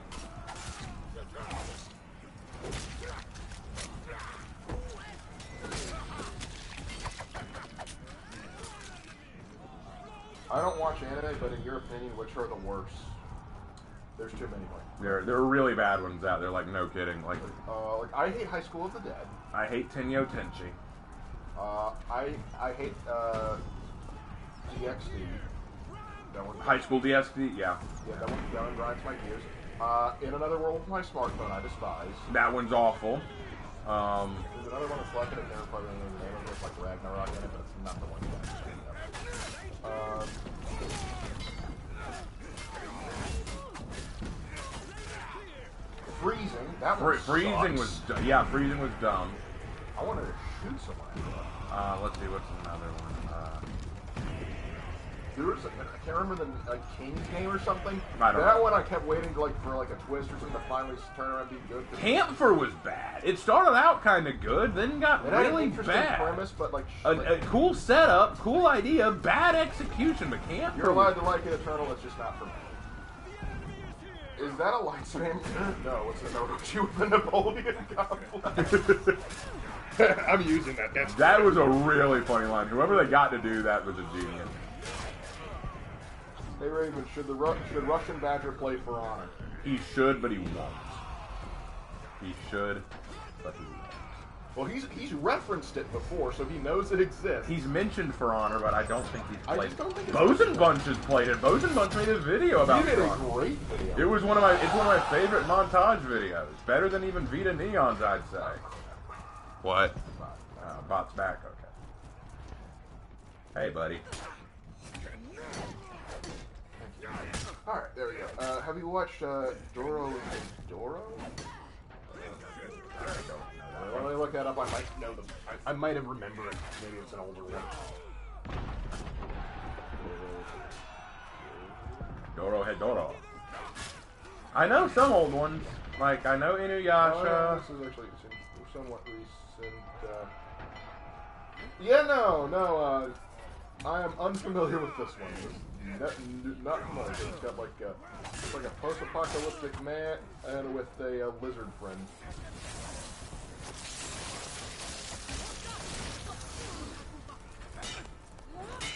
I don't watch anime, but in your opinion, which are the worst? There's too many. There are really bad ones out there, like no kidding. Like I hate High School of the Dead. I hate Tenyo Tenchi. I hate DxD. That one. High School DxD, yeah. Yeah, that one grinds my gears. In Another World with my smartphone, I despise. That one's awful. There's another one that's like it. I've never probably remember the name of it. It's like Ragnarok in it, but it's not the one that Freezing. That one Freezing sucks. Freezing was dumb. I wanted to shoot someone. Let's see, what's another one? There was I can't remember the King's name or something. I don't that know. one I kept waiting for like a twist or something to finally turn around and be good. Camphor was bad. It started out kind of good, then got It had really an interesting bad. premise, but like A cool setup, cool idea, bad execution, but Camphor. You're allowed to like it, Eternal. It's just not for me. Is that a lightsaber? No, it's an Orochi with a Napoleon goblet. I'm using that. That was a really funny line. Whoever they got to do that was a genius. Hey Raven, should Russian Badger play For Honor? He should, but he won't. He should, but he won't. Well, he's referenced it before, so he knows it exists. He's mentioned For Honor, but I don't think he's played I just don't think it's Bosun Bunch has played it. Bosun Bunch made a video about He did For a Honor. great video. It's one of my favorite montage videos. Better than even Vita Neon's, I'd say. What? Bot's back. Okay. Hey, buddy. All right, there we go. Have you watched Doro? Let me look that up. I might know them. I might have remembered it. Maybe it's an older one. Doro. I know some old ones. Like, I know Inuyasha. Oh, yeah, this is actually somewhat recent. Yeah, no. I am unfamiliar with this one. Not familiar. It's got like a post-apocalyptic man and with a lizard friend.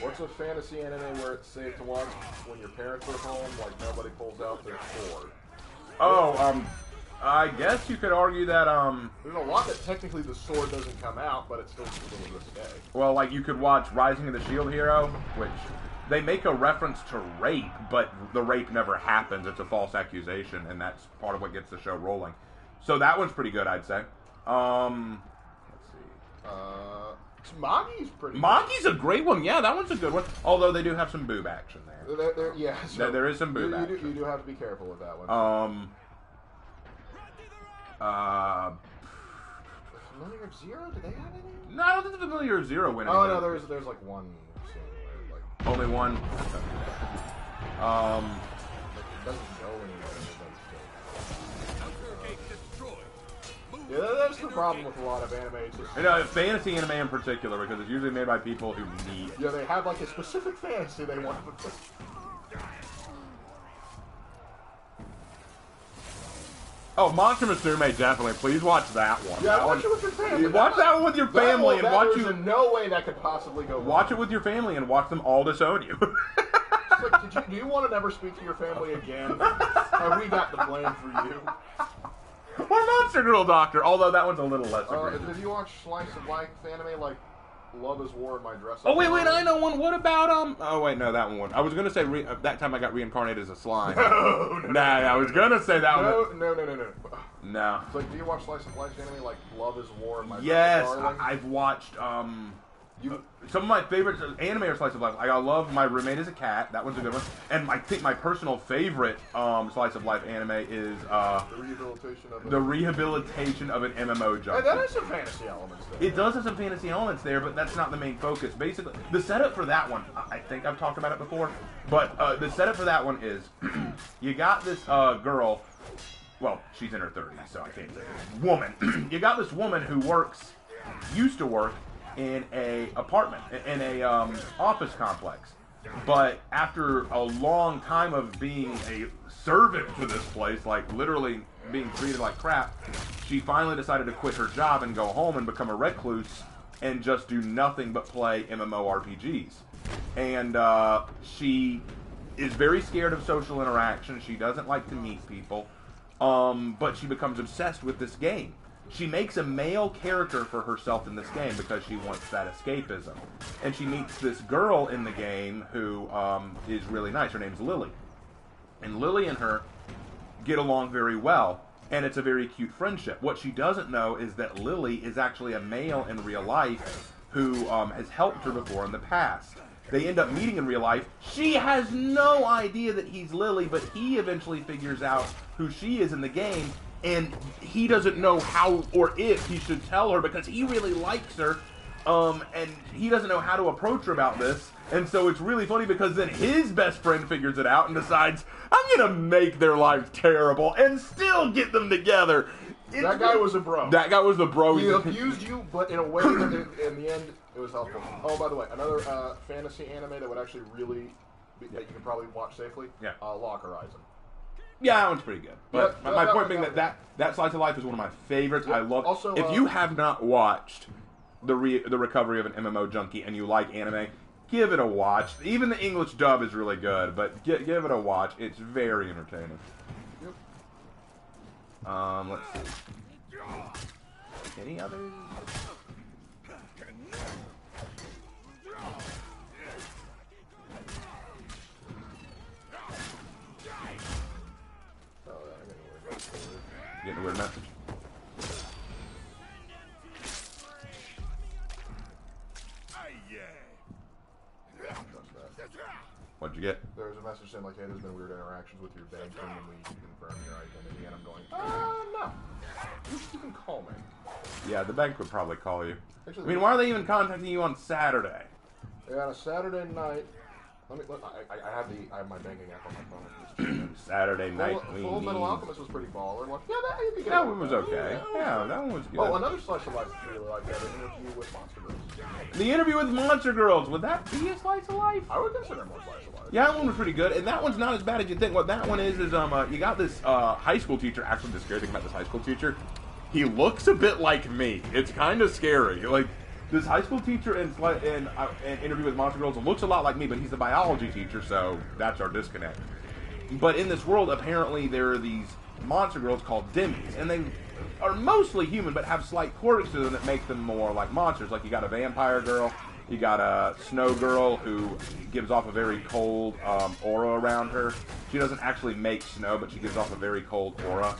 What's a fantasy anime where it's safe to watch when your parents are home, like nobody pulls out their sword? I guess you could argue that, There's a lot that technically the sword doesn't come out, but it's still risque. well, like, you could watch Rising of the Shield Hero, which they make a reference to rape, but the rape never happens. It's a false accusation, and that's part of what gets the show rolling. So that one's pretty good, I'd say. Let's see. Magi's pretty Magi's a great one. Yeah, that one's a good one. Although they do have some boob action there. Yeah, so There is some boob action. You do have to be careful with that one. Familiar of Zero? Do they have any? No, I don't think the Familiar of Zero went Oh anywhere. no, there's like one. Only one. doesn't go anywhere, but still. Destroyed. Yeah, that's the problem with a lot of anime. It's just, You know, fantasy anime in particular, because it's usually made by people who need it. yeah, they have like a specific fantasy they want. Oh, Monster Musume, definitely. Please watch that one. Yeah, that watch one, it with your family. Watch that one with your family and watch There's no way that could possibly go wrong. Watch it with your family and watch them all disown you. It's like, do you want to never speak to your family again? Have we got the blame for you? Or Monster Girl Doctor, although that one's a little less egregious. Did you watch slice of life anime like Love is War in My Dress? Oh, wait, I know one. What about, oh, wait, no, that one. I was going to say that time I got reincarnated as a slime. No, I was going to say that one. No. No. It's like, do you watch slice of life anime like Love is War in My Yes, Dress? Darling? I've watched, some of my favorite anime are slice of life. I love My Roommate is a Cat. That one's a good one. And I think my personal favorite slice of life anime is the rehabilitation of an MMO junkie. Hey, that has some fantasy elements there. It does have some fantasy elements there, but that's not the main focus. Basically, the setup for that one, I think I've talked about it before, but the setup for that one is you got this girl. Well, she's in her 30s, so I can't say this. Woman. You got this woman who used to work in a apartment, in a office complex. But after a long time of being a servant to this place, like literally being treated like crap, she finally decided to quit her job and go home and become a recluse and just do nothing but play MMORPGs. And she is very scared of social interaction. She doesn't like to meet people. But she becomes obsessed with this game. She makes a male character for herself in this game because she wants that escapism. And she meets this girl in the game who is really nice. Her name's Lily. And Lily and her get along very well, and it's a very cute friendship. What she doesn't know is that Lily is actually a male in real life who has helped her before in the past. They end up meeting in real life. She has no idea that he's Lily, but he eventually figures out who she is in the game, and he doesn't know how or if he should tell her because he really likes her, and he doesn't know how to approach her about this. And so it's really funny because then his best friend figures it out and decides, I'm going to make their life terrible and still get them together. That guy was a bro. That guy was a bro. He abused you, but in a way that in the end, it was helpful. Oh, by the way, another fantasy anime that would actually really that you can probably watch safely. Yeah. Log Horizon. Yeah, that one's pretty good. But my point being that slice of life is one of my favorites. Yep. I love. Also, if you have not watched the recovery of an MMO junkie and you like anime, give it a watch. Even the English dub is really good, but give it a watch. It's very entertaining. Yep. Let's see. Any others? Getting a weird message. What'd you get? There was a message saying like, hey, there's been weird interactions with your bank team and we confirm your identity, and I'm going, no. You can call me. Yeah, the bank would probably call you. Actually, I mean, why are they even contacting you on Saturday? Yeah, on a Saturday night. I have my banking app on my phone. Saturday night. Full Metal Alchemist was pretty baller. Like, yeah, that one was okay. Yeah, that one was good. Oh, another slice of life I really like that interview with Monster Girls. The interview with Monster Girls. Would that be a slice of life? I would consider more slice of life. Yeah, that one was pretty good, and that one's not as bad as you think. What that one is you got this high school teacher. Actually, the scary thing about this high school teacher, he looks a bit like me. It's kind of scary. Like, this high school teacher in Interview with Monster Girls looks a lot like me, but he's a biology teacher, so that's our disconnect. But in this world, apparently there are these monster girls called Demis, and they are mostly human, but have slight quirks to them that make them more like monsters. Like, you got a vampire girl, you got a snow girl who gives off a very cold aura around her. She doesn't actually make snow, but she gives off a very cold aura.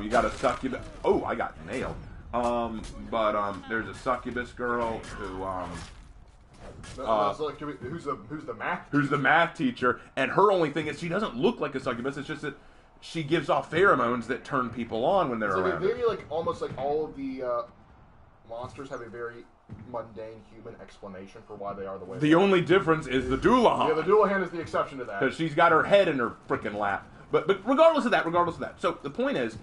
You got a succubus. Oh, I got nailed. There's a succubus girl who who's the math? Who's the math teacher? And her only thing is she doesn't look like a succubus. It's just that she gives off pheromones that turn people on when they're around. Maybe almost like all of the monsters have a very mundane human explanation for why they are the way. The only difference is the Doulahan. Yeah, the Doulahan is the exception to that. Because she's got her head in her frickin' lap. But regardless of that. So the point is,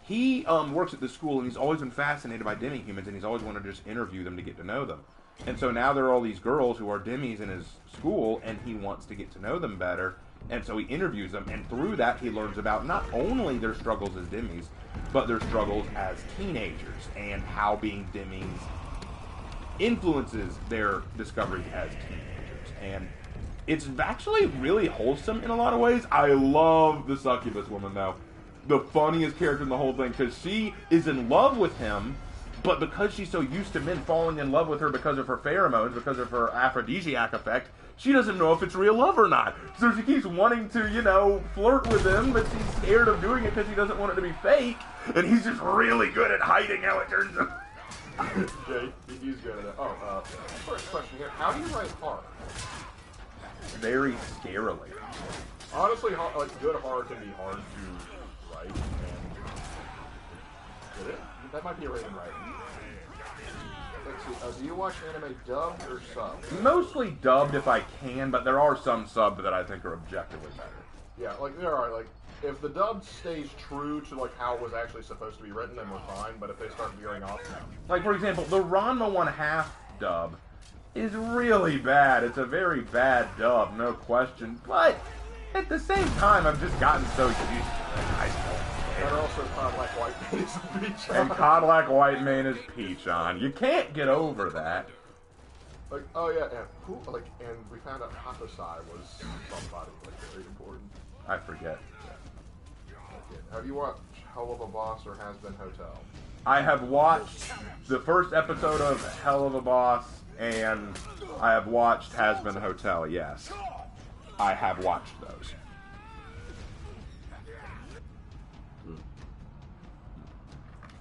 he works at this school, and he's always been fascinated by demi-humans, and he's always wanted to just interview them to get to know them. And so now there are all these girls who are demis in his school, and he wants to get to know them better. And so he interviews them, and through that he learns about not only their struggles as demis, but their struggles as teenagers, and how being demis influences their discoveries as teenagers. And it's actually really wholesome in a lot of ways. I love the succubus woman, though. The funniest character in the whole thing, because she is in love with him, but because she's so used to men falling in love with her because of her pheromones, because of her aphrodisiac effect, she doesn't know if it's real love or not. So she keeps wanting to, flirt with him, but she's scared of doing it because she doesn't want it to be fake. And he's just really good at hiding how it turns out. Yeah, he's good at it. Oh, first question here. How do you write horror? Very scarily. Honestly, good horror can be hard to write. And that might be a rating right. Let's see. Do you watch anime dubbed or subbed? Mostly dubbed if I can, but there are some subbed that I think are objectively better. Yeah, there are. If the dub stays true to how it was actually supposed to be written, then we're fine. But if they start veering off, no. For example, the Ranma 1/2 dub is really bad. It's a very bad dub, no question. But at the same time, I've just gotten so used to it. And also Cadillac White Man is Peach on. And Cadillac White Man is Peach on. You can't get over that. Oh yeah, and we found out Hatosai was somebody very important. I forget. Have you watched Hell of a Boss or Has Been Hotel? I have watched the first episode of Hell of a Boss, and I have watched Has Been Hotel, yes. I have watched those.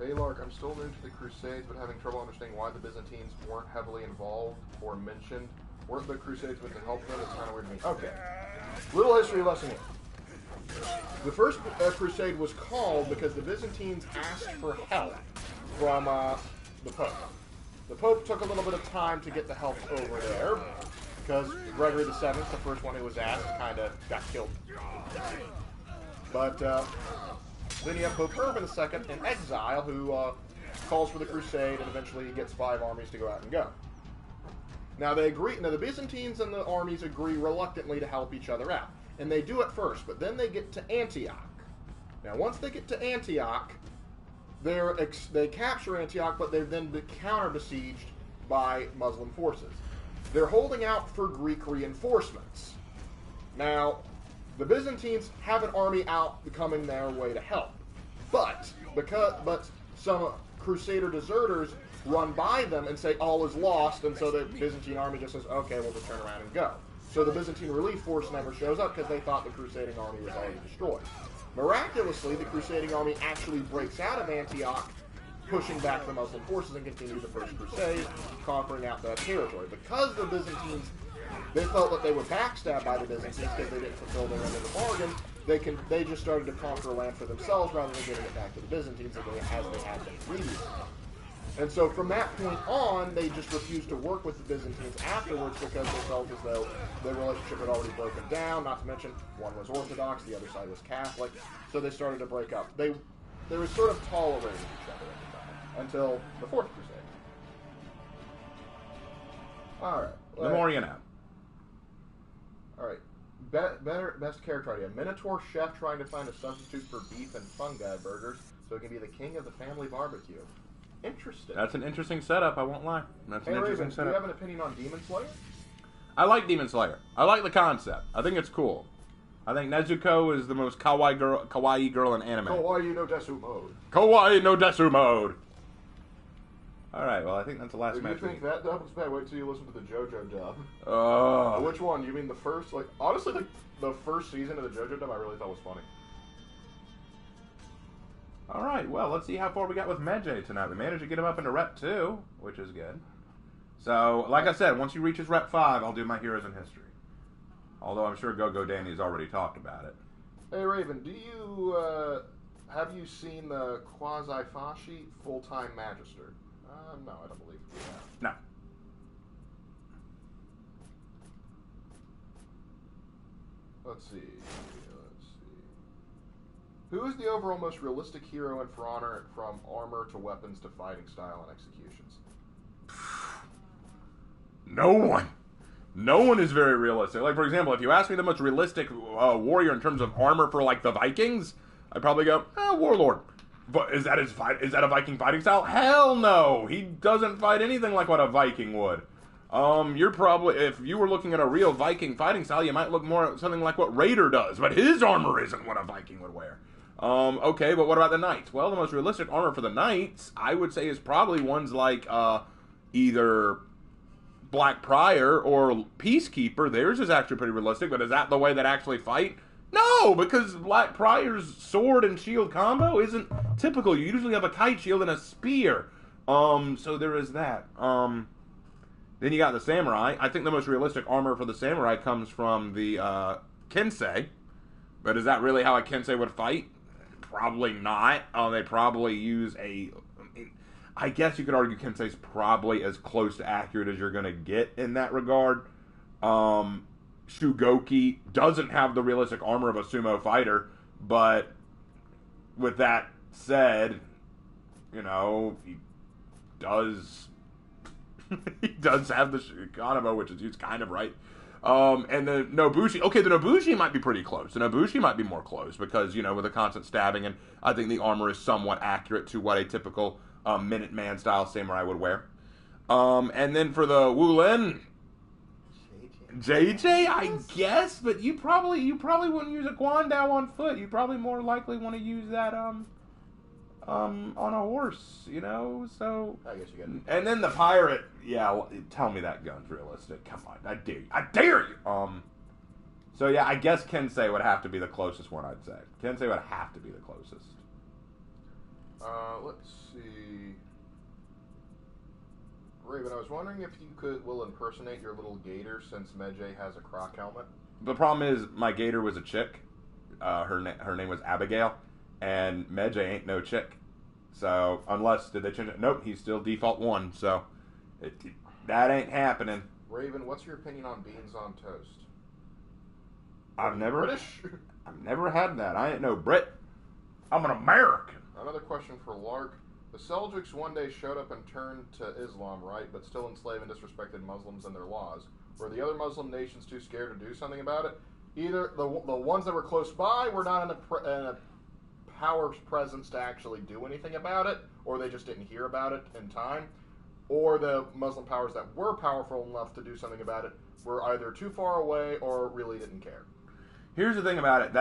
Baylark, I'm still new to the Crusades, but having trouble understanding why the Byzantines weren't heavily involved or mentioned. Weren't the Crusades meant to help them? It's kind of weird to me. Okay. Little history lesson here. The first crusade was called because the Byzantines asked for help from the Pope. The Pope took a little bit of time to get the help over there because Gregory VII, the first one who was asked, kind of got killed. But then you have Pope Urban II in exile who calls for the crusade and eventually gets 5 armies to go out and go. Now they agree. Now the Byzantines and the armies agree reluctantly to help each other out. And they do it first, but then they get to Antioch. Now, once they get to Antioch, they capture Antioch, but they've then been counter-besieged by Muslim forces. They're holding out for Greek reinforcements. Now, the Byzantines have an army out coming their way to help, but some Crusader deserters run by them and say all is lost, and so the Byzantine army just says, okay, we'll just turn around and go. So the Byzantine relief force never shows up because they thought the crusading army was already destroyed. Miraculously, the crusading army actually breaks out of Antioch, pushing back the Muslim forces and continues the First Crusade, conquering out that territory. Because the Byzantines, they felt that they were backstabbed by the Byzantines because they didn't fulfill their end of the bargain, they just started to conquer land for themselves rather than giving it back to the Byzantines as they had been previously. And so from that point on, they just refused to work with the Byzantines afterwards because they felt as though their relationship had already broken down, not to mention one was Orthodox, the other side was Catholic, so they started to break up. They were sort of tolerating each other at the time, until the Fourth Crusade. Alright. The more you know. Alright. Best character idea. Minotaur chef trying to find a substitute for beef and fungi burgers so he can be the king of the family barbecue. Interesting. That's an interesting setup, I won't lie. That's an interesting Raven, setup. Do you have an opinion on Demon Slayer? I like Demon Slayer. I like the concept. I think it's cool. I think Nezuko is the most kawaii girl in anime. Kawaii no Desu mode. Kawaii no Desu mode. Alright, well I think that's the last match. If you think that dub was bad, wait till you listen to the JoJo dub. Which one? You mean the first? Honestly, the first season of the JoJo dub I really thought was funny. Alright, well, let's see how far we got with Medjay tonight. We managed to get him up into Rep 2, which is good. So, like I said, once he reaches Rep 5, I'll do my Heroes in History. Although I'm sure Go-Go Danny's already talked about it. Hey, Raven, have you seen the Quasi-Fashi Full-Time Magister? No, I don't believe we have. No. Let's see. Who is the overall most realistic hero in For Honor, from armor to weapons to fighting style and executions? No one. No one is very realistic. Like, for example, if you ask me the most realistic warrior in terms of armor for, like, the Vikings, I'd probably go, Warlord. But is that a Viking fighting style? Hell no! He doesn't fight anything like what a Viking would. You're probably, if you were looking at a real Viking fighting style, you might look more at something like what Raider does, but his armor isn't what a Viking would wear. Okay, but what about the Knights? Well, the most realistic armor for the Knights, I would say, is probably ones like, either Black Prior or Peacekeeper. Theirs is actually pretty realistic, but is that the way that actually fight? No, because Black Prior's sword and shield combo isn't typical. You usually have a kite shield and a spear. So there is that. Then you got the Samurai. I think the most realistic armor for the Samurai comes from the Kensei. But is that really how a Kensei would fight? Probably not. They probably use a... I guess you could argue Kensei's probably as close to accurate as you're going to get in that regard. Shugoki doesn't have the realistic armor of a sumo fighter, but with that said, you know, he does he does have the Kanabo, which is used kind of right. And the Nobushi, okay, the Nobushi might be pretty close. The Nobushi might be more close because, you know, with the constant stabbing, and I think the armor is somewhat accurate to what a typical Minuteman style samurai would wear. And then for the Wulin, JJ, I guess, but you probably wouldn't use a Guandao on foot. You probably more likely want to use that on a horse, you know. So I guess you get it. And then the pirate, yeah. Tell me that gun's realistic. Come on, I dare you. I dare you. So yeah, I guess Kensei would have to be the closest one. I'd say Kensei would have to be the closest. Let's see. Raven, I was wondering if you will impersonate your little gator, since Medjay has a croc helmet. The problem is my gator was a chick. Her name was Abigail, and Medjay ain't no chick. So did they change it? Nope, he's still default 1. So that ain't happening. Raven, what's your opinion on beans on toast? I've never British? I've never had that. I ain't no Brit. I'm an American. Another question for Lark. The Seljuks one day showed up and turned to Islam, right, but still enslaved and disrespected Muslims and their laws. Were the other Muslim nations too scared to do something about it? Either the ones that were close by were not in a power's presence to actually do anything about it, or they just didn't hear about it in time, or the Muslim powers that were powerful enough to do something about it were either too far away or really didn't care. Here's the thing about it.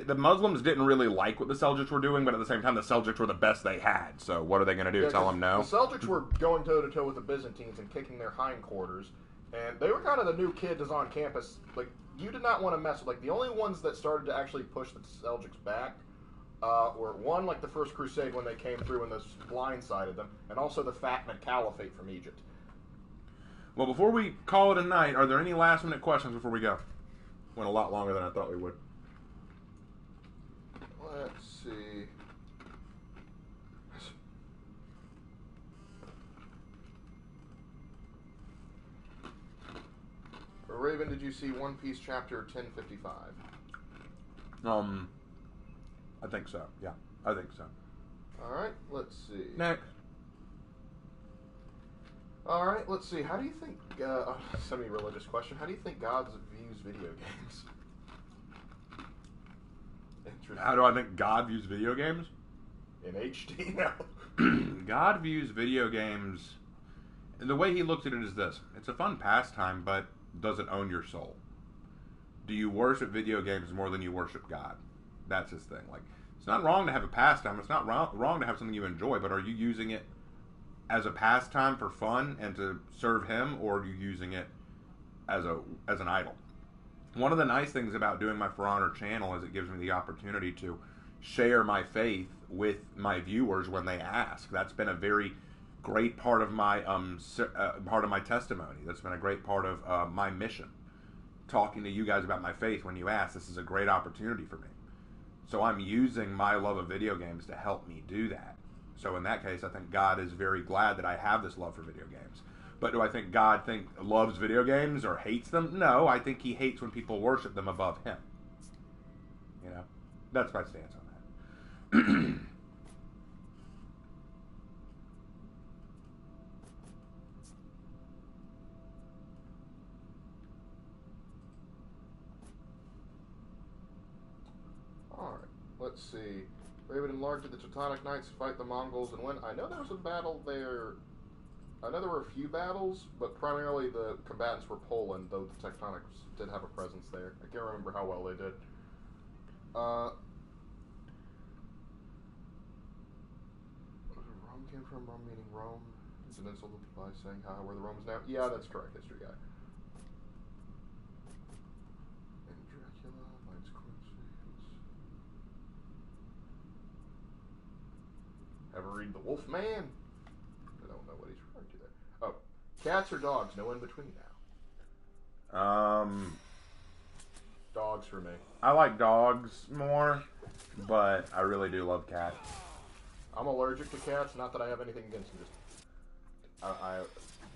The Muslims didn't really like what the Seljuks were doing, but at the same time, the Seljuks were the best they had. So what are they going to do? Tell them no? The Seljuks were going toe-to-toe with the Byzantines and kicking their hindquarters, and they were kind of the new kids on campus. Like, you did not want to mess with. Like, the only ones that started to actually push the Seljuks back were, one, like the First Crusade when they came through and this blindsided them, and also the Fatimid Caliphate from Egypt. Well, before we call it a night, are there any last-minute questions before we go? Went a lot longer than I thought we would. Let's see. Raven, did you see One Piece chapter 1055? I think so. Yeah, I think so. All right, let's see. Next. All right, let's see. How do you think, semi-religious question, how do you think God views video games? Interesting. How do I think God views video games? In HD now. God views video games, and the way he looks at it is this. It's a fun pastime, but does it own your soul? Do you worship video games more than you worship God? That's his thing. Like, it's not wrong to have a pastime. It's not wrong to have something you enjoy, but are you using it as a pastime for fun and to serve him, or are you using it as an idol? One of the nice things about doing my For Honor channel is it gives me the opportunity to share my faith with my viewers when they ask. That's been a very great part of my testimony. That's been a great part of my mission. Talking to you guys about my faith when you ask. This is a great opportunity for me. So I'm using my love of video games to help me do that. So in that case, I think God is very glad that I have this love for video games. But do I think God loves video games or hates them? No, I think he hates when people worship them above him. You know, that's my stance on that. Alright, let's see. Raven enlarged the Teutonic Knights to fight the Mongols and win. I know there was a battle there. I know there were a few battles, but primarily the combatants were Poland, though the Teutonics did have a presence there. I can't remember how well they did. Rome came from Rome, meaning Rome. It's an insult by saying, "How were the Romans now?" Yeah, that's correct, history guy. And Dracula, Mine's Coincidence. Ever read The Wolf Man? I don't know what he's referring to there. Oh, cats or dogs? No in between now. Dogs for me. I like dogs more, but I really do love cats. I'm allergic to cats. Not that I have anything against them. Just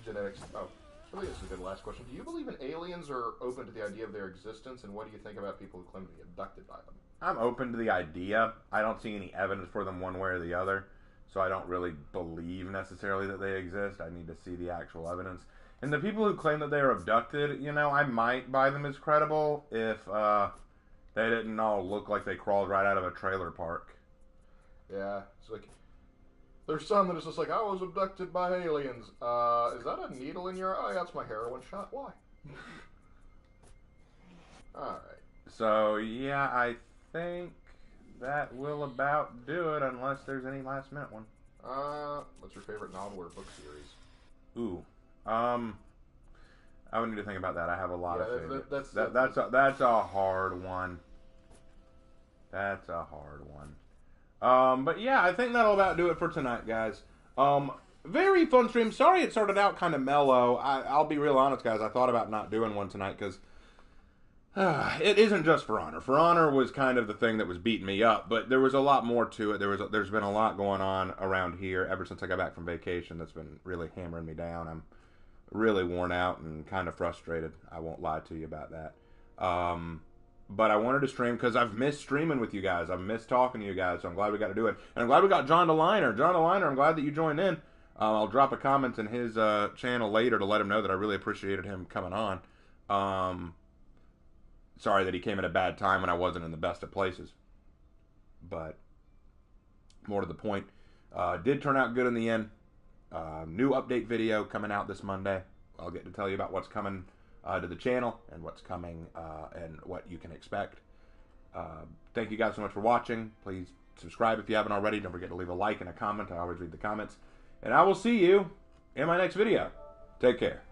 genetics. Oh, really, this is a good last question. Do you believe in aliens or open to the idea of their existence? And what do you think about people who claim to be abducted by them? I'm open to the idea. I don't see any evidence for them one way or the other, so I don't really believe necessarily that they exist. I need to see the actual evidence. And the people who claim that they are abducted, you know, I might buy them as credible if they didn't all look like they crawled right out of a trailer park. Yeah, it's like, there's some that is just like, I was abducted by aliens. Is that a needle in your eye? That's my heroin shot. Why? Alright. So, yeah, I think that will about do it, unless there's any last minute one. What's your favorite novel or book series? Ooh. I would need to think about that. I have a lot of favorites. That's a hard one. That's a hard one. But yeah, I think that'll about do it for tonight, guys. Very fun stream. Sorry it started out kind of mellow. I'll be real honest, guys. I thought about not doing one tonight because it isn't just For Honor. For Honor was kind of the thing that was beating me up, but there was a lot more to it. There's been a lot going on around here ever since I got back from vacation that's been really hammering me down. I'm really worn out and kind of frustrated. I won't lie to you about that. But I wanted to stream because I've missed streaming with you guys. I've missed talking to you guys, so I'm glad we got to do it. And I'm glad we got John DeLiner. John DeLiner, I'm glad that you joined in. I'll drop a comment in his channel later to let him know that I really appreciated him coming on. Sorry that he came at a bad time when I wasn't in the best of places. But more to the point, did turn out good in the end. New update video coming out this Monday. I'll get to tell you about what's coming to the channel and what's coming and what you can expect. Thank you guys so much for watching. Please subscribe if you haven't already. Don't forget to leave a like and a comment. I always read the comments. And I will see you in my next video. Take care.